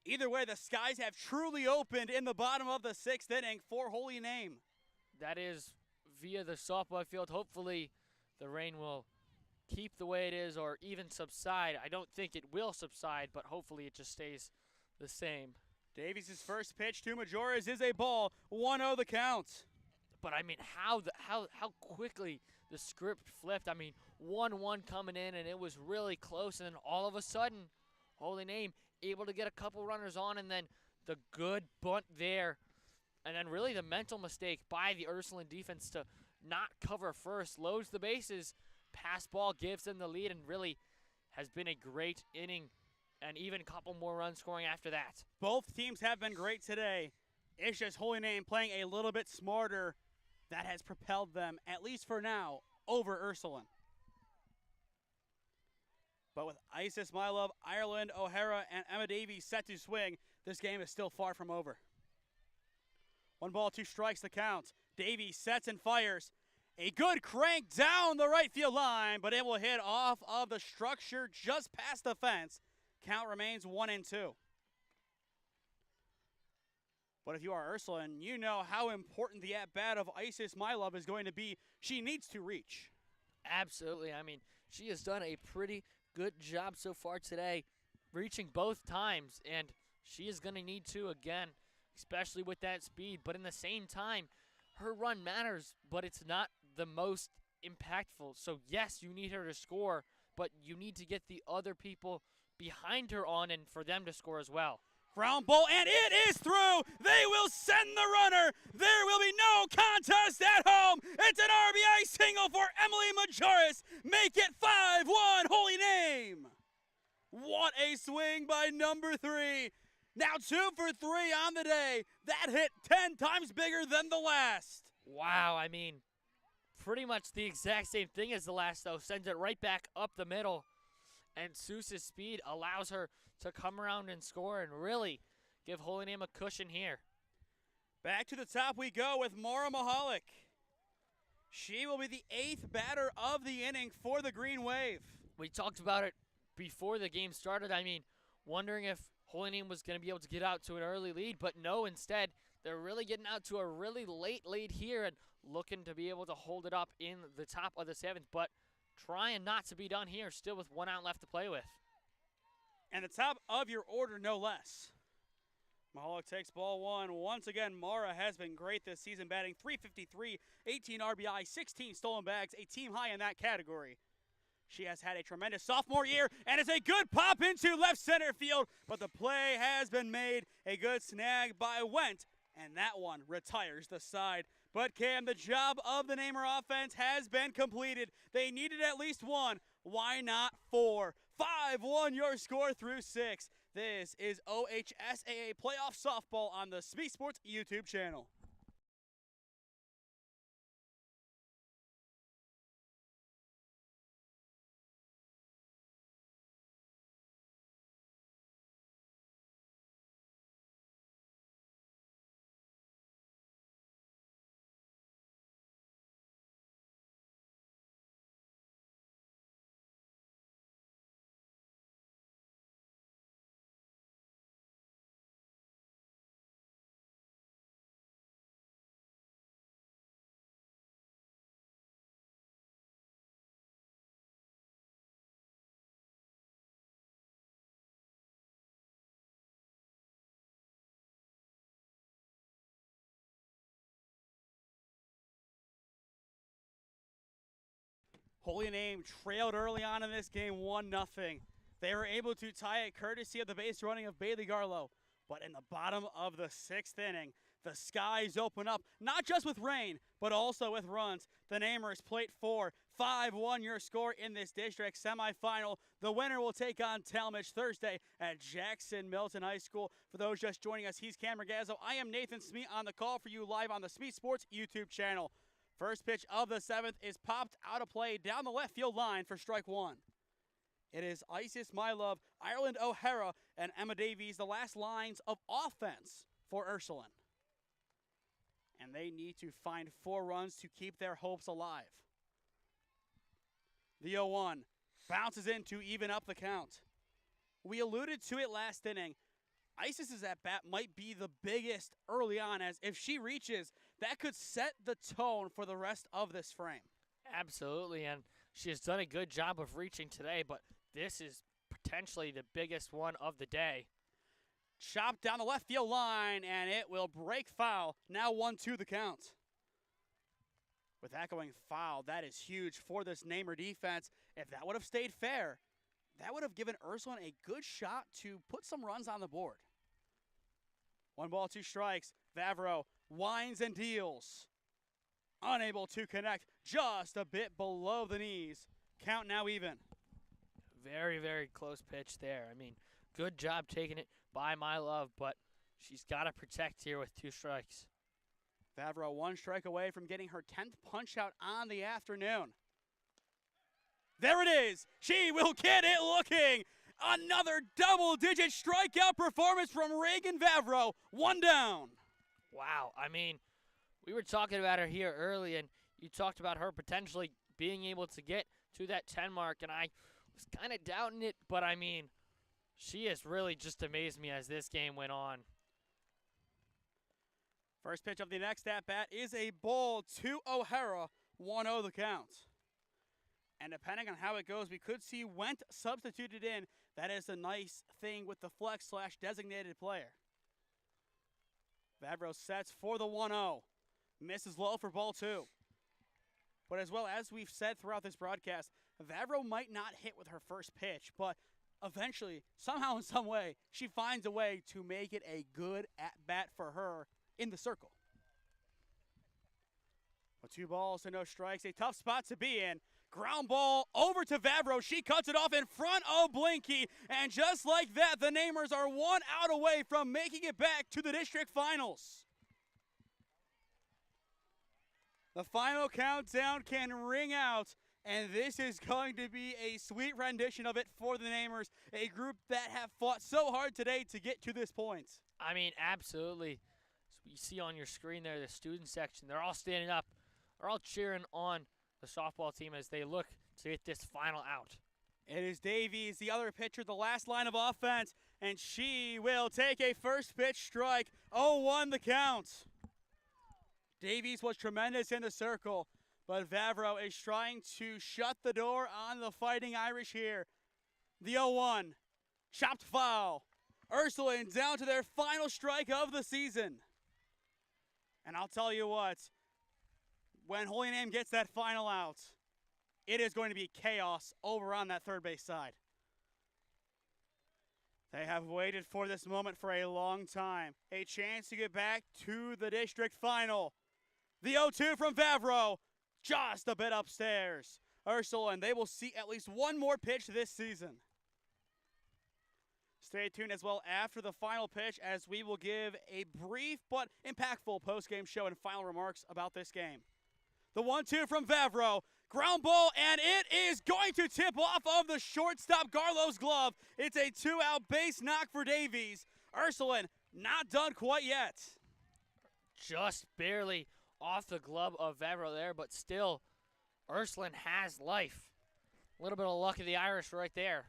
Either way, the skies have truly opened in the bottom of the 6th inning for Holy Name. That is via the softball field. Hopefully the rain will keep the way it is or even subside. I don't think it will subside, but hopefully it just stays the same. Davies' first pitch to Majoris is a ball. 1-0 the count. But I mean, how quickly the script flipped. I mean, 1-1 coming in, and it was really close, and then all of a sudden, Holy Name able to get a couple runners on, and then the good bunt there, and then really the mental mistake by the Ursuline defense to not cover first, loads the bases, pass ball gives them the lead, and really has been a great inning, and even a couple more runs scoring after that. Both teams have been great today. It's just Holy Name playing a little bit smarter. That has propelled them, at least for now, over Ursuline. But with Isis Mylove, Ireland, O'Hara, and Emma Davies set to swing, this game is still far from over. 1 ball, 2 strikes the count. Davies sets and fires. A good crank down the right field line, but it will hit off of the structure just past the fence. Count remains 1-2. But if you are Ursuline, you know how important the at-bat of Isis Mylove is going to be. She needs to reach. Absolutely. I mean, she has done a pretty good job so far today, reaching both times, and she is going to need to again, especially with that speed. But in the same time, her run matters, but it's not the most impactful. So yes, you need her to score, but you need to get the other people behind her on and for them to score as well. Ground ball, and it is through. They will send the runner. There will be no contest at home. It's an RBI single for Emily Majoris. Make it 5-1, Holy Name. What a swing by number 3. Now 2 for 3 on the day. That hit 10 times bigger than the last. Wow, I mean, pretty much the exact same thing as the last, though. Sends it right back up the middle. And Seuss's speed allows her to come around and score and really give Holy Name a cushion here. Back to the top we go with Maura Mahalik. She will be the 8th batter of the inning for the Green Wave. We talked about it before the game started. I mean, wondering if Holy Name was going to be able to get out to an early lead, but no, instead, they're really getting out to a really late lead here and looking to be able to hold it up in the top of the 7th, but trying not to be done here, still with 1 out left to play with. And the top of your order, no less. Mahalik takes ball 1. Once again, Mara has been great this season, batting .353, 18 RBI, 16 stolen bags, a team high in that category. She has had a tremendous sophomore year, and it's a good pop into left center field, but the play has been made. A good snag by Wendt, and that one retires the side. But Cam, the job of the Namer offense has been completed. They needed at least one. Why not four? 5-1 your score through 6. This is OHSAA Playoff Softball on the SmeeSports YouTube channel. Holy Name trailed early on in this game 1-0. They were able to tie it courtesy of the base running of Bailey Garlow. But in the bottom of the 6th inning, the skies open up, not just with rain, but also with runs. The Namers plate 4, 5-1 your score in this district semifinal. The winner will take on Talmadge Thursday at Jackson Milton High School. For those just joining us, he's Cam Ragazzo. I am Nathan Smee on the call for you live on the SmeeSports YouTube channel. First pitch of the 7th is popped out of play down the left field line for strike 1. It is Isis Mylove, Ireland O'Hara, and Emma Davies, the last lines of offense for Ursuline. And they need to find 4 runs to keep their hopes alive. The 0-1 bounces in to even up the count. We alluded to it last inning. Isis's at-bat might be the biggest early on, as if she reaches, that could set the tone for the rest of this frame. Absolutely, and she has done a good job of reaching today, but this is potentially the biggest one of the day. Chopped down the left field line, and it will break foul. Now 1-2 the count. With that going foul, that is huge for this Namer defense. If that would have stayed fair, that would have given Ursuline a good shot to put some runs on the board. 1 ball, 2 strikes. Vavro winds and deals. Unable to connect, just a bit below the knees. Count now even. Very, very close pitch there. I mean, good job taking it by Mylove, but she's got to protect here with 2 strikes. Vavro 1 strike away from getting her 10th punch out on the afternoon. There it is. She will get it looking. Another double-digit strikeout performance from Reagan Vavro. 1 down. Wow. I mean, we were talking about her here early, and you talked about her potentially being able to get to that 10 mark, and I was kind of doubting it, but I mean, she has really just amazed me as this game went on. First pitch of the next at-bat is a ball to O'Hara. 1-0 the count. And depending on how it goes, we could see Wendt substituted in. That is a nice thing with the flex/designated player. Vavro sets for the 1-0. Misses low for ball 2. But as well as we've said throughout this broadcast, Vavro might not hit with her first pitch, but eventually, somehow in some way, she finds a way to make it a good at-bat for her in the circle. With 2 balls and no strikes, a tough spot to be in. Ground ball over to Vavro. She cuts it off in front of Blinky. And just like that, the Namers are 1 out away from making it back to the district finals. The final countdown can ring out, and this is going to be a sweet rendition of it for the Namers, a group that have fought so hard today to get to this point. I mean, absolutely. So you see on your screen there, the student section, they're all standing up. They're all cheering on the softball team as they look to get this final out. It is Davies, the other pitcher, the last line of offense, and she will take a first pitch strike. 0-1 the count. Davies was tremendous in the circle, but Vavro is trying to shut the door on the Fighting Irish here. The 0-1, chopped foul. Ursuline down to their final strike of the season. And I'll tell you what, when Holy Name gets that final out, it is going to be chaos over on that third base side. They have waited for this moment for a long time. A chance to get back to the district final. The 0-2 from Vavro, just a bit upstairs. Ursuline, they will see at least one more pitch this season. Stay tuned as well after the final pitch as we will give a brief but impactful postgame show and final remarks about this game. The 1-2 from Vavro, ground ball, and it is going to tip off of the shortstop Garlo's glove. It's a 2-out base knock for Davies. Ursuline not done quite yet. Just barely off the glove of Vavro there, but still, Ursuline has life. A little bit of luck of the Irish right there.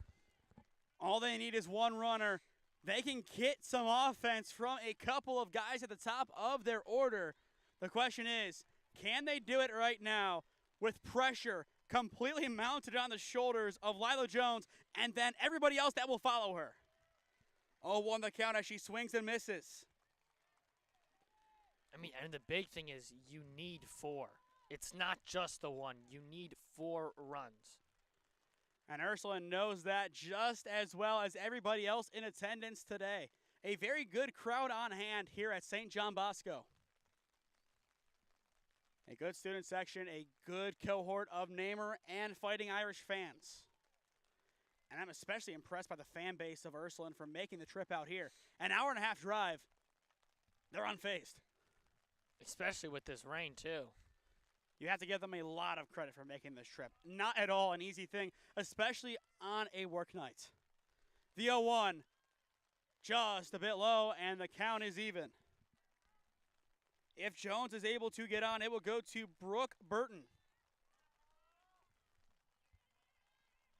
All they need is one runner. They can get some offense from a couple of guys at the top of their order. The question is, can they do it right now with pressure completely mounted on the shoulders of Lila Jones and then everybody else that will follow her? 0-1 the count as she swings and misses. I mean, and the big thing is you need 4. It's not just the 1. You need 4 runs. And Ursuline knows that just as well as everybody else in attendance today. A very good crowd on hand here at St. John Bosco. A good student section, a good cohort of Namer and Fighting Irish fans. And I'm especially impressed by the fan base of Ursuline for making the trip out here. An hour-and-a-half drive, they're unfazed. Especially with this rain, too. You have to give them a lot of credit for making this trip. Not at all an easy thing, especially on a work night. The 0-1, just a bit low, and the count is even. If Jones is able to get on, it will go to Brooke Burton.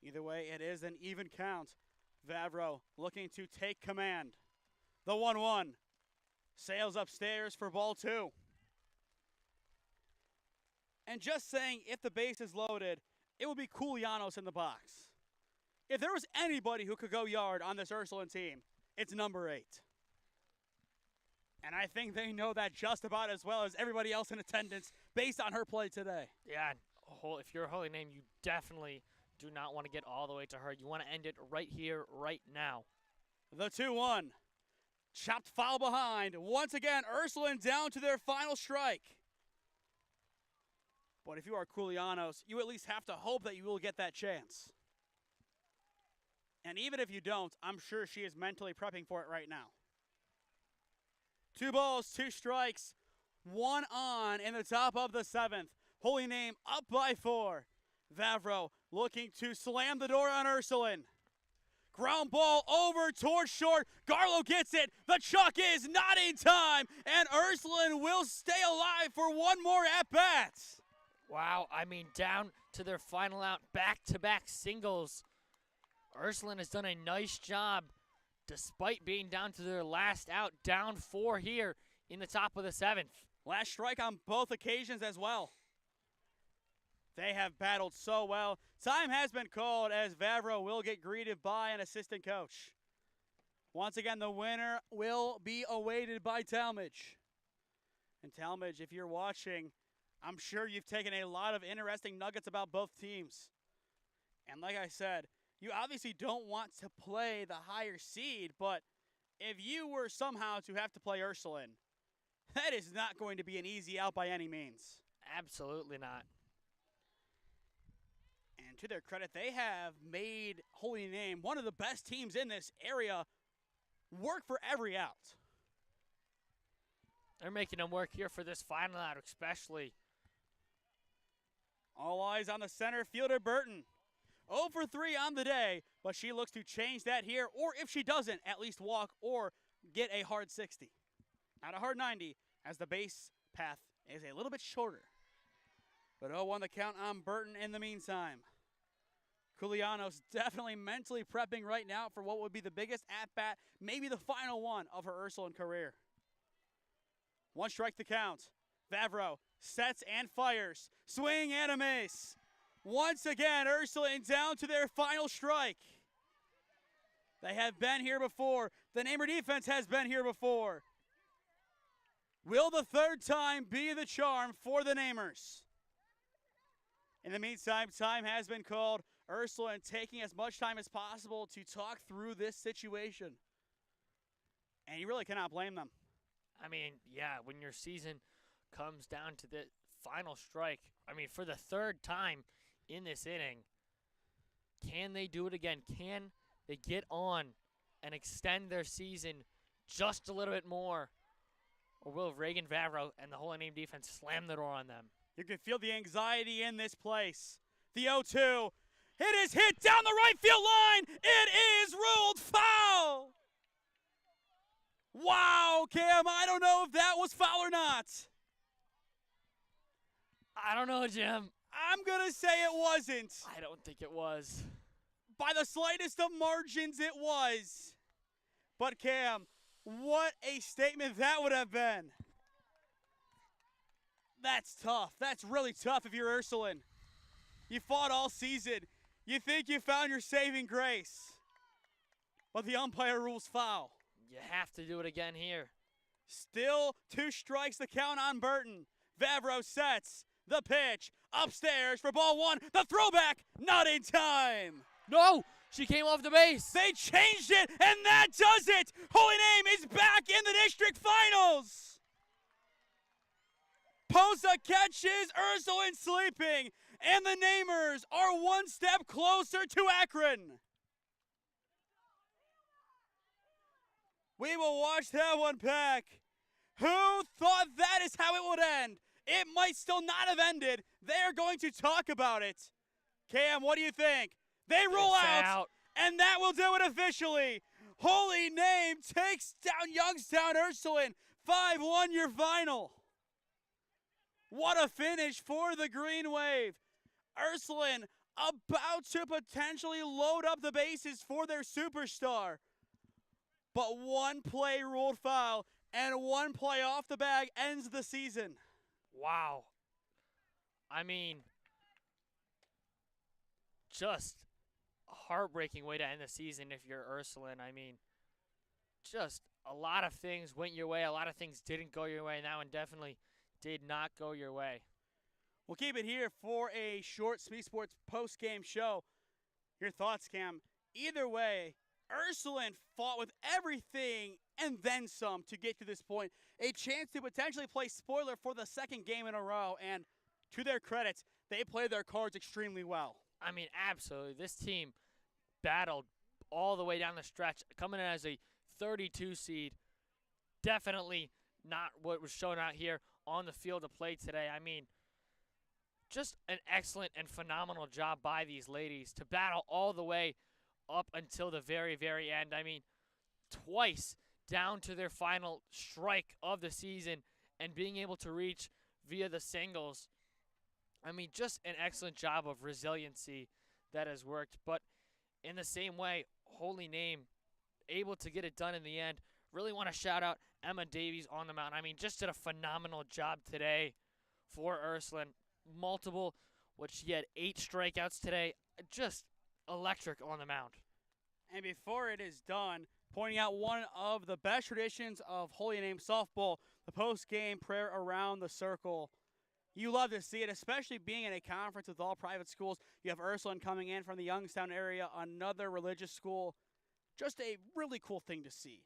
Either way, it is an even count. Vavro looking to take command. The 1-1 sails upstairs for ball 2. And just saying, if the base is loaded, it will be Koulianos in the box. If there was anybody who could go yard on this Ursuline team, it's number 8. And I think they know that just about as well as everybody else in attendance based on her play today. Yeah, if you're a Holy Name, you definitely do not want to get all the way to her. You want to end it right here, right now. The 2-1. Chopped foul behind. Once again, Ursuline down to their final strike. But if you are Koulianos, you at least have to hope that you will get that chance. And even if you don't, I'm sure she is mentally prepping for it right now. 2 balls, 2 strikes, 1 on in the top of the 7th. Holy Name up by 4. Vavro looking to slam the door on Ursuline. Ground ball over towards short. Garlo gets it. The chuck is not in time. And Ursuline will stay alive for one more at-bat. Wow, I mean, down to their final out, back-to-back singles. Ursuline has done a nice job, despite being down to their last out, down 4 here in the top of the 7th. Last strike on both occasions as well. They have battled so well. Time has been called as Vavro will get greeted by an assistant coach. Once again, the winner will be awaited by Talmadge. And Talmadge, if you're watching, I'm sure you've taken a lot of interesting nuggets about both teams. And like I said, you obviously don't want to play the higher seed, but if you were somehow to have to play Ursuline, that is not going to be an easy out by any means. Absolutely not. And to their credit, they have made Holy Name one of the best teams in this area work for every out. They're making them work here for this final out especially. All eyes on the center fielder, Burton. 0 for 3 on the day, but she looks to change that here, or if she doesn't, at least walk or get a hard 60. Not a hard 90, as the base path is a little bit shorter. But 0-1 the count on Burton in the meantime. Koulianos definitely mentally prepping right now for what would be the biggest at-bat, maybe the final one of her Ursuline career. 1 strike to count. Vavro sets and fires. Swing and a miss. Once again, Ursuline down to their final strike. They have been here before. The Namer defense has been here before. Will the third time be the charm for the Namers? In the meantime, time has been called. Ursuline taking as much time as possible to talk through this situation. And you really cannot blame them. I mean, yeah, when your season comes down to the final strike, I mean, for the third time in this inning, can they do it again? Can they get on and extend their season just a little bit more? Or will Reagan Vavro and the Holy Name defense slam the door on them? You can feel the anxiety in this place. The 0-2. It is hit down the right field line. It is ruled foul. Wow, Cam, I don't know if that was foul or not. I don't know, Jim. I'm going to say it wasn't. I don't think it was. By the slightest of margins, it was. But, Cam, what a statement that would have been. That's tough. That's really tough if you're Ursuline. You fought all season. You think you found your saving grace. But the umpire rules foul. You have to do it again here. Still 2 strikes to count on Burton. Vavro sets the pitch upstairs for ball 1. The throwback, not in time. No! She came off the base. They changed it, and that does it. Holy Name is back in the district finals. Posa catches Ursuline sleeping, and the Namers are 1 step closer to Akron. We will watch that one back. Who thought that is how it would end? It might still not have ended. They are going to talk about it. Cam, what do you think? They roll It's out, and that will do it officially. Holy Name takes down Youngstown Ursuline. 5-1 your final. What a finish for the Green Wave. Ursuline about to potentially load up the bases for their superstar. But 1 play ruled foul and 1 play off the bag ends the season. Wow. I mean, just a heartbreaking way to end the season if you're Ursuline. I mean, just a lot of things went your way. A lot of things didn't go your way, and that one definitely did not go your way. We'll keep it here for a short SmeeSports post-game show. Your thoughts, Cam? Either way, Ursuline fought with everything and then some to get to this point. A chance to potentially play spoiler for the 2nd game in a row, and to their credit, they played their cards extremely well. I mean, absolutely. This team battled all the way down the stretch, coming in as a 32 seed. Definitely not what was shown out here on the field of play today. I mean, just an excellent and phenomenal job by these ladies to battle all the way up until the very, very end. I mean, twice down to their final strike of the season and being able to reach via the singles. I mean, just an excellent job of resiliency that has worked. But in the same way, Holy Name able to get it done in the end. Really want to shout out Emma Davies on the mound. I mean, just did a phenomenal job today for Ursuline. She had 8 strikeouts today. Just electric on the mound. And before it is done, pointing out one of the best traditions of Holy Name softball, the post-game prayer around the circle. You love to see it, especially being in a conference with all private schools. You have Ursuline coming in from the Youngstown area, another religious school. Just a really cool thing to see.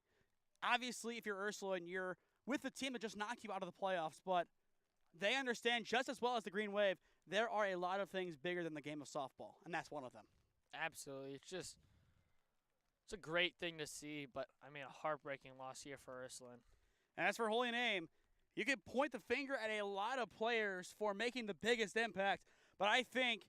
Obviously, if you're Ursuline, you're with the team that just knocked you out of the playoffs, but they understand just as well as the Green Wave, there are a lot of things bigger than the game of softball, and that's one of them. Absolutely. It's a great thing to see, but, I mean, a heartbreaking loss here for Ursuline. And as for Holy Name, you could point the finger at a lot of players for making the biggest impact, but I think,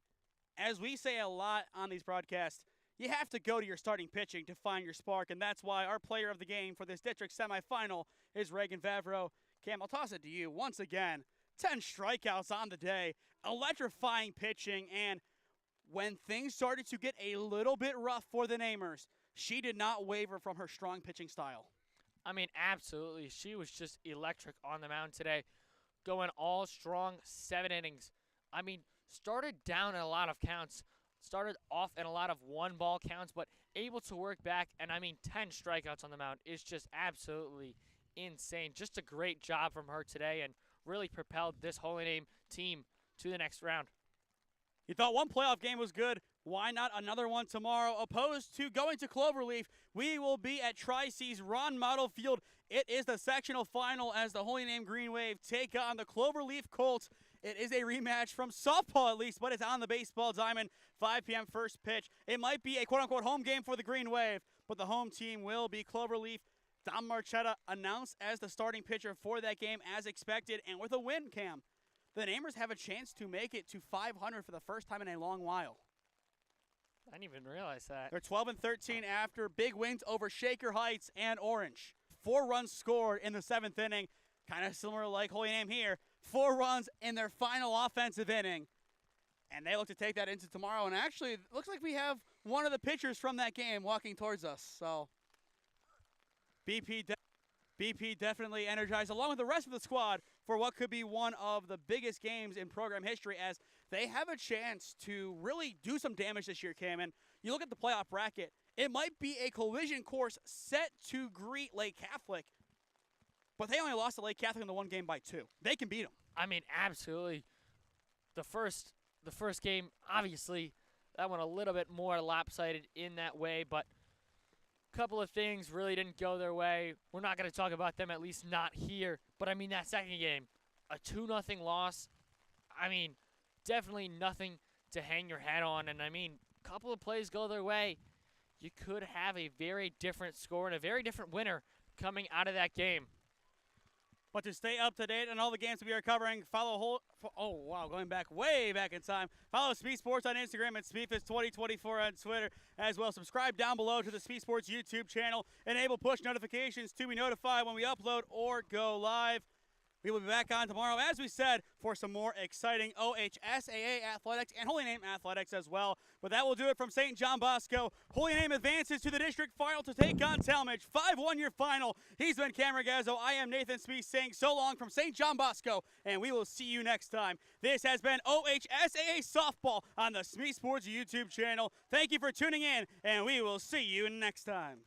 as we say a lot on these broadcasts, you have to go to your starting pitching to find your spark, and that's why our player of the game for this district semifinal is Reagan Vavro. Cam, I'll toss it to you once again. 10 strikeouts on the day, electrifying pitching, and when things started to get a little bit rough for the Namers, she did not waver from her strong pitching style. I mean, absolutely. She was just electric on the mound today, going all strong 7 innings. I mean, started down in a lot of counts, started off in a lot of 1-ball counts, but able to work back, and I mean, 10 strikeouts on the mound is just absolutely insane. Just a great job from her today and really propelled this Holy Name team to the next round. You thought one playoff game was good. Why not another one tomorrow? Opposed to going to Cloverleaf, we will be at Tri-C's Ron Model Field. It is the sectional final as the Holy Name Green Wave take on the Cloverleaf Colts. It is a rematch from softball at least, but it's on the baseball diamond. 5 p.m. first pitch. It might be a quote-unquote home game for the Green Wave, but the home team will be Cloverleaf. Dom Marchetta announced as the starting pitcher for that game as expected, and with a win, Cam, the Namers have a chance to make it to 500 for the first time in a long while. I didn't even realize that. They're 12-13 after big wins over Shaker Heights and Orange. 4 runs scored in the 7th inning, kind of similar like Holy Name here. 4 runs in their final offensive inning, and they look to take that into tomorrow. And actually, it looks like we have one of the pitchers from that game walking towards us. So BP definitely energized, along with the rest of the squad, for what could be one of the biggest games in program history, as they have a chance to really do some damage this year, Cam. And you look at the playoff bracket, it might be a collision course set to greet Lake Catholic, but they only lost to Lake Catholic in the one game by 2. They can beat them. I mean, absolutely. The first game, obviously, that one a little bit more lopsided in that way, but couple of things really didn't go their way. We're not going to talk about them, at least not here. But, I mean, that second game, a 2-0 loss, I mean, definitely nothing to hang your hat on. And, I mean, a couple of plays go their way, you could have a very different score and a very different winner coming out of that game. But to stay up to date on all the games we are covering, going back way back in time. Follow SmeeSports on Instagram and SmeeFist2024 on Twitter as well. Subscribe down below to the SmeeSports YouTube channel. Enable push notifications to be notified when we upload or go live. We will be back on tomorrow, as we said, for some more exciting OHSAA athletics and Holy Name athletics as well. But that will do it from St. John Bosco. Holy Name advances to the district final to take on Talmadge. 5-1 your final. He's been Cam Ragazzo. I am Nathan Smee saying so long from St. John Bosco, and we will see you next time. This has been OHSAA Softball on the SmeeSports YouTube channel. Thank you for tuning in, and we will see you next time.